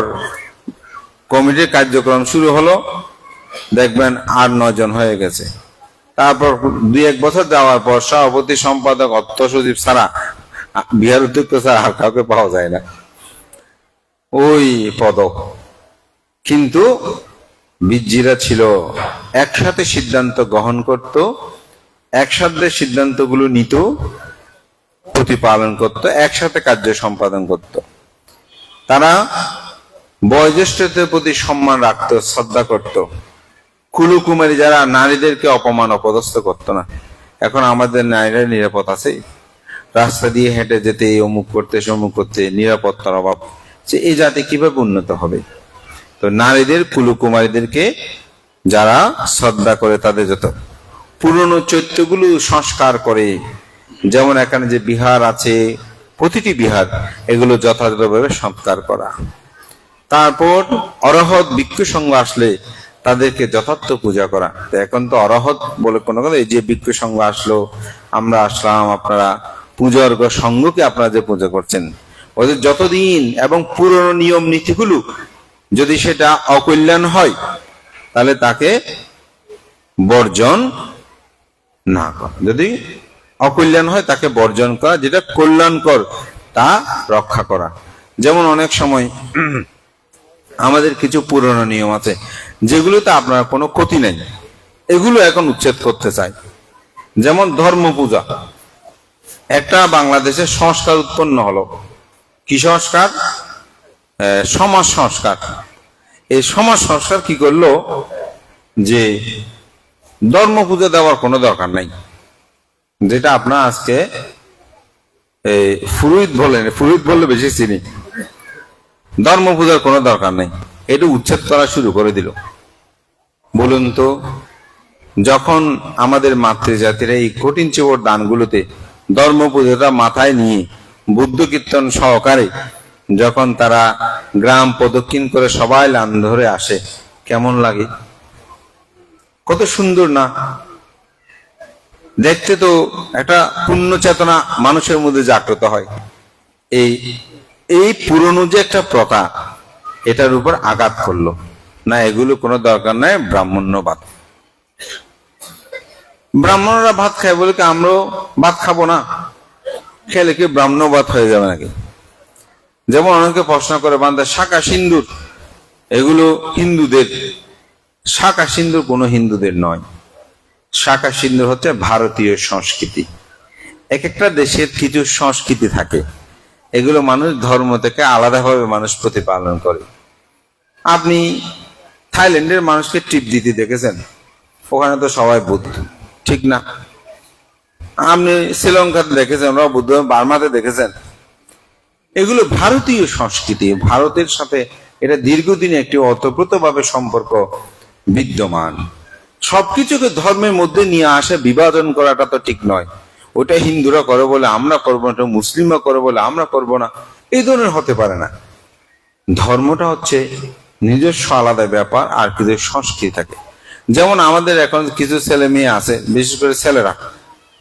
কমিটির কার্যক্রম শুরু হলো, দেখবেন 8-9 জন হয়ে গেছে। তারপর 2-1 বছর যাওয়ার পর সভাপতি, সম্পাদক, অর্থ সচিব ছাড়া, বিহার অধ্যক্ষ ছাড়া আর কাউকে পাওয়া যায় না, ওই পদক। কিন্তু বীরজিরা ছিল একসাথে সিদ্ধান্ত গ্রহণ করত, একসাথে সিদ্ধান্তগুলো নিত, প্রতিপালন করত, একসাথে কার্য সম্পাদন করত। তারা বয়োজ্যেষ্ঠদের প্রতি সম্মান রাখত, শ্রদ্ধা করত। কুলকুমারী যারা নারীদেরকে অপমান অপদস্থ করতো না। এখন আমাদের নারীরা নিরাপদ আছে? রাস্তা দিয়ে হেঁটে যেতে, অমুক করতে সমুক করতে, নিরাপত্তার অভাব। যে এই জাতি কিভাবে উন্নত হবে? তো নারীদের, কুলকুমারীদেরকে যারা শ্রদ্ধা করে, তাদের যত পুরনো চৈত্যগুলো সংস্কার করে, যেমন এখানে যে বিহার আছে, প্রতিটি বিহার এগুলো যথাযথভাবে সংস্কার করা। তারপর অরহৎ ভিক্ষু সংঘ আসলে তাদেরকে যথার্থ পূজা করা। তো এখন তো অরহৎ বলে কোনো কথা, এই যে ভিক্ষু সংঘ আসলো, আমরা আসলাম, আপনারা পূজার সংঘকে আপনারা যে পূজা করছেন, ওদের যতদিন এবং পুরনো নিয়ম নীতিগুলো যদি সেটা অকল্যাণ হয়, তাহলে তাকে বর্জন না করা। যদি অকল্যাণ হয় তাকে বর্জন করা, যেটা কল্যাণকর তা রক্ষা করা। যেমন অনেক সময় আমাদের কিছু পুরনো নিয়ম আছে যেগুলোতে আপনার কোনো ক্ষতি নেই, এগুলো এখন উচ্ছেদ করতে চাই। যেমন ধর্ম পূজা, একটা বাংলাদেশের সংস্কার উৎপন্ন হলো। কি সংস্কার? সমাজ সংস্কার। এই সমাজ সংস্কার কি করলো যে ধর্ম পূজা দেওয়ার কোনো দরকার নাই, যেটা আপনার আজকে পুরোহিত বলেন, পুরোহিত বললে বেশি চিনি, ধর্ম পূজার কোনো দরকার নেই, এটা উচ্ছেদ করা শুরু করে দিল। বলুন তো, যখন আমাদের মাতৃজাতিরা এই কঠিন চিবর দানগুলোতে ধর্ম পূজাটা মাথায় নিয়ে বুদ্ধ কীর্তন সহকারে যখন তারা গ্রাম প্রদক্ষিণ করে সবাই লান ধরে আসে, কেমন লাগে? কত সুন্দর না? দেখতে তো একটা পূর্ণ চেতনা মানুষের মধ্যে জাগ্রত হয়। এই পুরনো যে একটা প্রথা, এটার উপর আঘাত করলো না, এগুলো কোনো দরকার নাই। ব্রাহ্মণ্যবাদ, ব্রাহ্মণরা ভাত খায় বলে কি আমরাও ভাত খাবো না? খেলে কি ব্রাহ্মণবাদ হয়ে যাবে নাকি? যেমন অনেকে প্রশ্ন করে, বান্ধব শাঁখা সিন্দুর এগুলো হিন্দুদের। শাঁখা সিন্দুর কোনো হিন্দুদের নয়। শাঁখা সিন্দুর হচ্ছে ভারতীয় সংস্কৃতি। এক একটা দেশের কিছু সংস্কৃতি থাকে, এগুলো মানুষ ধর্ম থেকে আলাদাভাবে মানুষ প্রতিপালন করে। আপনি থাইল্যান্ডের মানুষকে টিপ দিতে দেখেছেন? ওখানে তো সবাই বুদ্ধ, ঠিক না? আপনি শ্রীলঙ্কাতে দেখেছেন, ওরা বুদ্ধ। বার্মাতে দেখেছেন? এগুলো ভারতীয় সংস্কৃতি, ভারতের সাথে এটা দীর্ঘদিন একটি ওতপ্রোতভাবে সম্পর্ক বিদ্যমান। সবকিছুকে ধর্মের মধ্যে নিয়ে আসে, বিভাজন করাটা তো ঠিক নয়। ওটা হিন্দুরা করে বলে আমরা করবো না, মুসলিমরা করে বলে আমরা করবো না, এই ধরনের হতে পারে না। ধর্মটা হচ্ছে নিজস্ব আলাদা ব্যাপার, আর কিছু সংস্কৃতি থাকে। যেমন আমাদের এখন কিছু ছেলে মেয়ে আছে, বিশেষ করে ছেলেরা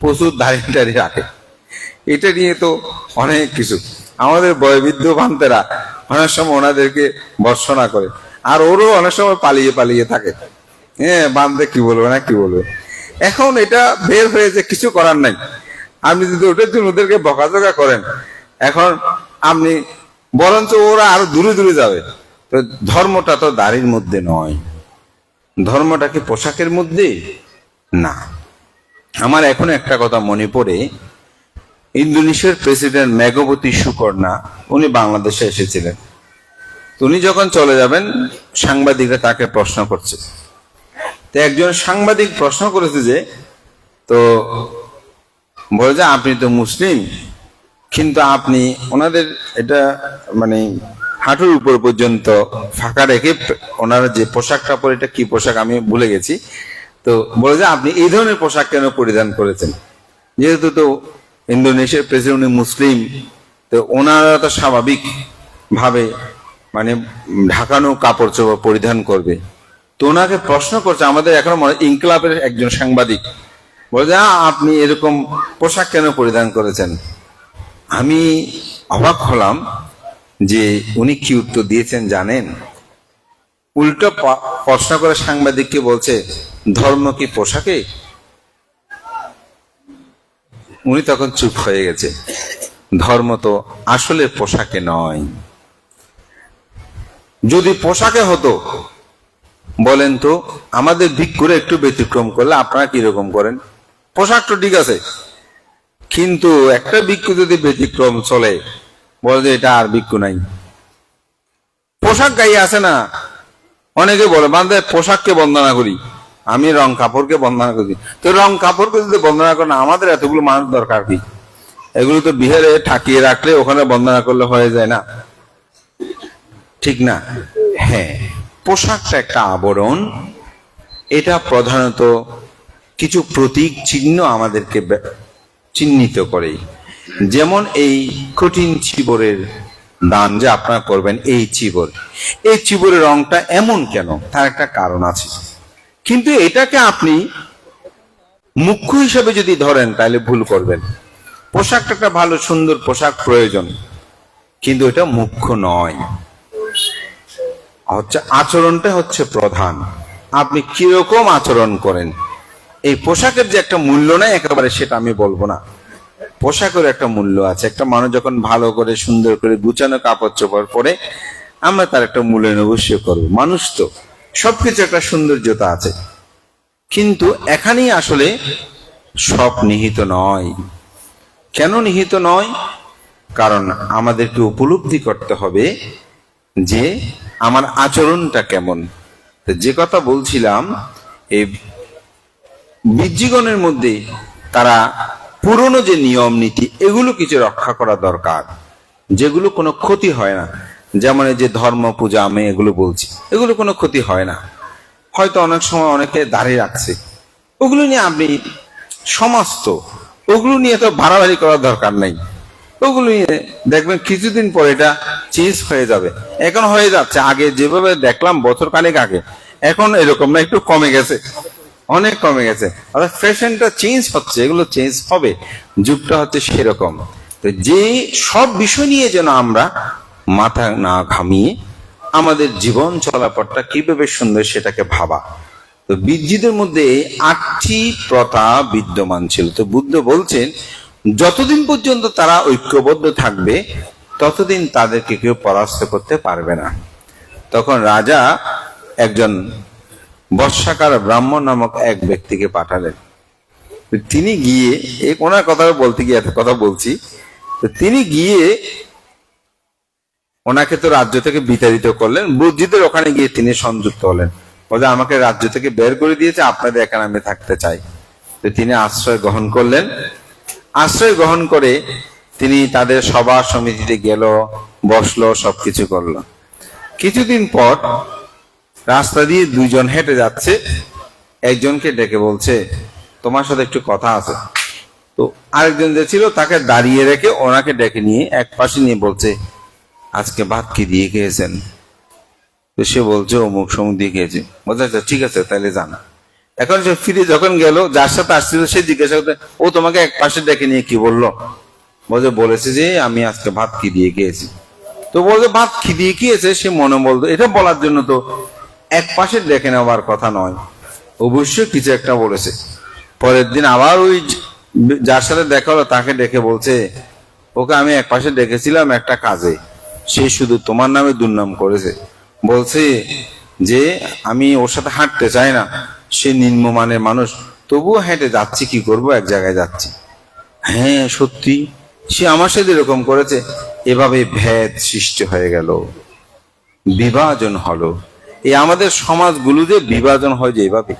প্রচুর দাড়ি টাড়ি রাখে, এটা নিয়ে তো অনেক কিছু। আমাদের বয়োবৃদ্ধ বান্তেরা অনেক সময় ওনাদেরকে ভর্ৎসনা করে, আর ওরও অনেক সময় পালিয়ে পালিয়ে থাকে। হ্যাঁ, বান্ধে কি বলবে না কি বলবে। এখন এটা বের হয়েছে, কিছু করার নাই। আপনি যদি ওটার জন্য ওদেরকে বকাঝকা করেন, এখন আপনি বরঞ্চ ওরা আরো দূরে দূরে যাবে। তো ধর্মটা তো দাড়ির মধ্যে নয়, ধর্মটা কি পোশাকের মধ্যে না। আমার এখন একটা কথা মনে পড়ে, ইন্দোনেশিয়ার প্রেসিডেন্ট মেঘবতী সুকর্ণা, উনি বাংলাদেশে এসেছিলেন। উনি যখন চলে যাবেন, সাংবাদিকরা তাকে প্রশ্ন করছে। তো একজন সাংবাদিক প্রশ্ন করেছে যে, তো বলে যে আপনি তো মুসলিম, কিন্তু আপনি ওনাদের এটা মানে হাঁটুর উপর পর্যন্ত ফাঁকা রেখে ওনারা যে পোশাকটা পরে, এটা কি পোশাক আমি ভুলে গেছি, তো বলে যে আপনি এই ধরনের পোশাক কেন পরিধান করেছেন? যেহেতু তো ইন্দোনেশিয়ার প্রেসিডেন্ট উনি মুসলিম, তো ওনারা তো স্বাভাবিক ভাবে মানে ঢাকানো কাপড় চোপড় পরিধান করবে। তো ওনাকে প্রশ্ন করছে, আমাদের এখনো মনে ইনকলাবের একজন সাংবাদিক, বলে যে আপনি এরকম পোশাক কেন পরিধান করেছেন? আমি অবাক হলাম যে উনি কি উত্তর দিয়েছেন জানেন? উল্টো প্রশ্ন করে সাংবাদিককে বলছে, ধর্ম কি পোশাকে? উনি তখন চুপ হয়ে গেছে। ধর্ম তো আসলে পোশাকে নয়। যদি পোশাকে হতো বলেন তো আমাদের ভিক্ষুরে একটু ব্যতিক্রম করলে আপনারা কিরকম করেন? পোশাক তো ঠিক আছে, কিন্তু একটা ভিক্ষু যদি ব্যতিক্রম চলে, বলে যে এটা আর ভিক্ষু নাই। পোশাক গায়ে আছে না, অনেকে বলে বান্ধব পোশাককে বন্দনা করি, আমি রং কাপড়কে বন্দনা করি। তো রং কাপড়কে যদি বন্দনা করেন, আমাদের এতগুলো মানুষ দরকার কি? এগুলো তো বিহারে ঠাকিয়ে রাখলে ওখানে বন্দনা করলে হয়ে যায় না, ঠিক না? হ্যাঁ, পোশাকটা একটা আবরণ, এটা প্রধানত কিছু প্রতীক চিহ্ন আমাদেরকে চিহ্নিত করে। যেমন এই কঠিন চিবরের দান যে আপনারা করবেন, এই চিবরের রংটা এমন কেন, তার একটা কারণ আছে। কিন্তু এটাকে আপনি মুখ্য হিসেবে যদি ধরেন তাহলে ভুল করবেন। পোশাকটা একটা ভালো সুন্দর পোশাক প্রয়োজন, কিন্তু এটা মুখ্য নয়। আচরণটা হচ্ছে প্রধান। আপনি কিরকম আচরণ করেন, এই পোশাকের যে একটা মূল্য নাই একেবারে সেটা আমি বলবো না। পোশাকের একটা মূল্য আছে। একটা মানুষ যখন ভালো করে সুন্দর করে গুছানো কাপড় চোপড় পরে, আমরা তার একটা মূল্যায়ন অবশ্যই করবো। মানুষ তো সবকিছু একটা সৌন্দর্যতা আছে, কিন্তু এখানেই আসলে সব নিহিত নয়। কেন নিহিত নয়? কারণ আমাদেরকে উপলব্ধি করতে হবে যে আমার আচরণটা কেমন। যে কথা বলছিলাম, এই বীর্যগণের মধ্যে তারা পুরনো যে নিয়ম নীতি এগুলো কিছু রক্ষা করা দরকার, যেগুলো কোনো ক্ষতি হয় না। যেমন এই যে ধর্ম পূজা আমি এগুলো বলছি, এগুলো কোনো ক্ষতি হয় না। হয়তো অনেক সময় অনেকে দাঁড়িয়ে রাখছে, ওগুলো নিয়ে আপনি সমস্ত ওগুলো নিয়ে তো বাড়াবাড়ি করার দরকার নেই। ওগুলো নিয়ে দেখবেন কিছুদিন পর এটা চেঞ্জ হয়ে যাবে। এখন হয়ে যাচ্ছে, আগে যেভাবে দেখলাম বছর খানেক আগে, এখন এরকম না, একটু কমে গেছে, অনেক কমে গেছে। অর্থাৎ ফ্যাশনটা চেঞ্জ হচ্ছে, এগুলো চেঞ্জ হবে, যুগটা হচ্ছে সেরকম। তো যে সব বিষয় নিয়ে যেন আমরা মাথা না ঘামিয়ে আমাদের জীবন চলাপথটা কিভাবে সুন্দর সেটাকে ভাবা। তো বীরজিদের মধ্যে 8টি প্রথা বিদ্যমান ছিল। তো বুদ্ধ বলছেন যতদিন পর্যন্ত তারা ঐক্যবদ্ধ থাকবে ততদিন তাদেরকে কেউ পরাস্ত করতে পারবে না। তখন রাজা একজন বর্ষাকার ব্রাহ্মণ নামক এক ব্যক্তিকে পাঠালেন। তিনি গিয়ে, এই ওনার কথা বলতে গিয়ে এত কথা বলছি, তো তিনি গিয়ে ওনাকে তো রাজ্য থেকে বিতাড়িত করলেন। বুদ্ধিদের ওখানে গিয়ে তিনি সংযুক্ত হলেন, বলে আমাকে রাজ্য থেকে বের করে দিয়েছে, আপনাদের এখানে আমি থাকতে চাই। তো তিনি আশ্রয় গ্রহণ করলেন। আশ্রয় গ্রহণ করে তিনি তাদের সভা সমিতিতে গেল, বসলো, সবকিছু করলো। কিছুদিন পর রাস্তা দিয়ে দুইজন হেঁটে যাচ্ছে, একজনকে ডেকে বলছে তোমার সাথে একটু কথা আছে। তো আরেকজন যে ছিল তাকে দাঁড়িয়ে রেখে ওনাকে ডেকে নিয়ে এক পাশে নিয়ে বলছে আজকে ভাত কি দিয়ে খেয়েছেন? তো সে বলছে অমুক সমুক দিয়ে খেয়েছে। বলছে আচ্ছা ঠিক আছে তাহলে জানা। এখন সে ফিরে যখন গেল, যার সাথে আসছিল সে জিজ্ঞাসা করতে, ও তোমাকে এক পাশে ডেকে নিয়ে কি বললো? বলেছে যে আমি আজকে ভাত কি দিয়ে খেয়েছি। তো বলছে ভাত কি দিয়ে খেয়েছে, সে মনে বলতো এটা বলার জন্য তো এক পাশে ডেকে নেওয়ার কথা নয়, অবশ্যই কিছু একটা বলেছে। পরের দিন আবার ওই যার সাথে দেখা হলো তাকে ডেকে বলছে ওকে আমি এক পাশে ডেকেছিলাম একটা কাজে, সে শুধু তোমার নামে দুর্নাম করেছে। বলছে যে আমি ওর সাথে হাঁটতে চাই না, সে নিম্নমানের মানুষ, তবুও হেঁটে যাচ্ছি, কি করব, এক জায়গায় যাচ্ছি। হ্যাঁ সত্যি সে আমার সাথে এরকম করেছে। এভাবে ভেদ সৃষ্টি হয়ে গেল, বিভাজন হলো। এই আমাদের সমাজগুলো যে বিভাজন হয় যে এভাবে,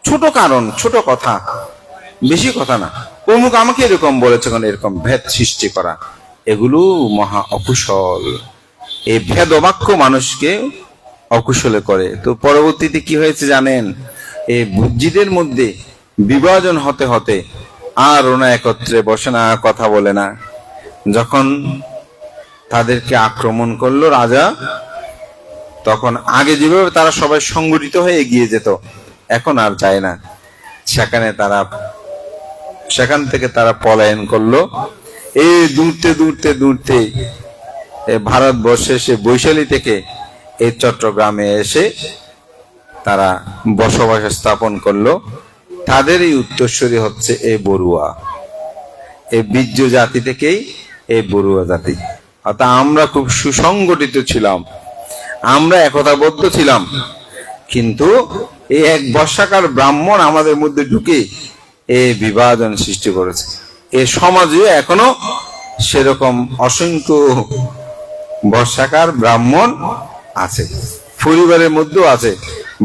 ছোট কারণ, ছোট কথা, বেশি কথা না, অমুক আমাকে এরকম বলেছে, এরকম ভেদ সৃষ্টি করা, এগুলো মহা অকুশল। এই ভেদ অবাক্য মানুষকে অকুশলে করে। তো পরবর্তীতে কি হয়েছে জানেন? এই বুদ্ধিদের মধ্যে বিভাজন হতে হতে আর ওনা একত্রে বসে না, কথা বলে না। যখন তাদেরকে আক্রমণ করলো রাজা, তখন আগে যেভাবে তারা সবাই সংগঠিত হয়ে এগিয়ে যেত, এখন আর যায় না। সেখান থেকে তারা পলায়ন করলো। এই দূরতে দূরতে দূরতে ভারতবর্ষে সে বৈশালী থেকে এই চট্টগ্রামে এসে তারা বসবাস স্থাপন করলো। তাদের এই উত্তরসূরি হচ্ছে এই বড়ুয়া, এই বীর্য জাতি থেকেই এই বড়ুয়া জাতি। অর্থাৎ আমরা খুব সুসংগঠিত ছিলাম, আমরা একতাবদ্ধ ছিলাম। কিন্তু এই এক বর্ষাকার ব্রাহ্মণ আমাদের মধ্যে ঢুকে এই বিভাজন সৃষ্টি করেছে। এই সমাজে এখনো সেরকম অসংখ্য বর্ষাকার ব্রাহ্মণ আছে, পরিবারের মধ্যেও আছে।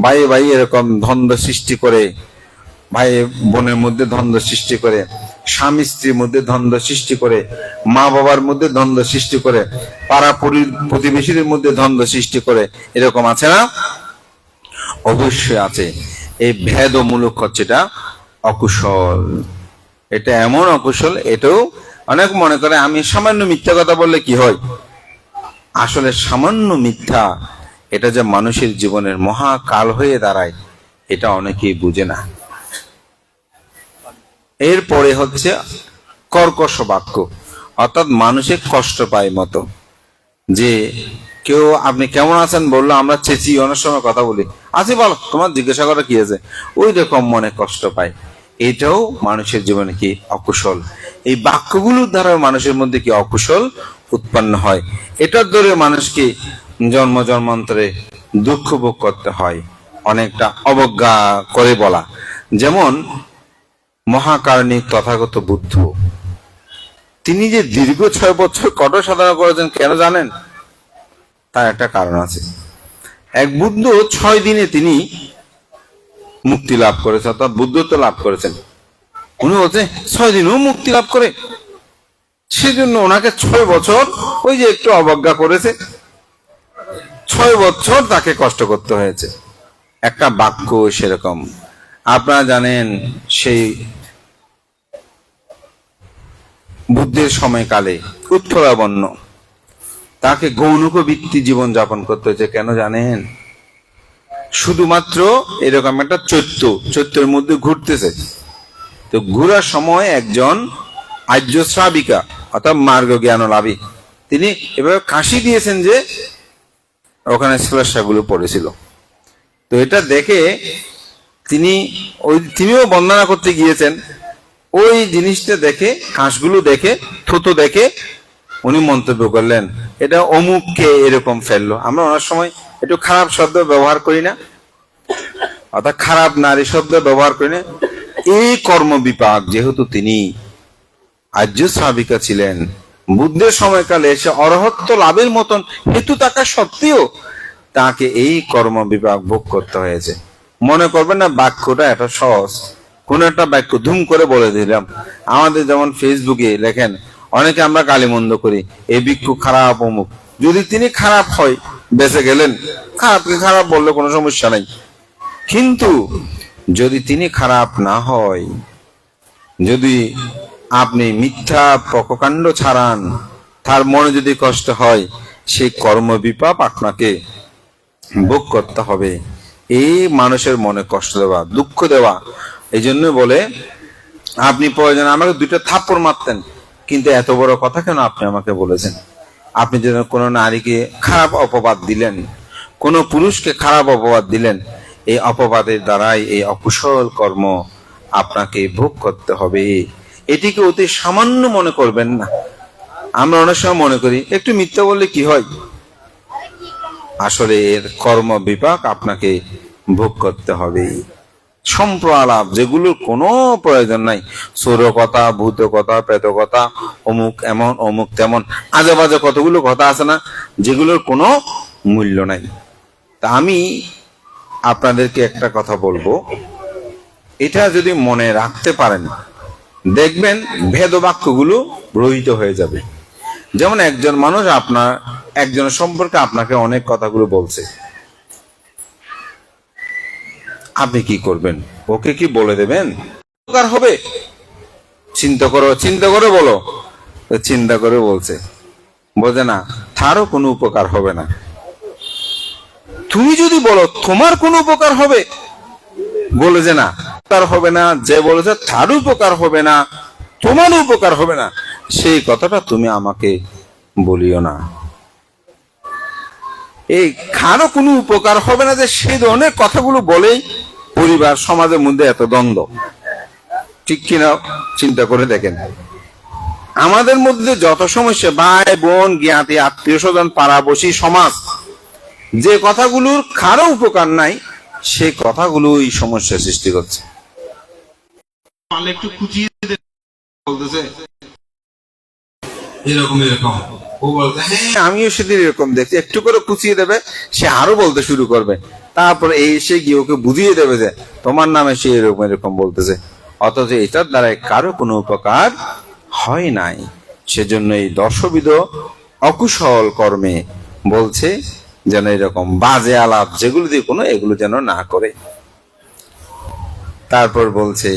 ভাই ভাই এরকম দ্বন্দ্ব সৃষ্টি করে, ভাই বোনের মধ্যে দ্বন্দ্ব সৃষ্টি করে, স্বামী স্ত্রীর মধ্যে দ্বন্দ্ব সৃষ্টি করে, মা বাবার মধ্যে দ্বন্দ্ব সৃষ্টি করে, পাড়া প্রতিবেশীদের মধ্যে দ্বন্দ্ব সৃষ্টি করে, এরকম আছে না? অবশ্যই আছে। এই ভেদমূলক হচ্ছে এটা অকুশল। এটা এমন অকুশল, এটাও অনেক মনে করে আমি সামান্য মিথ্যা কথা বললে কি হয়। আসলে সামান্য মিথ্যা এটা যে মানুষের জীবনের মহাকাল হয়ে দাঁড়ায়, এটা অনেকেই বুঝে না। এরপরে হচ্ছে কর্কশ বাক্য, অর্থাৎ মানুষের কষ্ট পায় মতো। যে কেউ আপনি কেমন আছেন বললো, আমরা চেঁচিয়ে অনেক সময় কথা বলি, আছি বলো, তোমার জিজ্ঞাসা করা কি আছে, ওই রকম মনে কষ্ট পায়। এটাও মানুষের জীবনে কি অকুশল। এই বাক্যগুলোর দ্বারা মানুষের মধ্যে কি অকুশল উৎপন্ন হয়। এটার ধরে মানুষকে জন্ম জন্মান্তরে দুঃখ ভোগ করতে হয়, অনেকটা অবজ্ঞা করে বলা। যেমন মহাকারণিক তথাগত বুদ্ধ, তিনি যে দীর্ঘ 6 বছর কঠোর সাধনা করেছেন, কেন জানেন? তার একটা কারণ আছে। এক বুদ্ধ 6 দিনে তিনি মুক্তি লাভ করেছেন, অর্থাৎ বুদ্ধত্ব লাভ করেছেন। উনি বলছে 6 দিনেও মুক্তি লাভ করে, সেজন্য ওনাকে 6 বছর ওই যে একটু অবজ্ঞা করেছে, 6 বছর তাকে কষ্ট করতে হয়েছে। একটা বাক্য সেরকম। আপনারা জানেন সেই বুদ্ধের সময়কালে উৎপলাবন্য, তাকে গৌণকবৃত্তি জীবন যাপন করতে হয়েছে। কেন জানেন? শুধুমাত্র এরকম একটা চৈত্যের মধ্যে ঘুরতেছে। তো ঘোরার সময় একজন আর্য শ্রাবিকা অর্থাৎ মার্গ জ্ঞান লাভী, তিনি এভাবে কাশি দিয়েছেন যে ওখানে শ্লেষাগুলো পড়েছিল। তো এটা দেখে তিনিও বন্দনা করতে গিয়েছেন। ওই জিনিসটা দেখে, কাশগুলো দেখে, থুতো দেখে উনি মন্তব্য করলেন, এটা অমুককে এরকম ফেললো। আমরা অনেক সময় একটু খারাপ শব্দ ব্যবহার করি না, অর্থাৎ খারাপ নারী শব্দ ব্যবহার করি না। এই কর্ম বিপাক, যেহেতু তিনি আর্য শ্রাবিকা ছিলেন, বুদ্ধের সময়কালে এসে অরহত্ব লাভের মতন হেতু থাকা সত্ত্বেও তাকে এই কর্ম বিপাক ভোগ করতে হয়েছে। মনে করবেন না বাক্যটা এটা সহজ, কোন একটা বাক্য ধুম করে বলে দিলাম। আমাদের যেমন ফেসবুকে লেখেন অনেকে, আমরা গালিমন্দ করি, এই ভিক্ষু খারাপ অমুক। যদি তিনি খারাপ হয় বেঁচে গেলেন, খারাপকে খারাপ বললে কোনো সমস্যা নাই। কিন্তু যদি তিনি খারাপ না হয়, যদি আপনি মিথ্যা পককাণ্ড ছাড়ান, তার মনে যদি কষ্ট হয়, সেই কর্ম বিপাক আপনাকে ভোগ করতে হবে। এই মানুষের মনে কষ্ট দেওয়া, দুঃখ দেওয়া। এই জন্য বলে, আপনি প্রয়োজন আমাকে 2টা থাপ্পড় মারতেন, কিন্তু এত বড় কথা কেন আপনি আমাকে বলেছেন? আপনি যেন কোনো নারীকে খারাপ অপবাদ দিলেন, কোনো পুরুষকে খারাপ অপবাদ দিলেন, এই অপবাদের দ্বারাই এই অকুশল কর্ম আপনাকে ভোগ করতে হবে। এটিকে অতি সামান্য মনে করবেন না। আমরা অনেক সময় মনে করি একটু মিথ্যা বললে কি হয়, আসলে এর কর্ম বিপাক আপনাকে ভোগ করতে হবে। সম্প্রলাপ, যেগুলোর কোনো প্রয়োজন নাই, সৌর কথা, ভূত কথা, প্রেত কথা, অমুক এমন অমুক তেমন, আজে বাজে কতগুলো কথা আছে না, যেগুলোর কোনো মূল্য নাই। তা আমি আপনাদেরকে একটা কথা বলবো, এটা যদি মনে রাখতে পারেন, দেখবেন ভেদবাক্যগুলো রহিত হয়ে যাবে। যেমন একজন মানুষ একজনের সম্পর্কে আপনাকে অনেক কথাগুলো বলছে, আপনি কি করবেন? ওকে কি বলে দেবেন? উপকার হবে? চিন্তা করে বলো। চিন্তা করে বলছে, বোঝে না, তারও কোনো উপকার হবে না। তুমি যদি বলো তোমার কোনো উপকার হবে, বলে যে না, তার হবে না, যে বলেছে তার উপকার হবে না, তোমার উপকার হবে না, সেই কথাটা তুমি আমাকে বলিও না। এই কারো কোনো উপকার হবে না, যে সেই ধরনের কথাগুলো বলেই পরিবার সমাজের মধ্যে এত দ্বন্দ্ব। ঠিক কিনা চিন্তা করে দেখেন। আমাদের মধ্যে যত সমস্যা, ভাই বোন জ্ঞাতি আত্মীয় স্বজন পাড়াবসী সমাজ, যে কথাগুলোর কারো উপকার নাই, সেই কথাগুলোই সমস্যা সৃষ্টি করছে। একটু খুঁচিয়ে বলতেছে এরকম এরকম, ও বলতে হ্যাঁ আমিও সেদিন এরকম দেখছি, একটু করে কুচিয়ে দেবে, সে আরো বলতে শুরু করবে, তারপরে এসে গিয়ে ওকে বুঝিয়ে দেবে যে তোমার নামে সে এরকম এরকম বলতেছে, অথচ এটার দ্বারা কারো কোনো উপকার হয় নাই। সেজন্য এই দর্শবিদ অকুশল কর্মে বলছে যেন এরকম বাজে আলাপ যেগুলো দিয়ে কোনো এগুলো যেন না করে। তারপর বলছে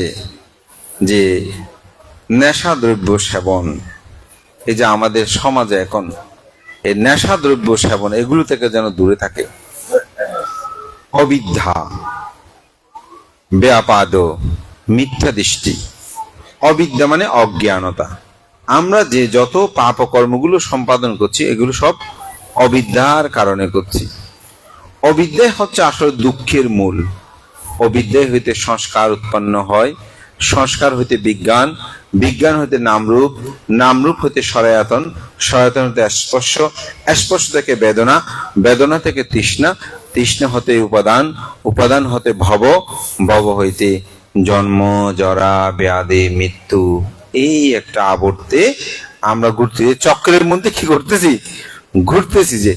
যে নেশা দ্রব্য সেবন, এই যে আমাদের সমাজে এখন এই নেশা দ্রব্য সেবন এগুলো থেকে যেন দূরে থাকে। অবিদ্যা, ব্যাপাদ, মিথ্যা দৃষ্টি। অবিদ্যা মানে অজ্ঞানতা। আমরা যে যত পাপ কর্মগুলো সম্পাদন করছি এগুলো সব অবিদ্যার কারণে করছি। অবিদ্যাই হচ্ছে আসলে দুঃখের মূল। অবিদ্যায় হইতে সংস্কার উৎপন্ন হয়, সংস্কার হইতে বিজ্ঞান, বিজ্ঞান হইতে নামরূপ, নামরূপ হইতে সরায়তন, সরায়তন হইতে স্পর্শ, স্পর্শ থেকে বেদনা, বেদনা থেকে তৃষ্ণা, তৃষ্ণা হতে উপাদান, উপাদান হতে ভব, ভব হইতে জন্ম, জরা, ব্যাধি, মৃত্যু। এই একটা আবর্তে আমরা ঘুরতেছি, চক্রের মধ্যে কি করতেছি, ঘুরতেছি। যে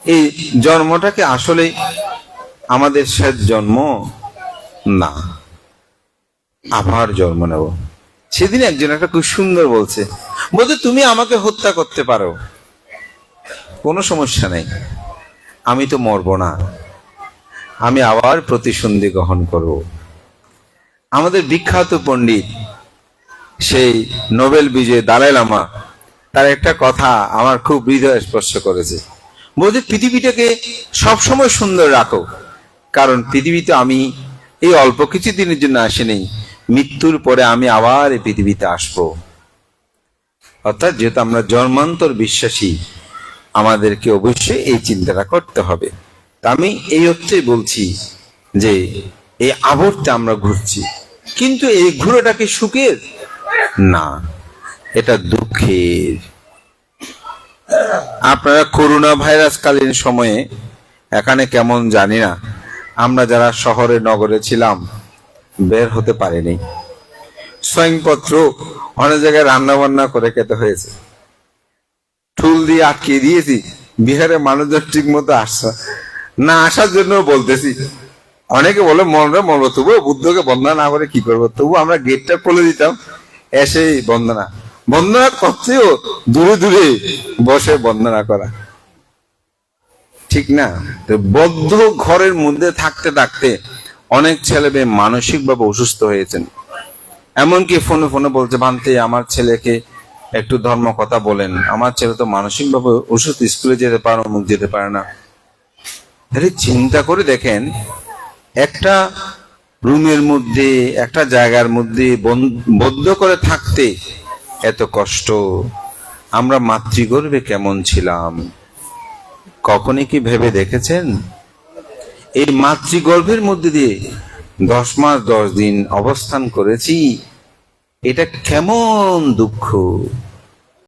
এই জন্মটাকে আসলে আমাদের শেষ জন্ম না, আবার জন্ম নেব। সেদিন একজন একটা খুব সুন্দর বলছে তুমি আমাকে হত্যা করতে পারো, কোনো সমস্যা নেই, আমি তো মরব না, আমি আবার প্রতিসন্ধি গ্রহণ করব। আমাদের বিখ্যাত পণ্ডিত সেই নোবেল বিজয়ী দালাই লামা, তার একটা কথা আমার খুব হৃদয় স্পর্শ করেছে। বলছে পৃথিবীটাকে সবসময় সুন্দর রাখো, কারণ পৃথিবীতে আমি এই অল্প কিছু দিনের জন্য আসিনি, মৃত্যুর পরে আমি আবার এই পৃথিবীতে আসব। অর্থাৎ যেহেতু আমরা জন্মান্তর বিশ্বাসী, আমাদেরকে অবশ্যই এই চিন্তাটা করতে হবে। তা আমি এই অর্থে বলছি যে এই আবর্তে আমরা ঘুরছি, কিন্তু এই ঘুরেটা কি সুখের? না, এটা দুঃখের। আপনারা করোনা ভাইরাস কালীন সময়ে এখানে কেমন জানি না, আমরা যারা শহরে নগরে ছিলাম বের হতে পারিনি। স্বয়ংপত্র অনেক জায়গায় রান্না বান্না করে খেতে হয়েছে, ঠুল দিয়ে আটকে দিয়েছি। বিহারে মানুষজন ঠিক মতো আসছে না, আসার জন্য বলতেছি। অনেকে বলে মনরে মরবো, তবুও বুদ্ধকে বন্দনা না করে কি করবো, তবু আমরা গেটটা খুলে দিতাম, এসে বন্দনা বন্দনা করতেও দূরে দূরে বসে বন্দনা করা, ঠিক না? তো বদ্ধ ঘরের মধ্যে থাকতে থাকতে অনেক ছেলে মেয়ে মানসিক ভাবে অসুস্থ হয়েছেন। এমনকি ফোনে ফোনে বলছে, ভান্তে আমার ছেলেকে একটু ধর্ম কথা বলেন, আমার ছেলে তো মানসিক ভাবে অসুস্থ, স্কুলে যেতে পারে না, মুখ যেতে পারে না। তাহলে চিন্তা করে দেখেন, একটা রুমের মধ্যে, একটা জায়গার মধ্যে বদ্ধ করে থাকতে এত কষ্ট। আমরা মাতৃগর্ভে কেমন ছিলাম, কখনই কি ভেবে দেখেছেন? এই মাতৃগর্ভের মধ্যে দিয়ে 10 মাস 10 দিন অবস্থান করেছি, এটা কেমন দুঃখ।